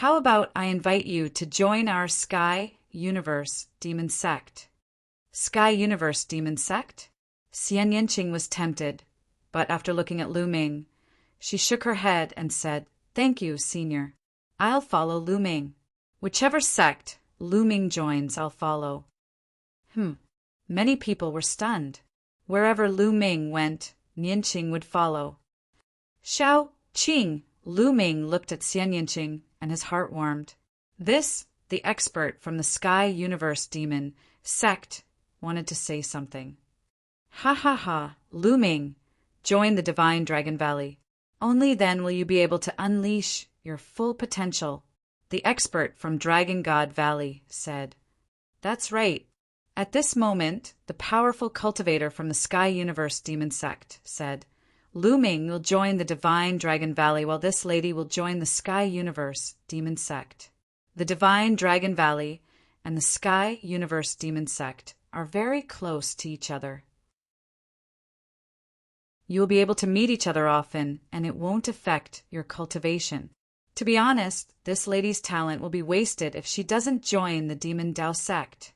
How about I invite you to join our Sky Universe Demon sect?" Sky Universe Demon sect? Xian Yanqing was tempted, but after looking at Lu Ming, she shook her head and said, "Thank you, Senior. I'll follow Lu Ming. Whichever sect Lu Ming joins, I'll follow." Many people were stunned. Wherever Lu Ming went, Yanqing would follow. Xiao Qing. Lu Ming looked at Xian Yanqing, and his heart warmed. This, the expert from the Sky Universe Demon sect, wanted to say something. "Ha ha ha, Lu Ming, join the Divine Dragon Valley. Only then will you be able to unleash your full potential," the expert from Dragon God Valley said. That's right. At this moment, the powerful cultivator from the Sky Universe Demon sect said, "Lu Ming will join the Divine Dragon Valley while this lady will join the Sky Universe Demon sect." The Divine Dragon Valley and the Sky Universe Demon sect are very close to each other. You will be able to meet each other often, and it won't affect your cultivation. To be honest, this lady's talent will be wasted if she doesn't join the Demon Dao sect.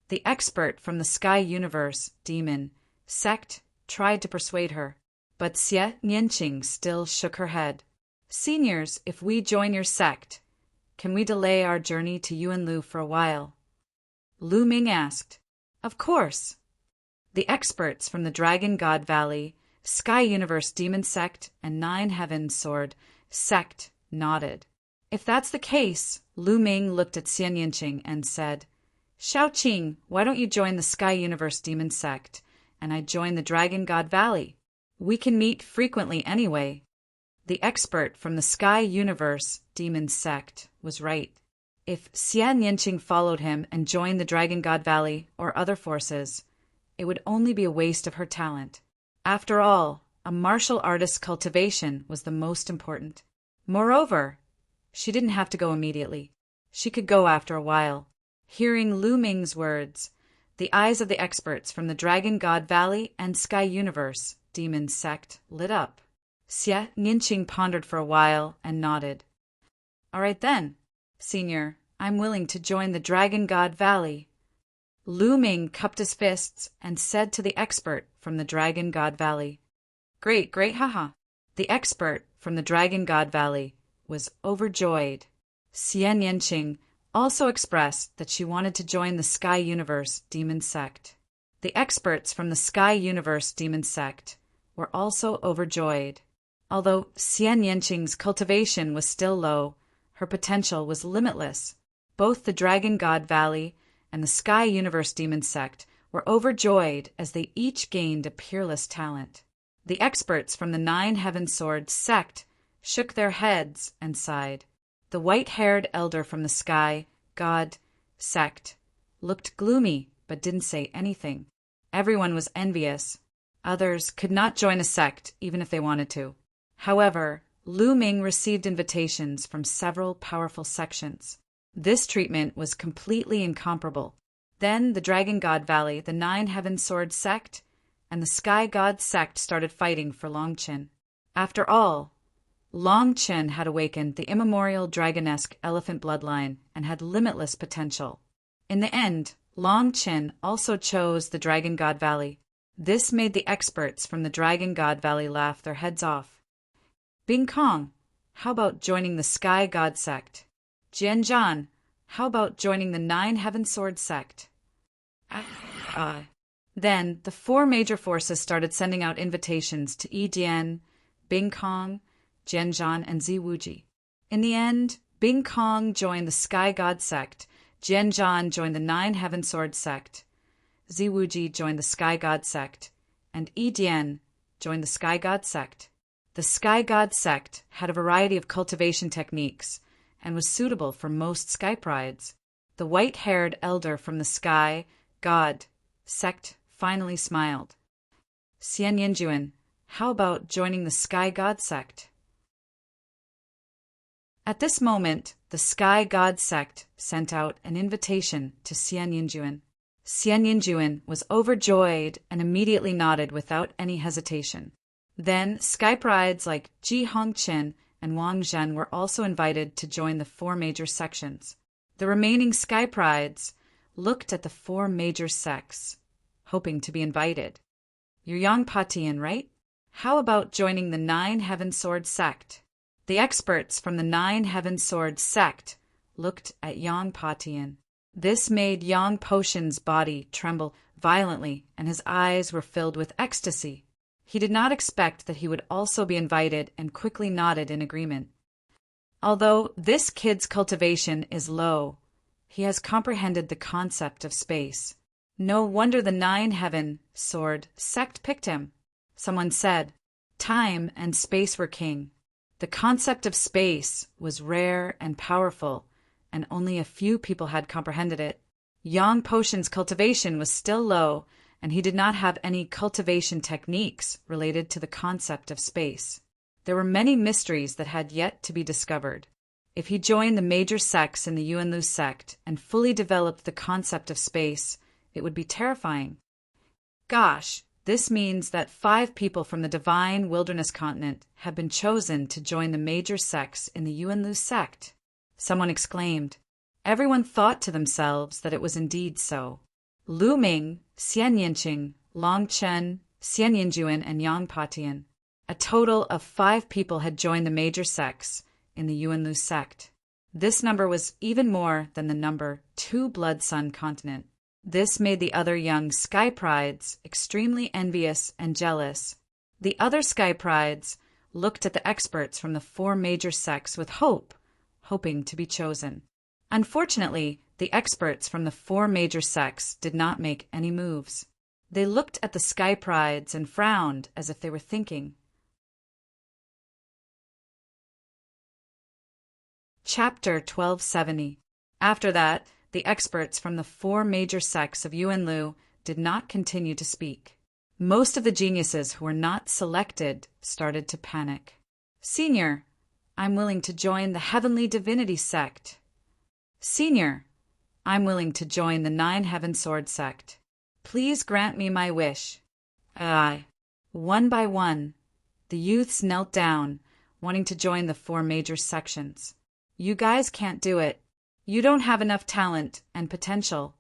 The expert from the Sky Universe Demon sect tried to persuade her, but Xie Nianqing still shook her head. "Seniors, if we join your sect, can we delay our journey to Yuanlu for a while?" Lu Ming asked. "Of course." The experts from the Dragon God Valley, Sky Universe Demon sect, and Nine Heaven Sword sect nodded. If that's the case, Lu Ming looked at Xian Yanqing and said, "Xiao Qing, why don't you join the Sky Universe Demon sect, and I join the Dragon God Valley? We can meet frequently anyway." The expert from the Sky Universe Demon sect was right. If Xian Yanqing followed him and joined the Dragon God Valley or other forces, it would only be a waste of her talent. After all, a martial artist's cultivation was the most important. Moreover, she didn't have to go immediately. She could go after a while. Hearing Lu Ming's words, the eyes of the experts from the Dragon God Valley and Sky Universe Demon sect lit up. Xie Nianqing pondered for a while and nodded. "All right then, Senior, I'm willing to join the Dragon God Valley." Lu Ming cupped his fists and said to the expert from the Dragon God Valley, "Great, great, haha." The expert from the Dragon God Valley was overjoyed. Xian Yanqing also expressed that she wanted to join the Sky Universe Demon sect. The experts from the Sky Universe Demon sect were also overjoyed. Although Xian Yanqing's cultivation was still low, her potential was limitless. Both the Dragon God Valley and the Sky Universe Demon sect were overjoyed as they each gained a peerless talent. The experts from the Nine Heaven Sword sect shook their heads and sighed. The white-haired elder from the Sky God sect looked gloomy but didn't say anything. Everyone was envious. Others could not join a sect even if they wanted to. However, Lu Ming received invitations from several powerful sections. This treatment was completely incomparable. Then the Dragon God Valley, the Nine Heaven Sword sect, and the Sky God sect started fighting for Longqin. After all, Long Chen had awakened the immemorial dragonesque elephant bloodline and had limitless potential. In the end, Long Chen also chose the Dragon God Valley. This made the experts from the Dragon God Valley laugh their heads off. Bing Kong, how about joining the Sky God sect? Jian Zhan, how about joining the Nine Heaven Sword sect? Then the four major forces started sending out invitations to Yi Dian, Bing Kong, Jian Zhan, and Zi Wuji. In the end, Bing Kong joined the Sky God sect, Jian Zhan joined the Nine Heaven Sword sect, Zi Wuji joined the Sky God sect, and Yi Dian joined the Sky God sect. The Sky God sect had a variety of cultivation techniques and was suitable for most sky prides. The white-haired elder from the Sky God sect finally smiled. Xian Yinjuan, how about joining the Sky God sect? At this moment, the Sky God sect sent out an invitation to Xian Yinjuan. Xian Yinjuan was overjoyed and immediately nodded without any hesitation. Then, sky prides like Ji Hongqin and Wang Zhen were also invited to join the four major sections. The remaining sky prides looked at the four major sects, hoping to be invited. You're Yang Patian, right? How about joining the Nine Heaven Sword sect? The experts from the Nine Heaven Sword sect looked at Yang Patian. This made Yang Potion's body tremble violently, and his eyes were filled with ecstasy. He did not expect that he would also be invited and quickly nodded in agreement. Although this kid's cultivation is low, he has comprehended the concept of space. No wonder the Nine Heaven Sword sect picked him. Someone said, time and space were king. The concept of space was rare and powerful, and only a few people had comprehended it. Yang Potion's cultivation was still low, and he did not have any cultivation techniques related to the concept of space. There were many mysteries that had yet to be discovered. If he joined the major sects in the Yuanlu sect and fully developed the concept of space, it would be terrifying. Gosh, this means that 5 people from the divine wilderness continent have been chosen to join the major sects in the Yuanlu sect. Someone exclaimed. Everyone thought to themselves that it was indeed so. Lu Ming, Xian Yinqing, Long Chen, Xian Yinjuan, and Yang Patian. A total of 5 people had joined the major sects in the Yuanlu sect. This number was even more than the number 2 Blood Sun continent. This made the other young Sky Prides extremely envious and jealous. The other Sky Prides looked at the experts from the 4 major sects with hope, hoping to be chosen. Unfortunately, the experts from the 4 major sects did not make any moves. They looked at the Sky Prides and frowned as if they were thinking. Chapter 1270. After that, the experts from the 4 major sects of Yuanlu did not continue to speak. Most of the geniuses who were not selected started to panic. Senior, I'm willing to join the Heavenly Divinity sect. Senior, I'm willing to join the Nine Heaven Sword sect. Please grant me my wish. One by one, the youths knelt down, wanting to join the 4 major sections. You guys can't do it. You don't have enough talent and potential.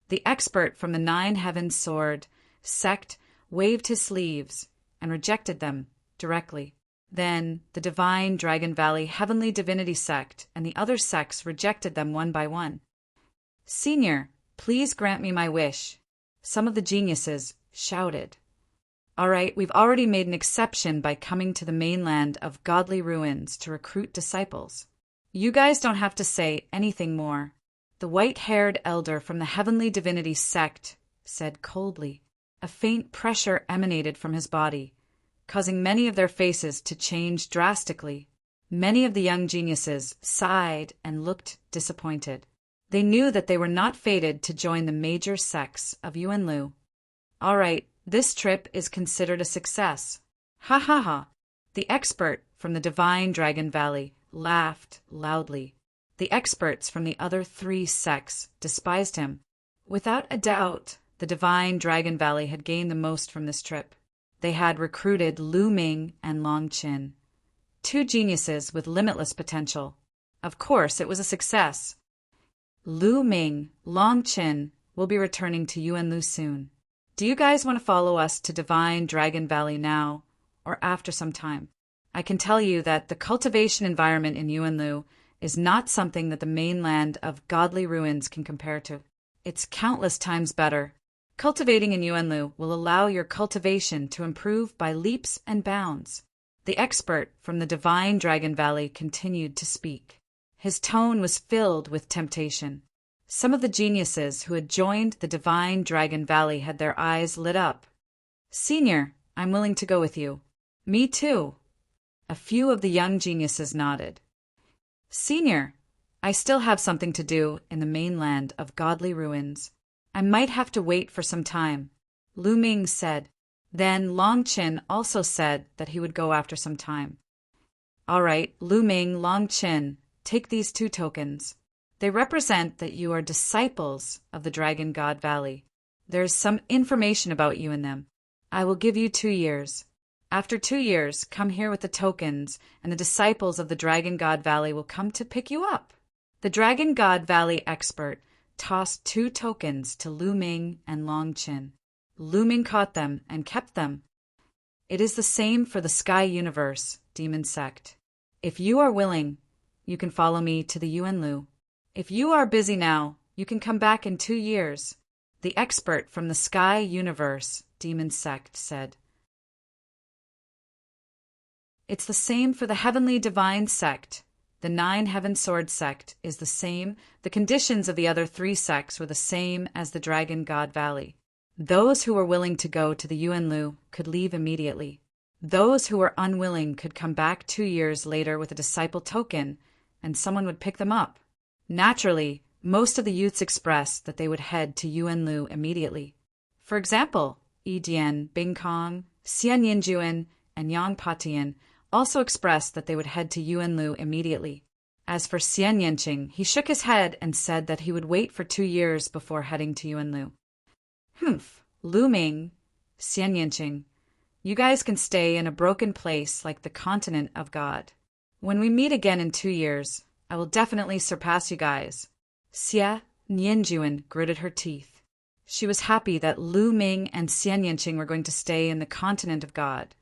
The expert from the Nine Heaven Sword sect waved his sleeves and rejected them directly. Then the Divine Dragon Valley Heavenly Divinity sect and the other sects rejected them one by one. Senior, please grant me my wish. Some of the geniuses shouted. All right, we've already made an exception by coming to the mainland of godly ruins to recruit disciples. You guys don't have to say anything more. The white-haired elder from the Heavenly Divinity sect said coldly. A faint pressure emanated from his body, causing many of their faces to change drastically. Many of the young geniuses sighed and looked disappointed. They knew that they were not fated to join the major sects of Yuanlu. All right, this trip is considered a success. Ha ha ha. The expert from the Divine Dragon Valley laughed loudly. The experts from the other 3 sects despised him. Without a doubt, the Divine Dragon Valley had gained the most from this trip. They had recruited Lu Ming and Long Qin. Two geniuses with limitless potential. Of course, it was a success. Lu Ming, Long Qin will be returning to Yuanlu soon. Do you guys want to follow us to Divine Dragon Valley now, or after some time? I can tell you that the cultivation environment in Yuanlu is not something that the mainland of godly ruins can compare to. It's countless times better. Cultivating in Yuanlu will allow your cultivation to improve by leaps and bounds. The expert from the Divine Dragon Valley continued to speak. His tone was filled with temptation. Some of the geniuses who had joined the Divine Dragon Valley had their eyes lit up. "Senior, I'm willing to go with you." "Me too." A few of the young geniuses nodded. "Senior, I still have something to do in the mainland of godly ruins. I might have to wait for some time," Lu Ming said. Then Long Qin also said that he would go after some time. "All right, Lu Ming, Long Qin, take these 2 tokens. They represent that you are disciples of the Dragon God Valley. There is some information about you in them. I will give you 2 years. After 2 years, come here with the tokens, and the disciples of the Dragon God Valley will come to pick you up." The Dragon God Valley expert tossed 2 tokens to Lu Ming and Long Qin. Lu Ming caught them and kept them. "It is the same for the Sky Universe, Demon Sect. If you are willing, you can follow me to the Yuanlu. If you are busy now, you can come back in 2 years," the expert from the Sky Universe, Demon Sect, said. "It's the same for the Heavenly Divine Sect. The 9 Heaven Sword Sect is the same. The conditions of the other 3 sects were the same as the Dragon God Valley. Those who were willing to go to the Yuanlu could leave immediately. Those who were unwilling could come back 2 years later with a disciple token, and someone would pick them up. Naturally, most of the youths expressed that they would head to Yuanlu immediately. For example, Yi Dian, Bing Kong, Xian Yinjuan, and Yang Patian also expressed that they would head to Yuanlu immediately. As for Xian Yanqing, he shook his head and said that he would wait for 2 years before heading to Yuanlu. "Humph, Lu Ming, Xian Yanqing, you guys can stay in a broken place like the continent of God. When we meet again in 2 years, I will definitely surpass you guys." Xia Nianjuan gritted her teeth. She was happy that Lu Ming and Xian Yanqing were going to stay in the continent of God,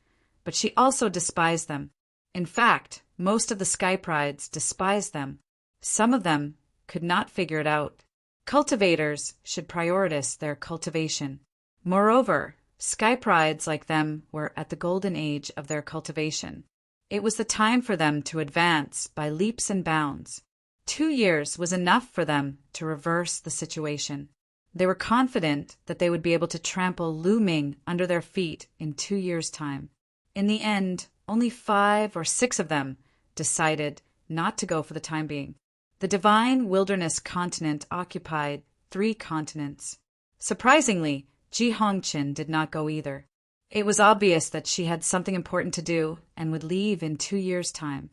but she also despised them. In fact, most of the Sky Prides despised them. Some of them could not figure it out. Cultivators should prioritize their cultivation. Moreover, Sky Prides like them were at the golden age of their cultivation. It was the time for them to advance by leaps and bounds. 2 years was enough for them to reverse the situation. They were confident that they would be able to trample Lu Ming under their feet in 2 years' time. In the end, only 5 or 6 of them decided not to go for the time being. The Divine Wilderness Continent occupied 3 continents. Surprisingly, Ji Hongqin did not go either. It was obvious that she had something important to do and would leave in 2 years' time.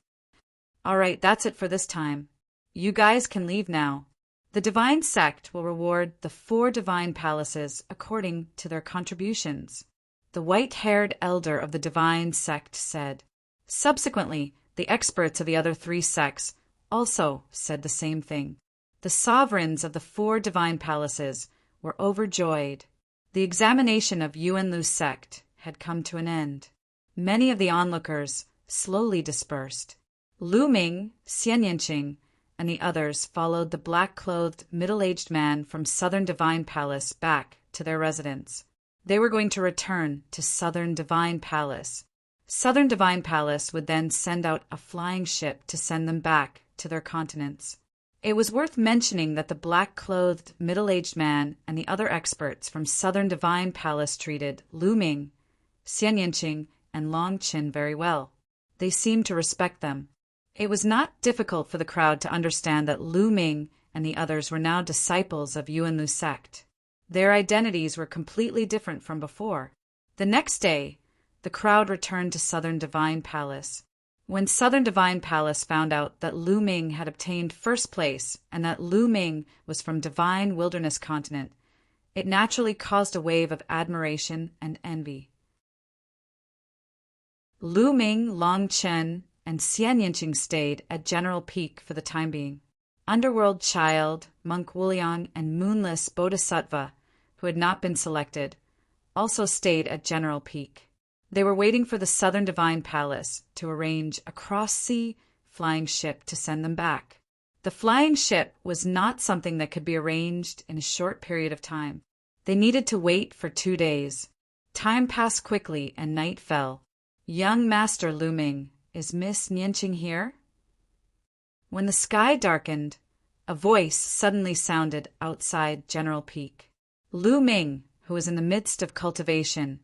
"All right, that's it for this time. You guys can leave now. The Divine Sect will reward the 4 Divine Palaces according to their contributions," the white-haired elder of the Divine Sect said. Subsequently, the experts of the other 3 sects also said the same thing. The sovereigns of the 4 Divine Palaces were overjoyed. The examination of Yuanlu sect had come to an end. Many of the onlookers slowly dispersed. Lu Ming, Xian Yanqing, and the others followed the black-clothed, middle-aged man from Southern Divine Palace back to their residence. They were going to return to Southern Divine Palace. Southern Divine Palace would then send out a flying ship to send them back to their continents. It was worth mentioning that the black-clothed, middle-aged man and the other experts from Southern Divine Palace treated Lu Ming, Xian Yanqing, and Long Qin very well. They seemed to respect them. It was not difficult for the crowd to understand that Lu Ming and the others were now disciples of Yuanlu sect. Their identities were completely different from before. The next day, the crowd returned to Southern Divine Palace. When Southern Divine Palace found out that Lu Ming had obtained first place and that Lu Ming was from Divine Wilderness Continent, it naturally caused a wave of admiration and envy. Lu Ming, Long Qin, and Xian Yinqing stayed at General Peak for the time being. Underworld Child, Monk Wuliang, and Moonless Bodhisattva, who had not been selected, also stayed at General Peak. They were waiting for the Southern Divine Palace to arrange a cross-sea flying ship to send them back. The flying ship was not something that could be arranged in a short period of time. They needed to wait for 2 days. Time passed quickly and night fell. Young Master Lu Ming, is Miss Nianqing here? When the sky darkened, a voice suddenly sounded outside General Peak. Lu Ming, who was in the midst of cultivation,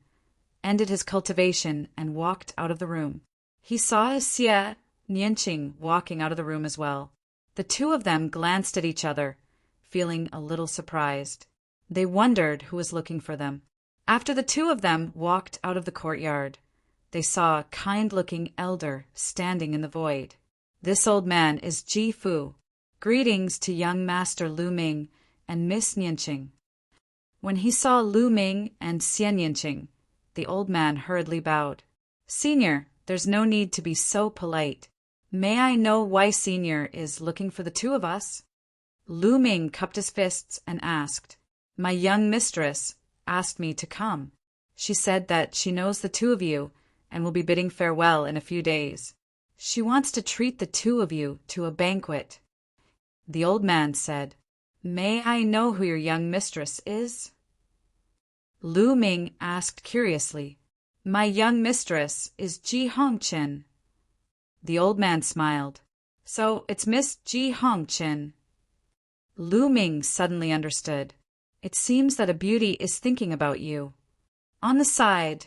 ended his cultivation and walked out of the room. He saw Xie Nianqing walking out of the room as well. The two of them glanced at each other, feeling a little surprised. They wondered who was looking for them. After the two of them walked out of the courtyard, they saw a kind-looking elder standing in the void. This old man is Ji Fu. Greetings to young Master Lu Ming and Miss Nianqing. When he saw Lu Ming and Xian Yinqing, the old man hurriedly bowed. Senior, there's no need to be so polite. May I know why Senior is looking for the two of us? Lu Ming cupped his fists and asked. My young mistress asked me to come. She said that she knows the two of you and will be bidding farewell in a few days. She wants to treat the two of you to a banquet. The old man said, May I know who your young mistress is? Lu Ming asked curiously, My young mistress is Ji Hongqin. The old man smiled. So it's Miss Ji Hongqin. Lu Ming suddenly understood. It seems that a beauty is thinking about you. On the side,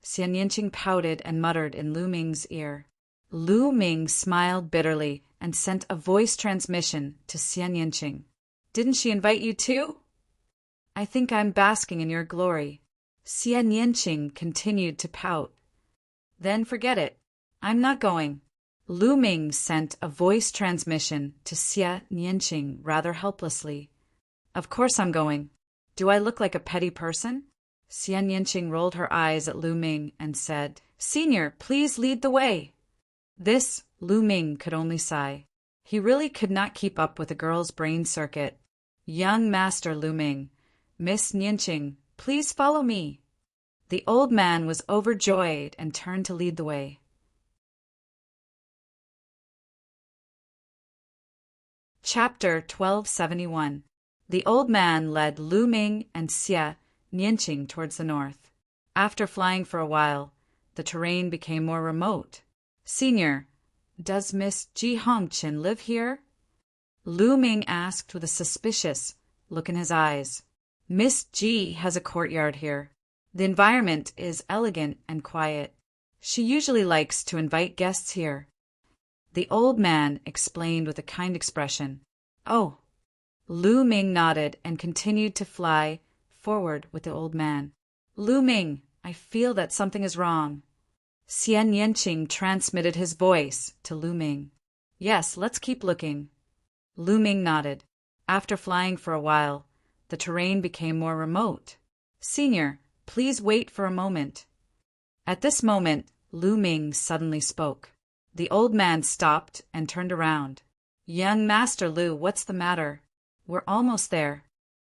Xian Yinqing pouted and muttered in Lu Ming's ear. Lu Ming smiled bitterly and sent a voice transmission to Xian Yinqing. Didn't she invite you too? I think I'm basking in your glory. Xian Yinqing continued to pout. Then forget it. I'm not going. Lu Ming sent a voice transmission to Xian Yinqing rather helplessly. Of course I'm going. Do I look like a petty person? Xian Yinqing rolled her eyes at Lu Ming and said, Senior, please lead the way. This, Lu Ming could only sigh. He really could not keep up with the girl's brain circuit. Young Master Lu Ming, Miss Nianqing, please follow me. The old man was overjoyed and turned to lead the way. Chapter 1271. The old man led Lu Ming and Xie Nianqing towards the north. After flying for a while, the terrain became more remote. Senior, does Miss Ji Hongqin live here? Lu Ming asked with a suspicious look in his eyes. Miss Ji has a courtyard here. The environment is elegant and quiet. She usually likes to invite guests here. The old man explained with a kind expression. Oh. Lu Ming nodded and continued to fly forward with the old man. Lu Ming, I feel that something is wrong. Xian Yinqing transmitted his voice to Lu Ming. Yes, let's keep looking. Lu Ming nodded. After flying for a while, the terrain became more remote. Senior, please wait for a moment. At this moment, Lu Ming suddenly spoke. The old man stopped and turned around. Young Master Lu, what's the matter? We're almost there.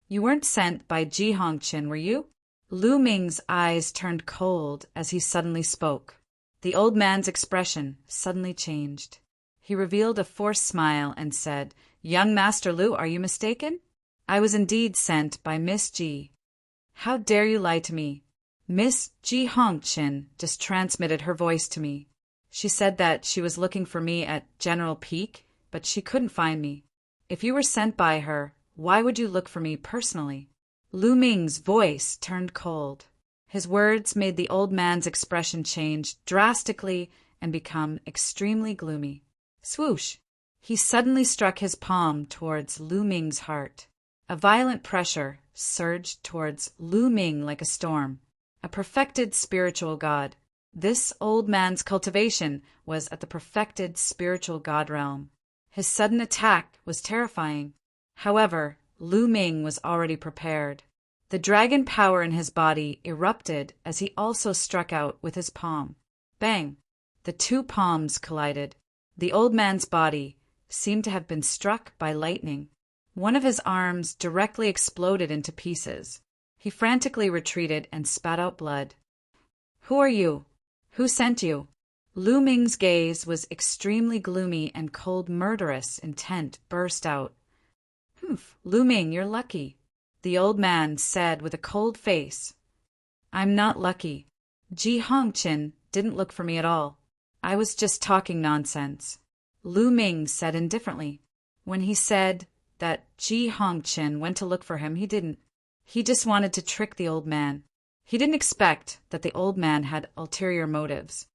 You weren't sent by Ji Hongqin, were you? Lu Ming's eyes turned cold as he suddenly spoke. The old man's expression suddenly changed. He revealed a forced smile and said, Young Master Lu, are you mistaken? I was indeed sent by Miss Ji. How dare you lie to me? Miss Ji Hongqin just transmitted her voice to me. She said that she was looking for me at General Peak, but she couldn't find me. If you were sent by her, why would you look for me personally? Lu Ming's voice turned cold. His words made the old man's expression change drastically and become extremely gloomy. Swoosh! He suddenly struck his palm towards Lu Ming's heart. A violent pressure surged towards Lu Ming like a storm. A perfected spiritual god. This old man's cultivation was at the perfected spiritual god realm. His sudden attack was terrifying. However, Lu Ming was already prepared. The dragon power in his body erupted as he also struck out with his palm. Bang! The two palms collided. The old man's body seemed to have been struck by lightning. One of his arms directly exploded into pieces. He frantically retreated and spat out blood. "Who are you? Who sent you?" Lu Ming's gaze was extremely gloomy and cold, murderous intent burst out. "Humph, Lu Ming, you're lucky," the old man said with a cold face. "I'm not lucky. Ji Hongqin didn't look for me at all. I was just talking nonsense," Lu Ming said indifferently. When he said that Ji Hongqin went to look for him, he didn't. He just wanted to trick the old man. He didn't expect that the old man had ulterior motives.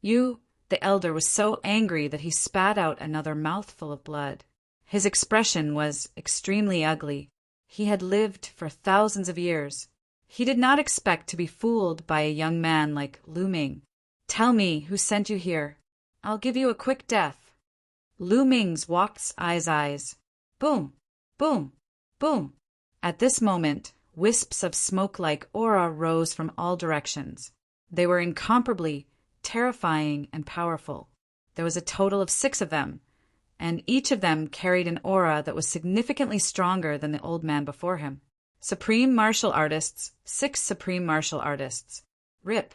The elder was so angry that he spat out another mouthful of blood. His expression was extremely ugly. He had lived for thousands of years. He did not expect to be fooled by a young man like Lu Ming. "Tell me who sent you here. I'll give you a quick death." Lu Ming's walked eyes. Boom, boom, boom. At this moment, wisps of smoke-like aura rose from all directions. They were incomparably terrifying and powerful. There was a total of 6 of them, and each of them carried an aura that was significantly stronger than the old man before him. Supreme martial artists, 6 supreme martial artists. Rip.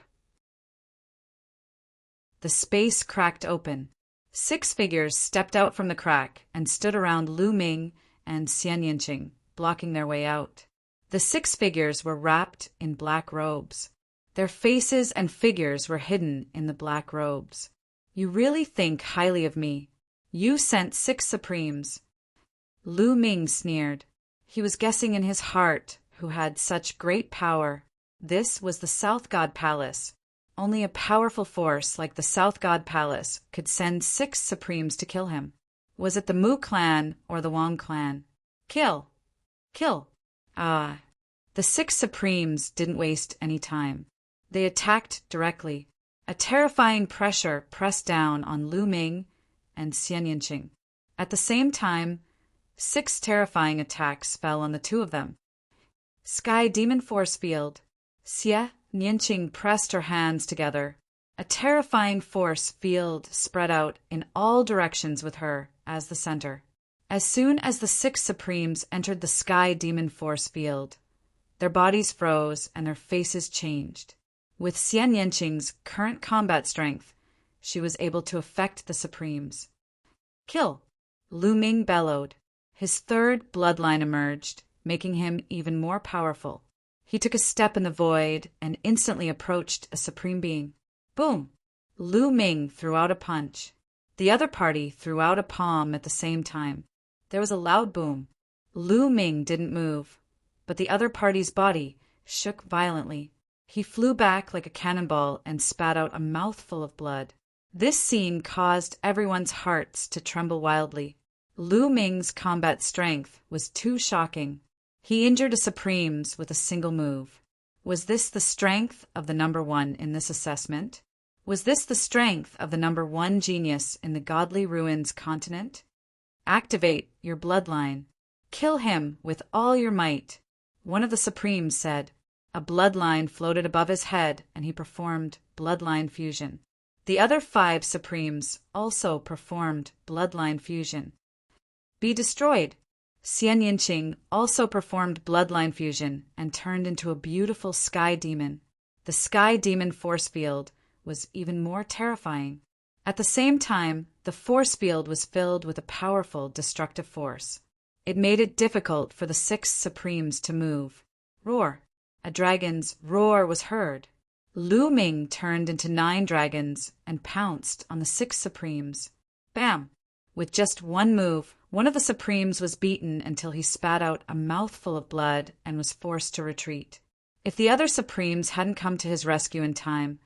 The space cracked open. 6 figures stepped out from the crack and stood around Lu Ming and Xian Yinqing, blocking their way out. The 6 figures were wrapped in black robes. Their faces and figures were hidden in the black robes. "You really think highly of me. You sent 6 Supremes." Lu Ming sneered. He was guessing in his heart who had such great power. This was the South God Palace. Only a powerful force like the South God Palace could send 6 Supremes to kill him. Was it the Mu clan or the Wang clan? Kill! Kill! Ah! The 6 Supremes didn't waste any time. They attacked directly. A terrifying pressure pressed down on Lu Ming and Xian Yinqing. At the same time, 6 terrifying attacks fell on the 2 of them. Sky Demon Force Field. Xian Yinqing pressed her hands together. A terrifying force field spread out in all directions with her as the center. As soon as the 6 Supremes entered the Sky Demon Force Field, their bodies froze and their faces changed. With Xian Yinqing's current combat strength, she was able to affect the Supremes. "Kill!" Lu Ming bellowed. His 3rd bloodline emerged, making him even more powerful. He took a step in the void and instantly approached a supreme being. Boom! Lu Ming threw out a punch. The other party threw out a palm at the same time. There was a loud boom. Lu Ming didn't move, but the other party's body shook violently. He flew back like a cannonball and spat out a mouthful of blood. This scene caused everyone's hearts to tremble wildly. Lu Ming's combat strength was too shocking. He injured a Supremes with a single move. Was this the strength of the number 1 in this assessment? Was this the strength of the number 1 genius in the Godly Ruins continent? Activate your bloodline. Kill him with all your might. One of the Supremes said. A bloodline floated above his head, and he performed bloodline fusion. The other 5 Supremes also performed bloodline fusion. Be destroyed. Xian Yinqing also performed bloodline fusion and turned into a beautiful sky demon. The Sky Demon force field was even more terrifying. At the same time, the force field was filled with a powerful destructive force. It made it difficult for the 6 Supremes to move. Roar! A dragon's roar was heard. Lu Ming turned into 9 dragons and pounced on the 6 Supremes. Bam! With just one move, one of the Supremes was beaten until he spat out a mouthful of blood and was forced to retreat. If the other Supremes hadn't come to his rescue in time,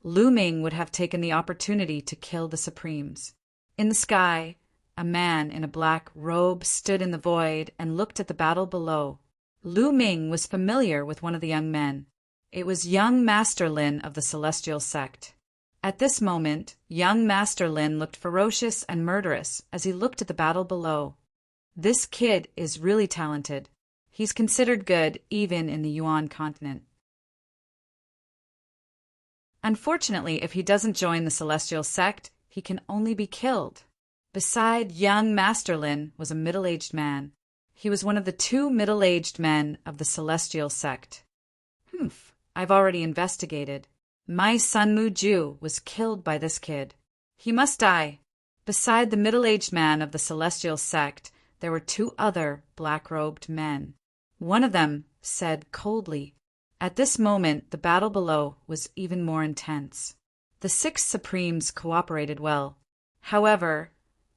Lu Ming would have taken the opportunity to kill the Supremes. In the sky, a man in a black robe stood in the void and looked at the battle below. Lu Ming was familiar with one of the young men. It was young Master Lin of the Celestial Sect. At this moment, young Master Lin looked ferocious and murderous as he looked at the battle below. This kid is really talented. He's considered good even in the Yuan continent. Unfortunately, if he doesn't join the celestial sect, he can only be killed. Beside young Master Lin was a middle-aged man. He was one of the 2 middle-aged men of the celestial sect. I've already investigated. My son Mu Ju was killed by this kid. He must die. Beside the middle-aged man of the celestial sect, there were 2 other black-robed men. One of them said coldly. At this moment, the battle below was even more intense. The 6 Supremes cooperated well. However,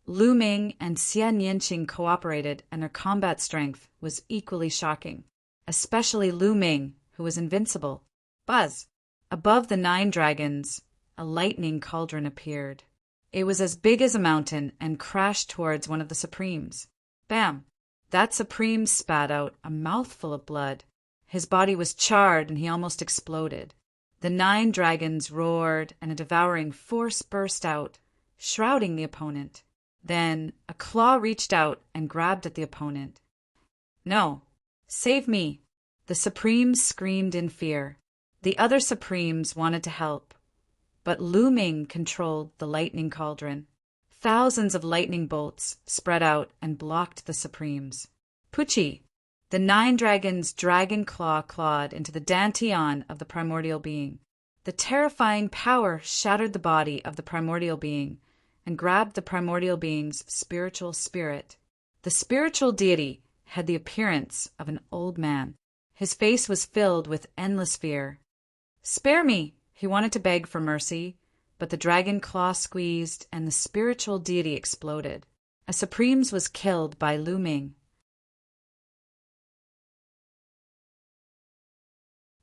Lu Ming and Xian Yinqing cooperated, and their combat strength was equally shocking, especially Lu Ming, who was invincible. Buzz! Above the 9 dragons, a lightning cauldron appeared. It was as big as a mountain and crashed towards one of the Supremes. Bam! That Supreme spat out a mouthful of blood. His body was charred and he almost exploded. The 9 dragons roared and a devouring force burst out, shrouding the opponent. Then a claw reached out and grabbed at the opponent. No! Save me! The Supremes screamed in fear. The other Supremes wanted to help, but Lu Ming controlled the lightning cauldron. Thousands of lightning bolts spread out and blocked the Supremes. Pucci! The 9 dragons' dragon claw clawed into the dantian of the primordial being. The terrifying power shattered the body of the primordial being and grabbed the primordial being's spiritual spirit. The spiritual deity had the appearance of an old man. His face was filled with endless fear. Spare me! He wanted to beg for mercy, but the dragon claw squeezed and the spiritual deity exploded. A Supremes was killed by Lu Ming.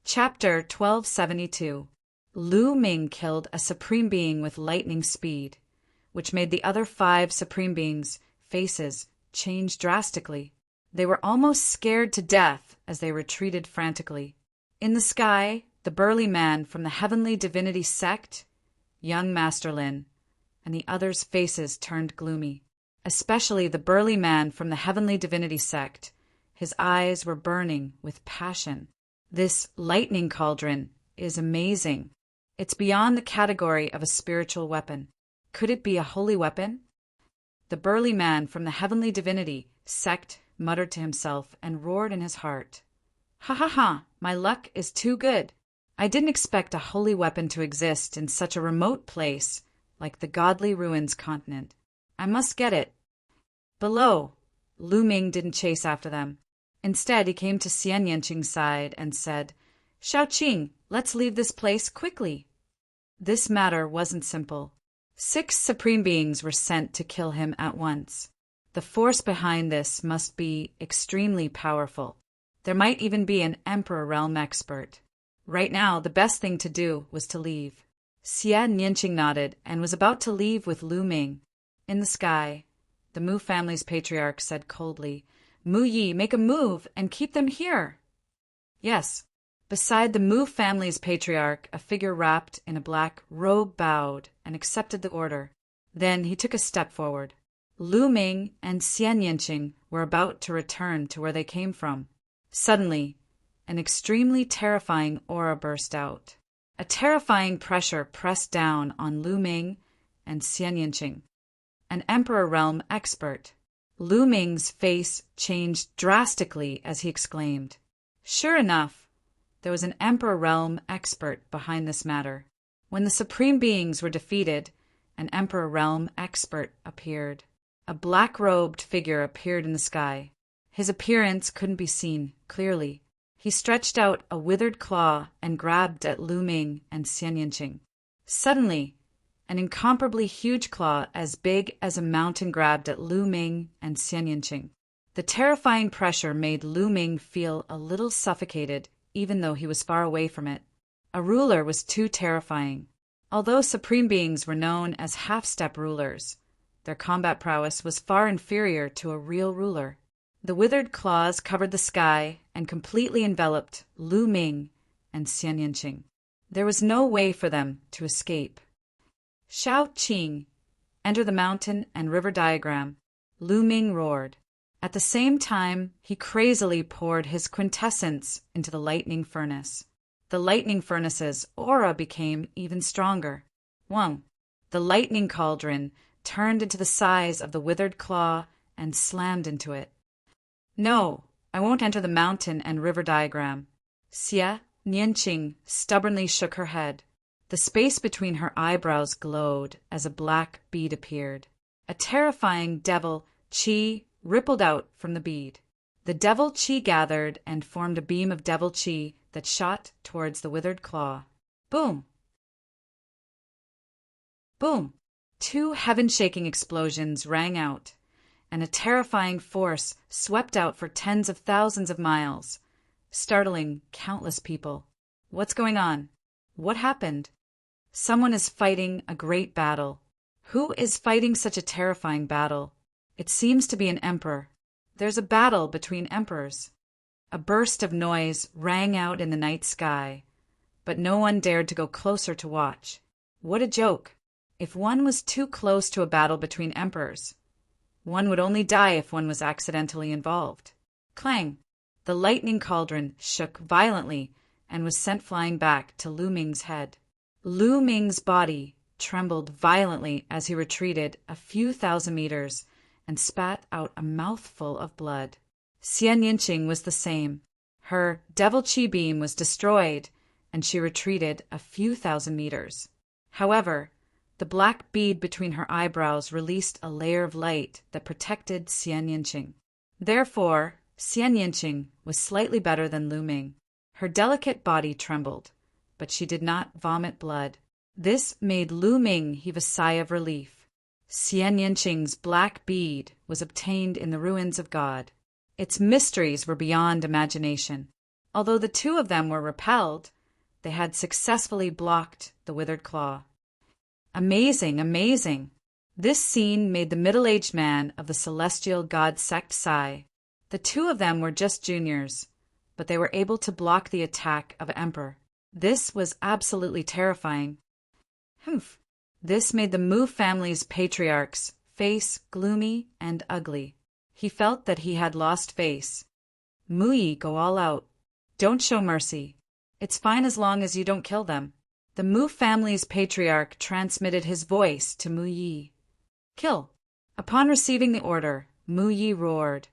Chapter 1272. Lu Ming killed a Supreme Being with lightning speed, which made the other 5 Supreme Beings' faces change drastically. They were almost scared to death as they retreated frantically. In the sky, the burly man from the Heavenly Divinity sect, young Master Lin, and the others' faces turned gloomy. Especially the burly man from the Heavenly Divinity sect. His eyes were burning with passion. This lightning cauldron is amazing. It's beyond the category of a spiritual weapon. Could it be a holy weapon? The burly man from the Heavenly Divinity sect muttered to himself and roared in his heart. Ha ha ha! My luck is too good. I didn't expect a holy weapon to exist in such a remote place like the Godly Ruins continent. I must get it. Below, Lu Ming didn't chase after them. Instead, he came to Xian Yanqing's side and said, Shaoqing, let's leave this place quickly. This matter wasn't simple. 6 Supreme Beings were sent to kill him at once. The force behind this must be extremely powerful. There might even be an Emperor Realm expert. Right now, the best thing to do was to leave. Xian Yanqing nodded and was about to leave with Lu Ming. In the sky, the Mu family's patriarch said coldly, Mu Yi, make a move and keep them here. Yes. Beside the Mu family's patriarch, a figure wrapped in a black robe bowed and accepted the order. Then he took a step forward. Lu Ming and Xian Yanqing were about to return to where they came from. Suddenly, an extremely terrifying aura burst out. A terrifying pressure pressed down on Lu Ming and Xian Yanqing. An Emperor Realm expert. Lu Ming's face changed drastically as he exclaimed. Sure enough, there was an Emperor Realm expert behind this matter. When the Supreme Beings were defeated, an Emperor Realm expert appeared. A black-robed figure appeared in the sky. His appearance couldn't be seen clearly. He stretched out a withered claw and grabbed at Lu Ming and Xian Yanqing. Suddenly, an incomparably huge claw as big as a mountain grabbed at Lu Ming and Xian Yanqing. The terrifying pressure made Lu Ming feel a little suffocated, even though he was far away from it. A ruler was too terrifying. Although Supreme Beings were known as half-step rulers, their combat prowess was far inferior to a real ruler. The withered claws covered the sky and completely enveloped Lu Ming and Xian Yanqing. There was no way for them to escape. Shaoqing, enter the mountain and river diagram, Lu Ming roared. At the same time, he crazily poured his quintessence into the lightning furnace. The lightning furnace's aura became even stronger. 1. The lightning cauldron turned into the size of the withered claw and slammed into it. No, I won't enter the mountain and river diagram. Xia Nianqing stubbornly shook her head. The space between her eyebrows glowed as a black bead appeared. A terrifying devil qi rippled out from the bead. The devil qi gathered and formed a beam of devil qi that shot towards the withered claw. Boom! Boom! 2 heaven-shaking explosions rang out, and a terrifying force swept out for tens of thousands of miles, startling countless people. What's going on? What happened? Someone is fighting a great battle. Who is fighting such a terrifying battle? It seems to be an emperor. There's a battle between emperors. A burst of noise rang out in the night sky, but no one dared to go closer to watch. What a joke! If one was too close to a battle between emperors, one would only die if one was accidentally involved. Clang! The lightning cauldron shook violently and was sent flying back to Lu Ming's head. Lu Ming's body trembled violently as he retreated a few thousand meters and spat out a mouthful of blood. Xia Nianqing was the same. Her devil qi beam was destroyed, and she retreated a few thousand meters. However, the black bead between her eyebrows released a layer of light that protected Xia Nianqing. Therefore, Xia Nianqing was slightly better than Lu Ming. Her delicate body trembled, but she did not vomit blood. This made Lu Ming heave a sigh of relief. Xia Nianqing's black bead was obtained in the ruins of God. Its mysteries were beyond imagination. Although the 2 of them were repelled, they had successfully blocked the withered claw. Amazing, amazing! This scene made the middle-aged man of the celestial god sect sigh. The 2 of them were just juniors, but they were able to block the attack of Emperor. This was absolutely terrifying. Humph! This made the Mu family's patriarch's face gloomy and ugly. He felt that he had lost face. Mu Yi, go all out. Don't show mercy. It's fine as long as you don't kill them. The Mu family's patriarch transmitted his voice to Mu Yi. Kill. Upon receiving the order, Mu Yi roared,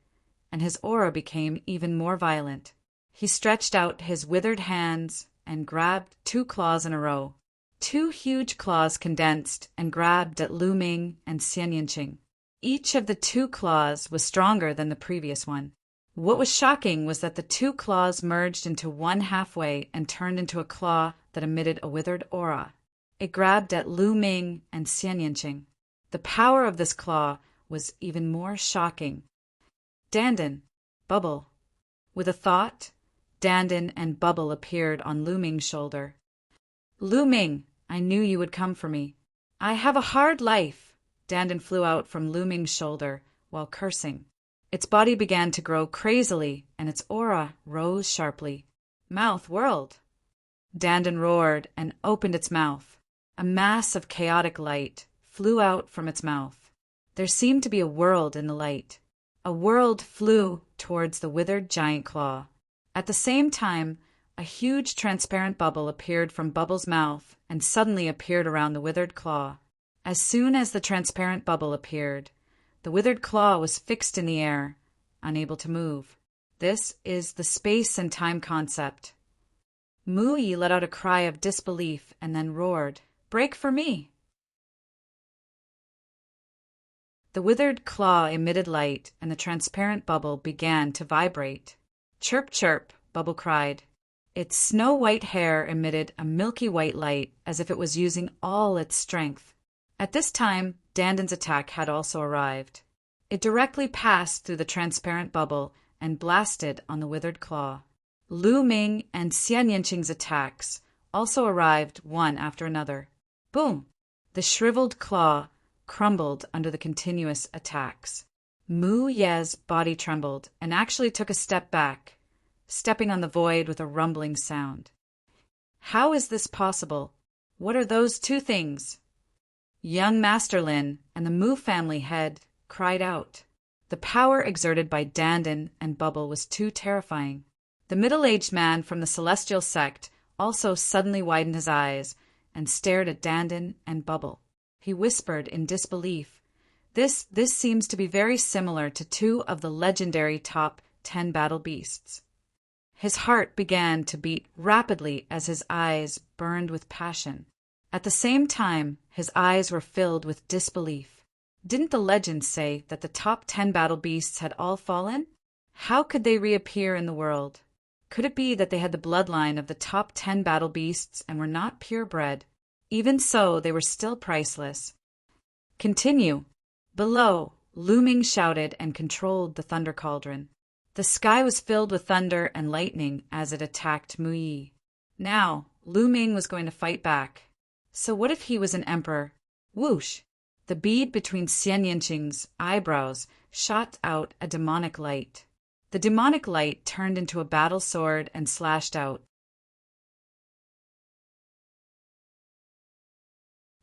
and his aura became even more violent. He stretched out his withered hands and grabbed 2 claws in a row. 2 huge claws condensed and grabbed at Lu Ming and Xia Nianqing. Each of the 2 claws was stronger than the previous one. What was shocking was that the 2 claws merged into one halfway and turned into a claw that emitted a withered aura. It grabbed at Lu Ming and Xia Nianqing. The power of this claw was even more shocking. Dandan, Bubble. With a thought, Dandan and Bubble appeared on Lu Ming's shoulder. Lu Ming, I knew you would come for me. I have a hard life. Dandan flew out from Lu Ming's shoulder while cursing. Its body began to grow crazily, and its aura rose sharply. Mouth whirled. Dandan roared and opened its mouth. A mass of chaotic light flew out from its mouth. There seemed to be a world in the light. A world flew towards the withered giant claw. At the same time, a huge transparent bubble appeared from Bubble's mouth and suddenly appeared around the withered claw. As soon as the transparent bubble appeared, the withered claw was fixed in the air, unable to move. This is the space and time concept. Mu Yi let out a cry of disbelief and then roared, "Break for me!" The withered claw emitted light, and the transparent bubble began to vibrate. "Chirp, chirp," Bubble cried. Its snow-white hair emitted a milky white light as if it was using all its strength. At this time, Dandan's attack had also arrived. It directly passed through the transparent bubble and blasted on the withered claw. Lu Ming and Xia Nianqing's attacks also arrived one after another. Boom! The shriveled claw crumbled under the continuous attacks. Mu Ye's body trembled and actually took a step back, stepping on the void with a rumbling sound. How is this possible? What are those two things? Young Master Lin and the Mu family head cried out. The power exerted by Dandan and Bubble was too terrifying. The middle-aged man from the celestial sect also suddenly widened his eyes and stared at Dandan and Bubble. He whispered in disbelief, This seems to be very similar to 2 of the legendary top 10 battle beasts." His heart began to beat rapidly as his eyes burned with passion. At the same time, his eyes were filled with disbelief. Didn't the legends say that the top 10 battle beasts had all fallen? How could they reappear in the world? Could it be that they had the bloodline of the top 10 battle beasts and were not purebred? Even so, they were still priceless. "Continue." Below, Lu Ming shouted and controlled the thunder cauldron. The sky was filled with thunder and lightning as it attacked Mu Yi. Now, Lu Ming was going to fight back. So what if he was an emperor? Whoosh! The bead between Xian Yinqing's eyebrows shot out a demonic light. The demonic light turned into a battle sword and slashed out.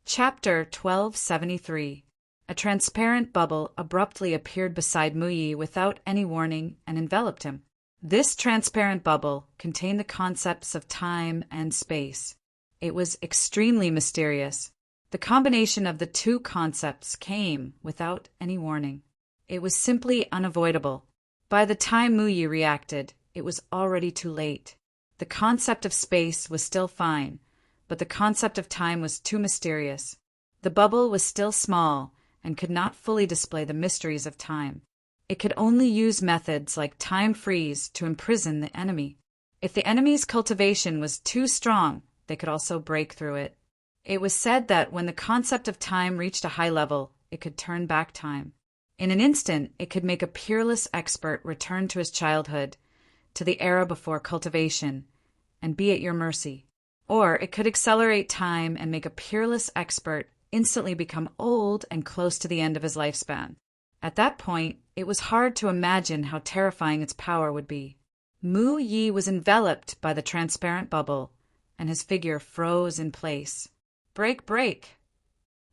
Chapter 1273. A transparent bubble abruptly appeared beside Mu Yi without any warning and enveloped him. This transparent bubble contained the concepts of time and space. It was extremely mysterious. The combination of the 2 concepts came without any warning. It was simply unavoidable. By the time Mu Yi reacted, it was already too late. The concept of space was still fine, but the concept of time was too mysterious. The bubble was still small and could not fully display the mysteries of time. It could only use methods like time freeze to imprison the enemy. If the enemy's cultivation was too strong, they could also break through it. It was said that when the concept of time reached a high level, it could turn back time. In an instant, it could make a peerless expert return to his childhood, to the era before cultivation, and be at your mercy. Or it could accelerate time and make a peerless expert instantly become old and close to the end of his lifespan. At that point, it was hard to imagine how terrifying its power would be. Mu Yi was enveloped by the transparent bubble, and his figure froze in place. "Break, break!"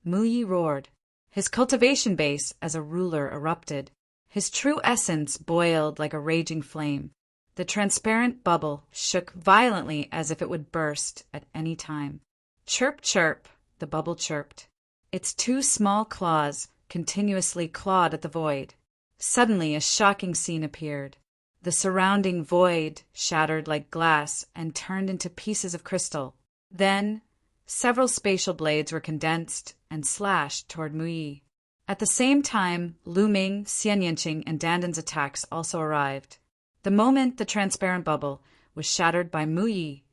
Mu Yi roared. His cultivation base as a ruler erupted. His true essence boiled like a raging flame. The transparent bubble shook violently as if it would burst at any time. "Chirp, chirp," the bubble chirped. Its 2 small claws continuously clawed at the void. Suddenly, a shocking scene appeared. The surrounding void shattered like glass and turned into pieces of crystal. Then, several spatial blades were condensed and slashed toward Mu Yi. At the same time, Lu Ming, Xian Yinqing, and Dandan's attacks also arrived. The moment the transparent bubble was shattered by Mu Yi,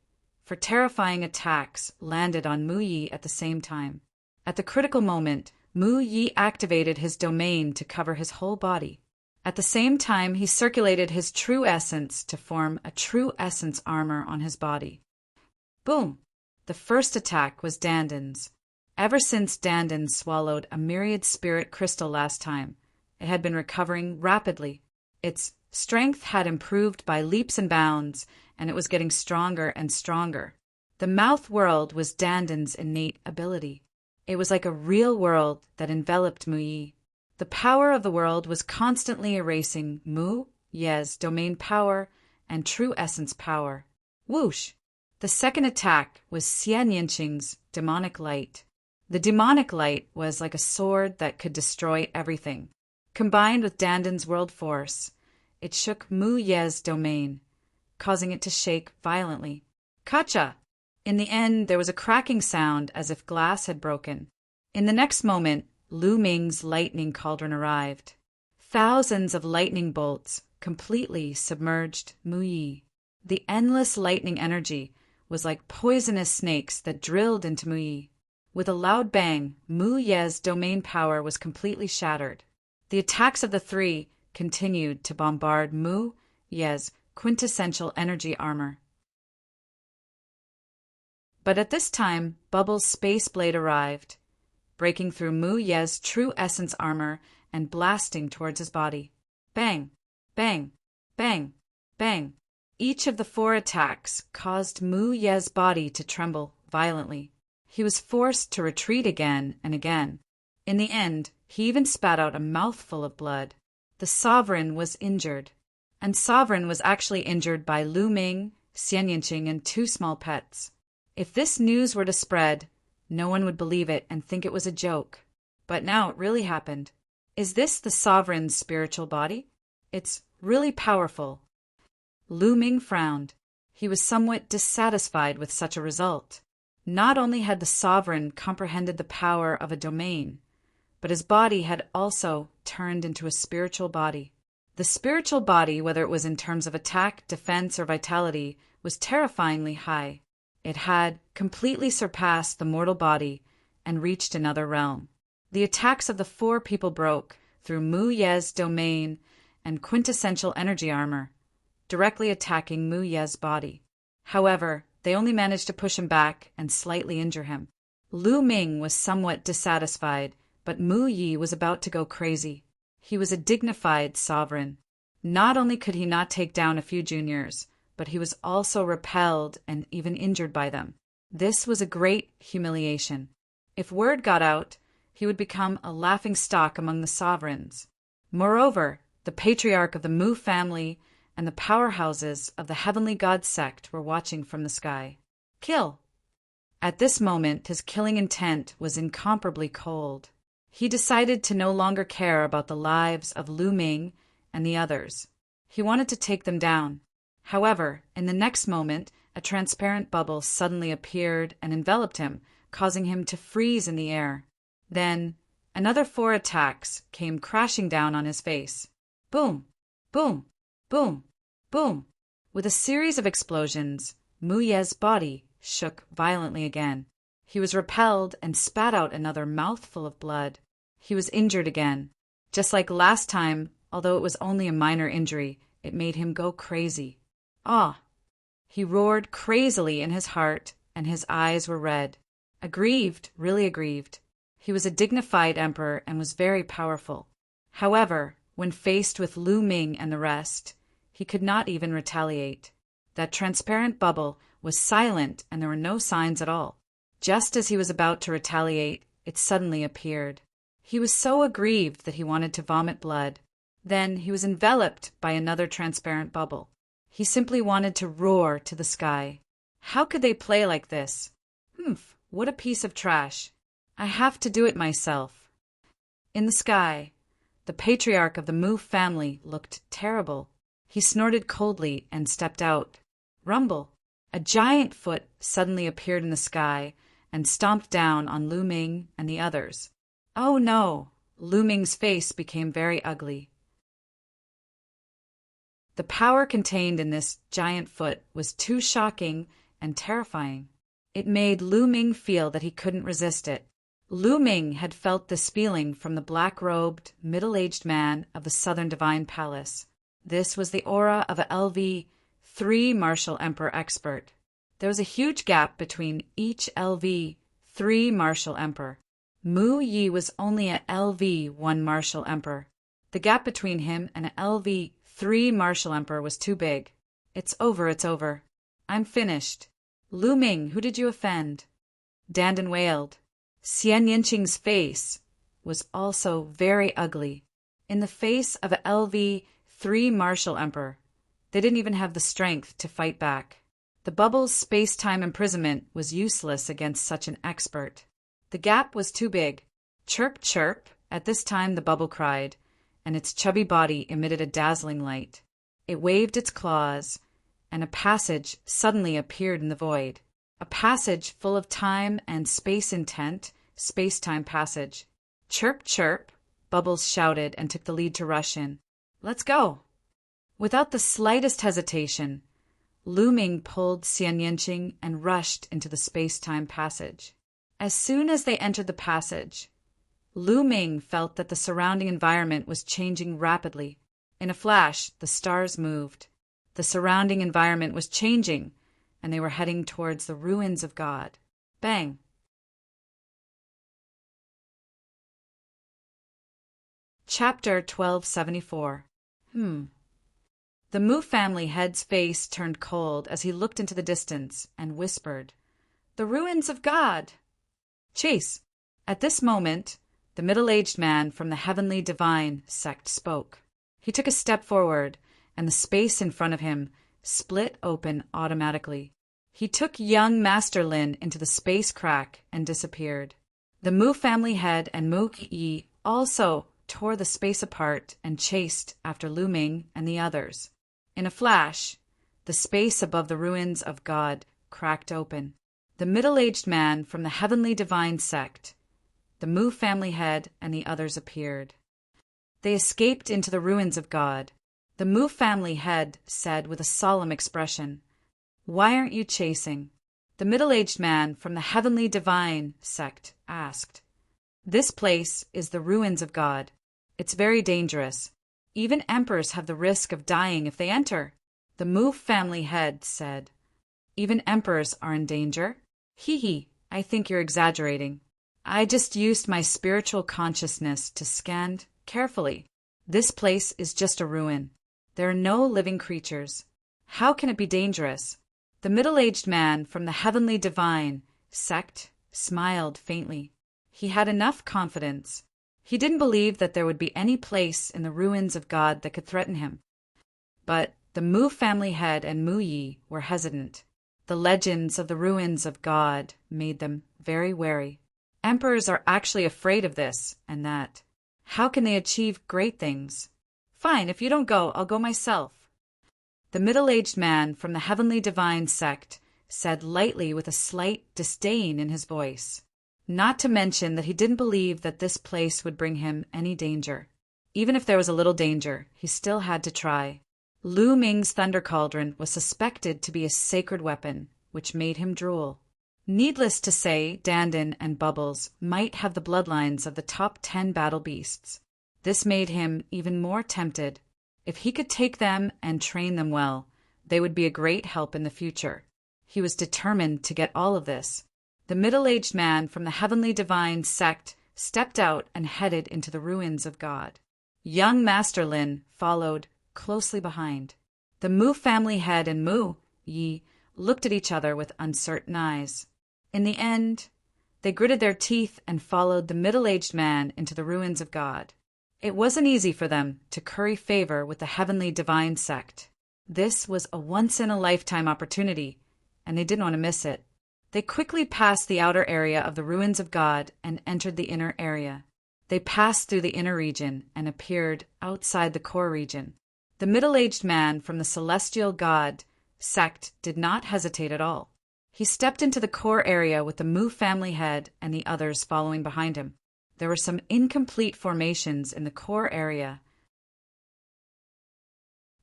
for terrifying attacks landed on Mu Yi at the same time. At the critical moment, Mu Yi activated his domain to cover his whole body. At the same time, he circulated his true essence to form a true essence armor on his body. Boom! The first attack was Dandan's. Ever since Dandan swallowed a myriad spirit crystal last time, it had been recovering rapidly. Its strength had improved by leaps and bounds, and it was getting stronger and stronger. The mouth world was Dandan's innate ability. It was like a real world that enveloped Mu Yi. The power of the world was constantly erasing Mu Ye's domain power and true essence power. Whoosh! The second attack was Xian Yinqing's demonic light. The demonic light was like a sword that could destroy everything. Combined with Dandan's world force, it shook Mu Ye's domain, causing it to shake violently. Kacha! In the end, there was a cracking sound as if glass had broken. In the next moment, Lu Ming's lightning cauldron arrived. Thousands of lightning bolts completely submerged Mu Yi. The endless lightning energy was like poisonous snakes that drilled into Mu Yi. With a loud bang, Mu Ye's domain power was completely shattered. The attacks of the 3 continued to bombard Mu Ye's quintessential energy armor. But at this time, Bubble's space blade arrived, breaking through Mu Ye's true essence armor and blasting towards his body. Bang! Bang! Bang! Bang! Each of the 4 attacks caused Mu Ye's body to tremble violently. He was forced to retreat again and again. In the end, he even spat out a mouthful of blood. The sovereign was injured. And sovereign was actually injured by Lu Ming, Xianyanqing, and 2 small pets. If this news were to spread, no one would believe it and think it was a joke. But now it really happened. Is this the sovereign's spiritual body? It's really powerful. Lu Ming frowned. He was somewhat dissatisfied with such a result. Not only had the sovereign comprehended the power of a domain, but his body had also turned into a spiritual body. The spiritual body, whether it was in terms of attack, defense, or vitality, was terrifyingly high. It had completely surpassed the mortal body and reached another realm. The attacks of the 4 people broke through Mu Ye's domain and quintessential energy armor, directly attacking Mu Ye's body. However, they only managed to push him back and slightly injure him. Lu Ming was somewhat dissatisfied, but Mu Yi was about to go crazy. He was a dignified sovereign. Not only could he not take down a few juniors, but he was also repelled and even injured by them. This was a great humiliation. If word got out, he would become a laughingstock among the sovereigns. Moreover, the patriarch of the Mu family and the powerhouses of the heavenly god sect were watching from the sky. Kill! At this moment, his killing intent was incomparably cold. He decided to no longer care about the lives of Lu Ming and the others. He wanted to take them down. However, in the next moment, a transparent bubble suddenly appeared and enveloped him, causing him to freeze in the air. Then, another 4 attacks came crashing down on his face. Boom! Boom! Boom! Boom! With a series of explosions, Mu Ye's body shook violently again. He was repelled and spat out another mouthful of blood. He was injured again. Just like last time, although it was only a minor injury, it made him go crazy. Ah! He roared crazily in his heart, and his eyes were red. Aggrieved, really aggrieved. He was a dignified emperor and was very powerful. However, when faced with Lu Ming and the rest, he could not even retaliate. That transparent bubble was silent and there were no signs at all. Just as he was about to retaliate, it suddenly appeared. He was so aggrieved that he wanted to vomit blood. Then he was enveloped by another transparent bubble. He simply wanted to roar to the sky. How could they play like this? Humph, what a piece of trash. I have to do it myself. In the sky, the patriarch of the Mu family looked terrible. He snorted coldly and stepped out. Rumble! A giant foot suddenly appeared in the sky and stomped down on Lu Ming and the others. Oh no! Lu Ming's face became very ugly. The power contained in this giant foot was too shocking and terrifying. It made Lu Ming feel that he couldn't resist it. Lu Ming had felt this feeling from the black-robed, middle-aged man of the Southern Divine Palace. This was the aura of a LV-3 Martial Emperor expert. There was a huge gap between each LV-3 Martial Emperor. Mu Yi was only a LV-1 Martial Emperor. The gap between him and an LV-3 Martial Emperor was too big. It's over, it's over. I'm finished. Lu Ming, who did you offend? Dandan wailed. Xianyanqing's face was also very ugly. In the face of a LV-3 Martial Emperor, they didn't even have the strength to fight back. The bubble's space-time imprisonment was useless against such an expert. The gap was too big. Chirp, chirp. At this time the bubble cried, and its chubby body emitted a dazzling light. It waved its claws, and a passage suddenly appeared in the void. A passage full of time and space intent, space-time passage. Chirp, chirp, Bubbles shouted and took the lead to rush in. Let's go! Without the slightest hesitation, Lu Ming pulled Xianyanqing and rushed into the space-time passage. As soon as they entered the passage, Lu Ming felt that the surrounding environment was changing rapidly. In a flash, the stars moved. The surrounding environment was changing, and they were heading towards the ruins of God. Bang! Chapter 1274. The Mu family head's face turned cold as he looked into the distance and whispered, "The ruins of God!" Chase! At this moment, the middle-aged man from the Heavenly Divine sect spoke. He took a step forward, and the space in front of him split open automatically. He took young Master Lin into the space crack and disappeared. The Mu family head and Mu Yi also tore the space apart and chased after Lu Ming and the others. In a flash, the space above the ruins of God cracked open. The middle-aged man from the heavenly divine sect, the Mu family head, and the others appeared. They escaped into the ruins of God. The Mu family head said with a solemn expression, "Why aren't you chasing?" The middle-aged man from the heavenly divine sect asked, "This place is the ruins of God. It's very dangerous. Even emperors have the risk of dying if they enter." The Mu family head said, "Even emperors are in danger? Hee, I think you're exaggerating. I just used my spiritual consciousness to scan carefully. This place is just a ruin. There are no living creatures. How can it be dangerous?" The middle-aged man from the heavenly divine sect smiled faintly. He had enough confidence. He didn't believe that there would be any place in the ruins of God that could threaten him. But the Mu family head and Mu Yi were hesitant. The legends of the ruins of God made them very wary. Emperors are actually afraid of this and that. How can they achieve great things? Fine, if you don't go, I'll go myself. The middle-aged man from the heavenly divine sect said lightly with a slight disdain in his voice, not to mention that he didn't believe that this place would bring him any danger. Even if there was a little danger, he still had to try. Lu Ming's thunder cauldron was suspected to be a sacred weapon, which made him drool. Needless to say, Dandan and Bubbles might have the bloodlines of the top 10 battle beasts. This made him even more tempted. If he could take them and train them well, they would be a great help in the future. He was determined to get all of this. The middle-aged man from the heavenly divine sect stepped out and headed into the ruins of God. Young Master Lin followed closely behind. The Mu family head and Mu Yi looked at each other with uncertain eyes. In the end, they gritted their teeth and followed the middle-aged man into the ruins of God. It wasn't easy for them to curry favor with the heavenly divine sect. This was a once-in-a-lifetime opportunity, and they didn't want to miss it. They quickly passed the outer area of the ruins of God and entered the inner area. They passed through the inner region and appeared outside the core region. The middle-aged man from the celestial God sect did not hesitate at all. He stepped into the core area with the Mu family head and the others following behind him. There were some incomplete formations in the core area.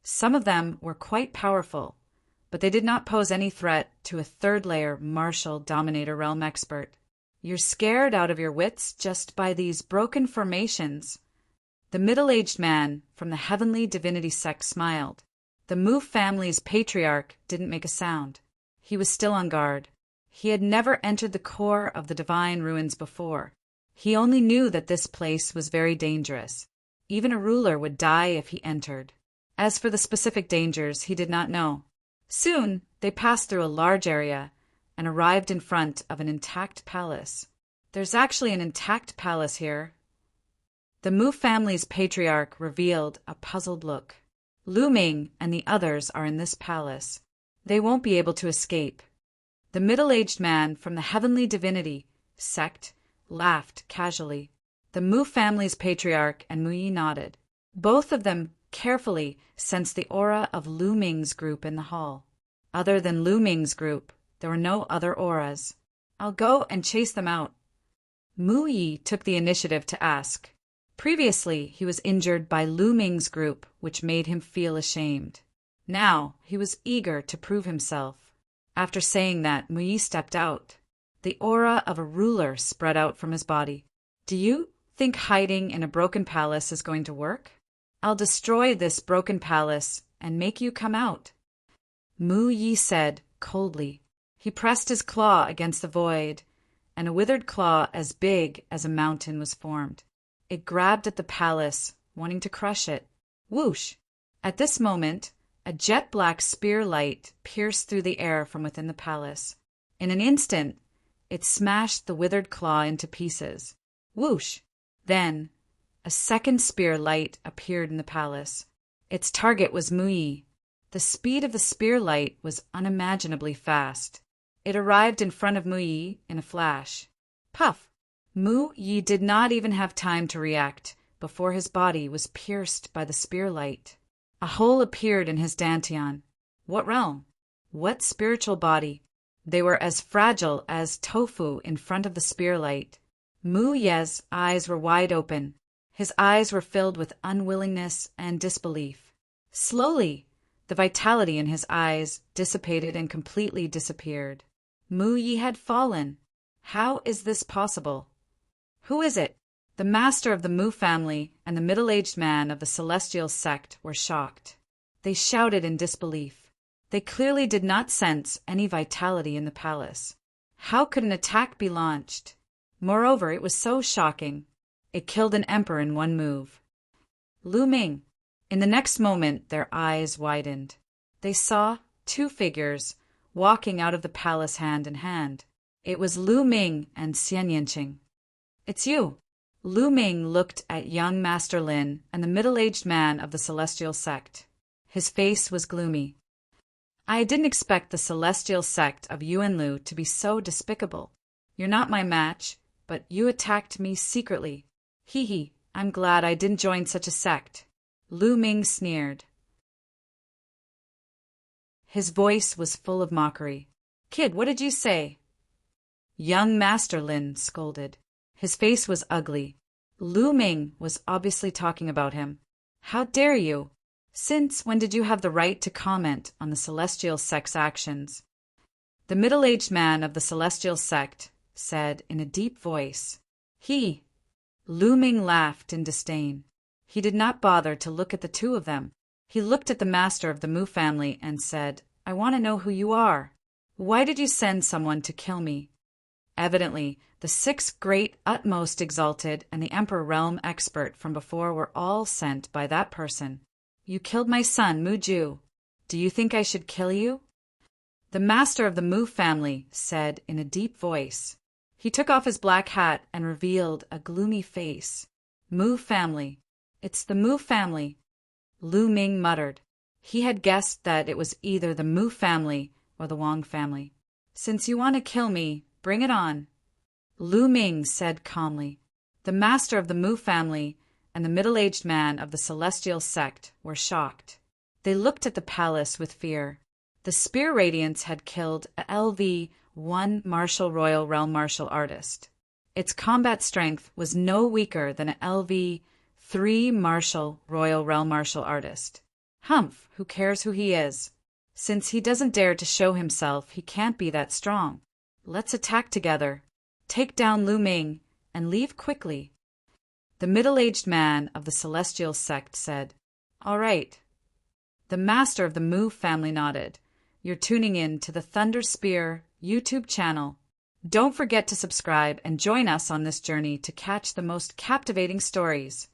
Some of them were quite powerful, but they did not pose any threat to a third-layer martial dominator realm expert. You're scared out of your wits just by these broken formations. The middle-aged man from the heavenly divinity sect smiled. The Mu family's patriarch didn't make a sound. He was still on guard. He had never entered the core of the divine ruins before. He only knew that this place was very dangerous. Even a ruler would die if he entered. As for the specific dangers, he did not know. Soon, they passed through a large area and arrived in front of an intact palace. There's actually an intact palace here. The Mu family's patriarch revealed a puzzled look. Lu Ming and the others are in this palace. They won't be able to escape. The middle-aged man from the heavenly divinity sect laughed casually. The Mu family's patriarch and Mu Yi nodded. Both of them carefully sensed the aura of Lu Ming's group in the hall. Other than Lu Ming's group, there were no other auras. I'll go and chase them out. Mu Yi took the initiative to ask. Previously, he was injured by Lu Ming's group, which made him feel ashamed. Now, he was eager to prove himself. After saying that, Mu Yi stepped out. The aura of a ruler spread out from his body. Do you think hiding in a broken palace is going to work? I'll destroy this broken palace and make you come out. Mu Yi said coldly. He pressed his claw against the void, and a withered claw as big as a mountain was formed. It grabbed at the palace, wanting to crush it. Whoosh! At this moment, a jet-black spear light pierced through the air from within the palace. In an instant, it smashed the withered claw into pieces. Whoosh! Then, a second spear light appeared in the palace. Its target was Mu Yi. The speed of the spear light was unimaginably fast. It arrived in front of Mu Yi in a flash. Puff! Mu Yi did not even have time to react before his body was pierced by the spear light. A hole appeared in his dantian. What realm? What spiritual body? They were as fragile as tofu in front of the spear light. Mu Ye's eyes were wide open. His eyes were filled with unwillingness and disbelief. Slowly, the vitality in his eyes dissipated and completely disappeared. Mu Yi had fallen. How is this possible? Who is it? The master of the Mu family and the middle-aged man of the celestial sect were shocked. They shouted in disbelief. They clearly did not sense any vitality in the palace. How could an attack be launched? Moreover, it was so shocking. It killed an emperor in one move. Lu Ming. In the next moment, their eyes widened. They saw two figures walking out of the palace hand in hand. It was Lu Ming and Xian Yanqing. It's you. Lu Ming looked at young Master Lin and the middle-aged man of the celestial sect. His face was gloomy. I didn't expect the celestial sect of Yuan Lu to be so despicable. You're not my match, but you attacked me secretly. Hee hee, I'm glad I didn't join such a sect. Lu Ming sneered. His voice was full of mockery. Kid, what did you say? Young Master Lin scolded. His face was ugly. Lu Ming was obviously talking about him. How dare you? Since when did you have the right to comment on the celestial sect's actions? The middle-aged man of the celestial sect said in a deep voice. He. Lu Ming laughed in disdain. He did not bother to look at the two of them. He looked at the master of the Mu family and said, I want to know who you are. Why did you send someone to kill me? Evidently, the 6 great utmost exalted and the emperor realm expert from before were all sent by that person. You killed my son, Mu Ju. Do you think I should kill you? The master of the Mu family said in a deep voice. He took off his black hat and revealed a gloomy face. Mu family. It's the Mu family. Lu Ming muttered. He had guessed that it was either the Mu family or the Wang family. Since you want to kill me, bring it on. Lu Ming said calmly. The master of the Mu family and the middle-aged man of the celestial sect were shocked. They looked at the palace with fear. The spear radiance had killed a LV-1 martial royal realm martial artist. Its combat strength was no weaker than an LV-3 martial royal realm martial artist. Humph, who cares who he is? Since he doesn't dare to show himself, he can't be that strong. Let's attack together. Take down Lu Ming and leave quickly. The middle-aged man of the celestial sect said, All right. The master of the Mu family nodded. You're tuning in to the Thunder Spear YouTube channel. Don't forget to subscribe and join us on this journey to catch the most captivating stories.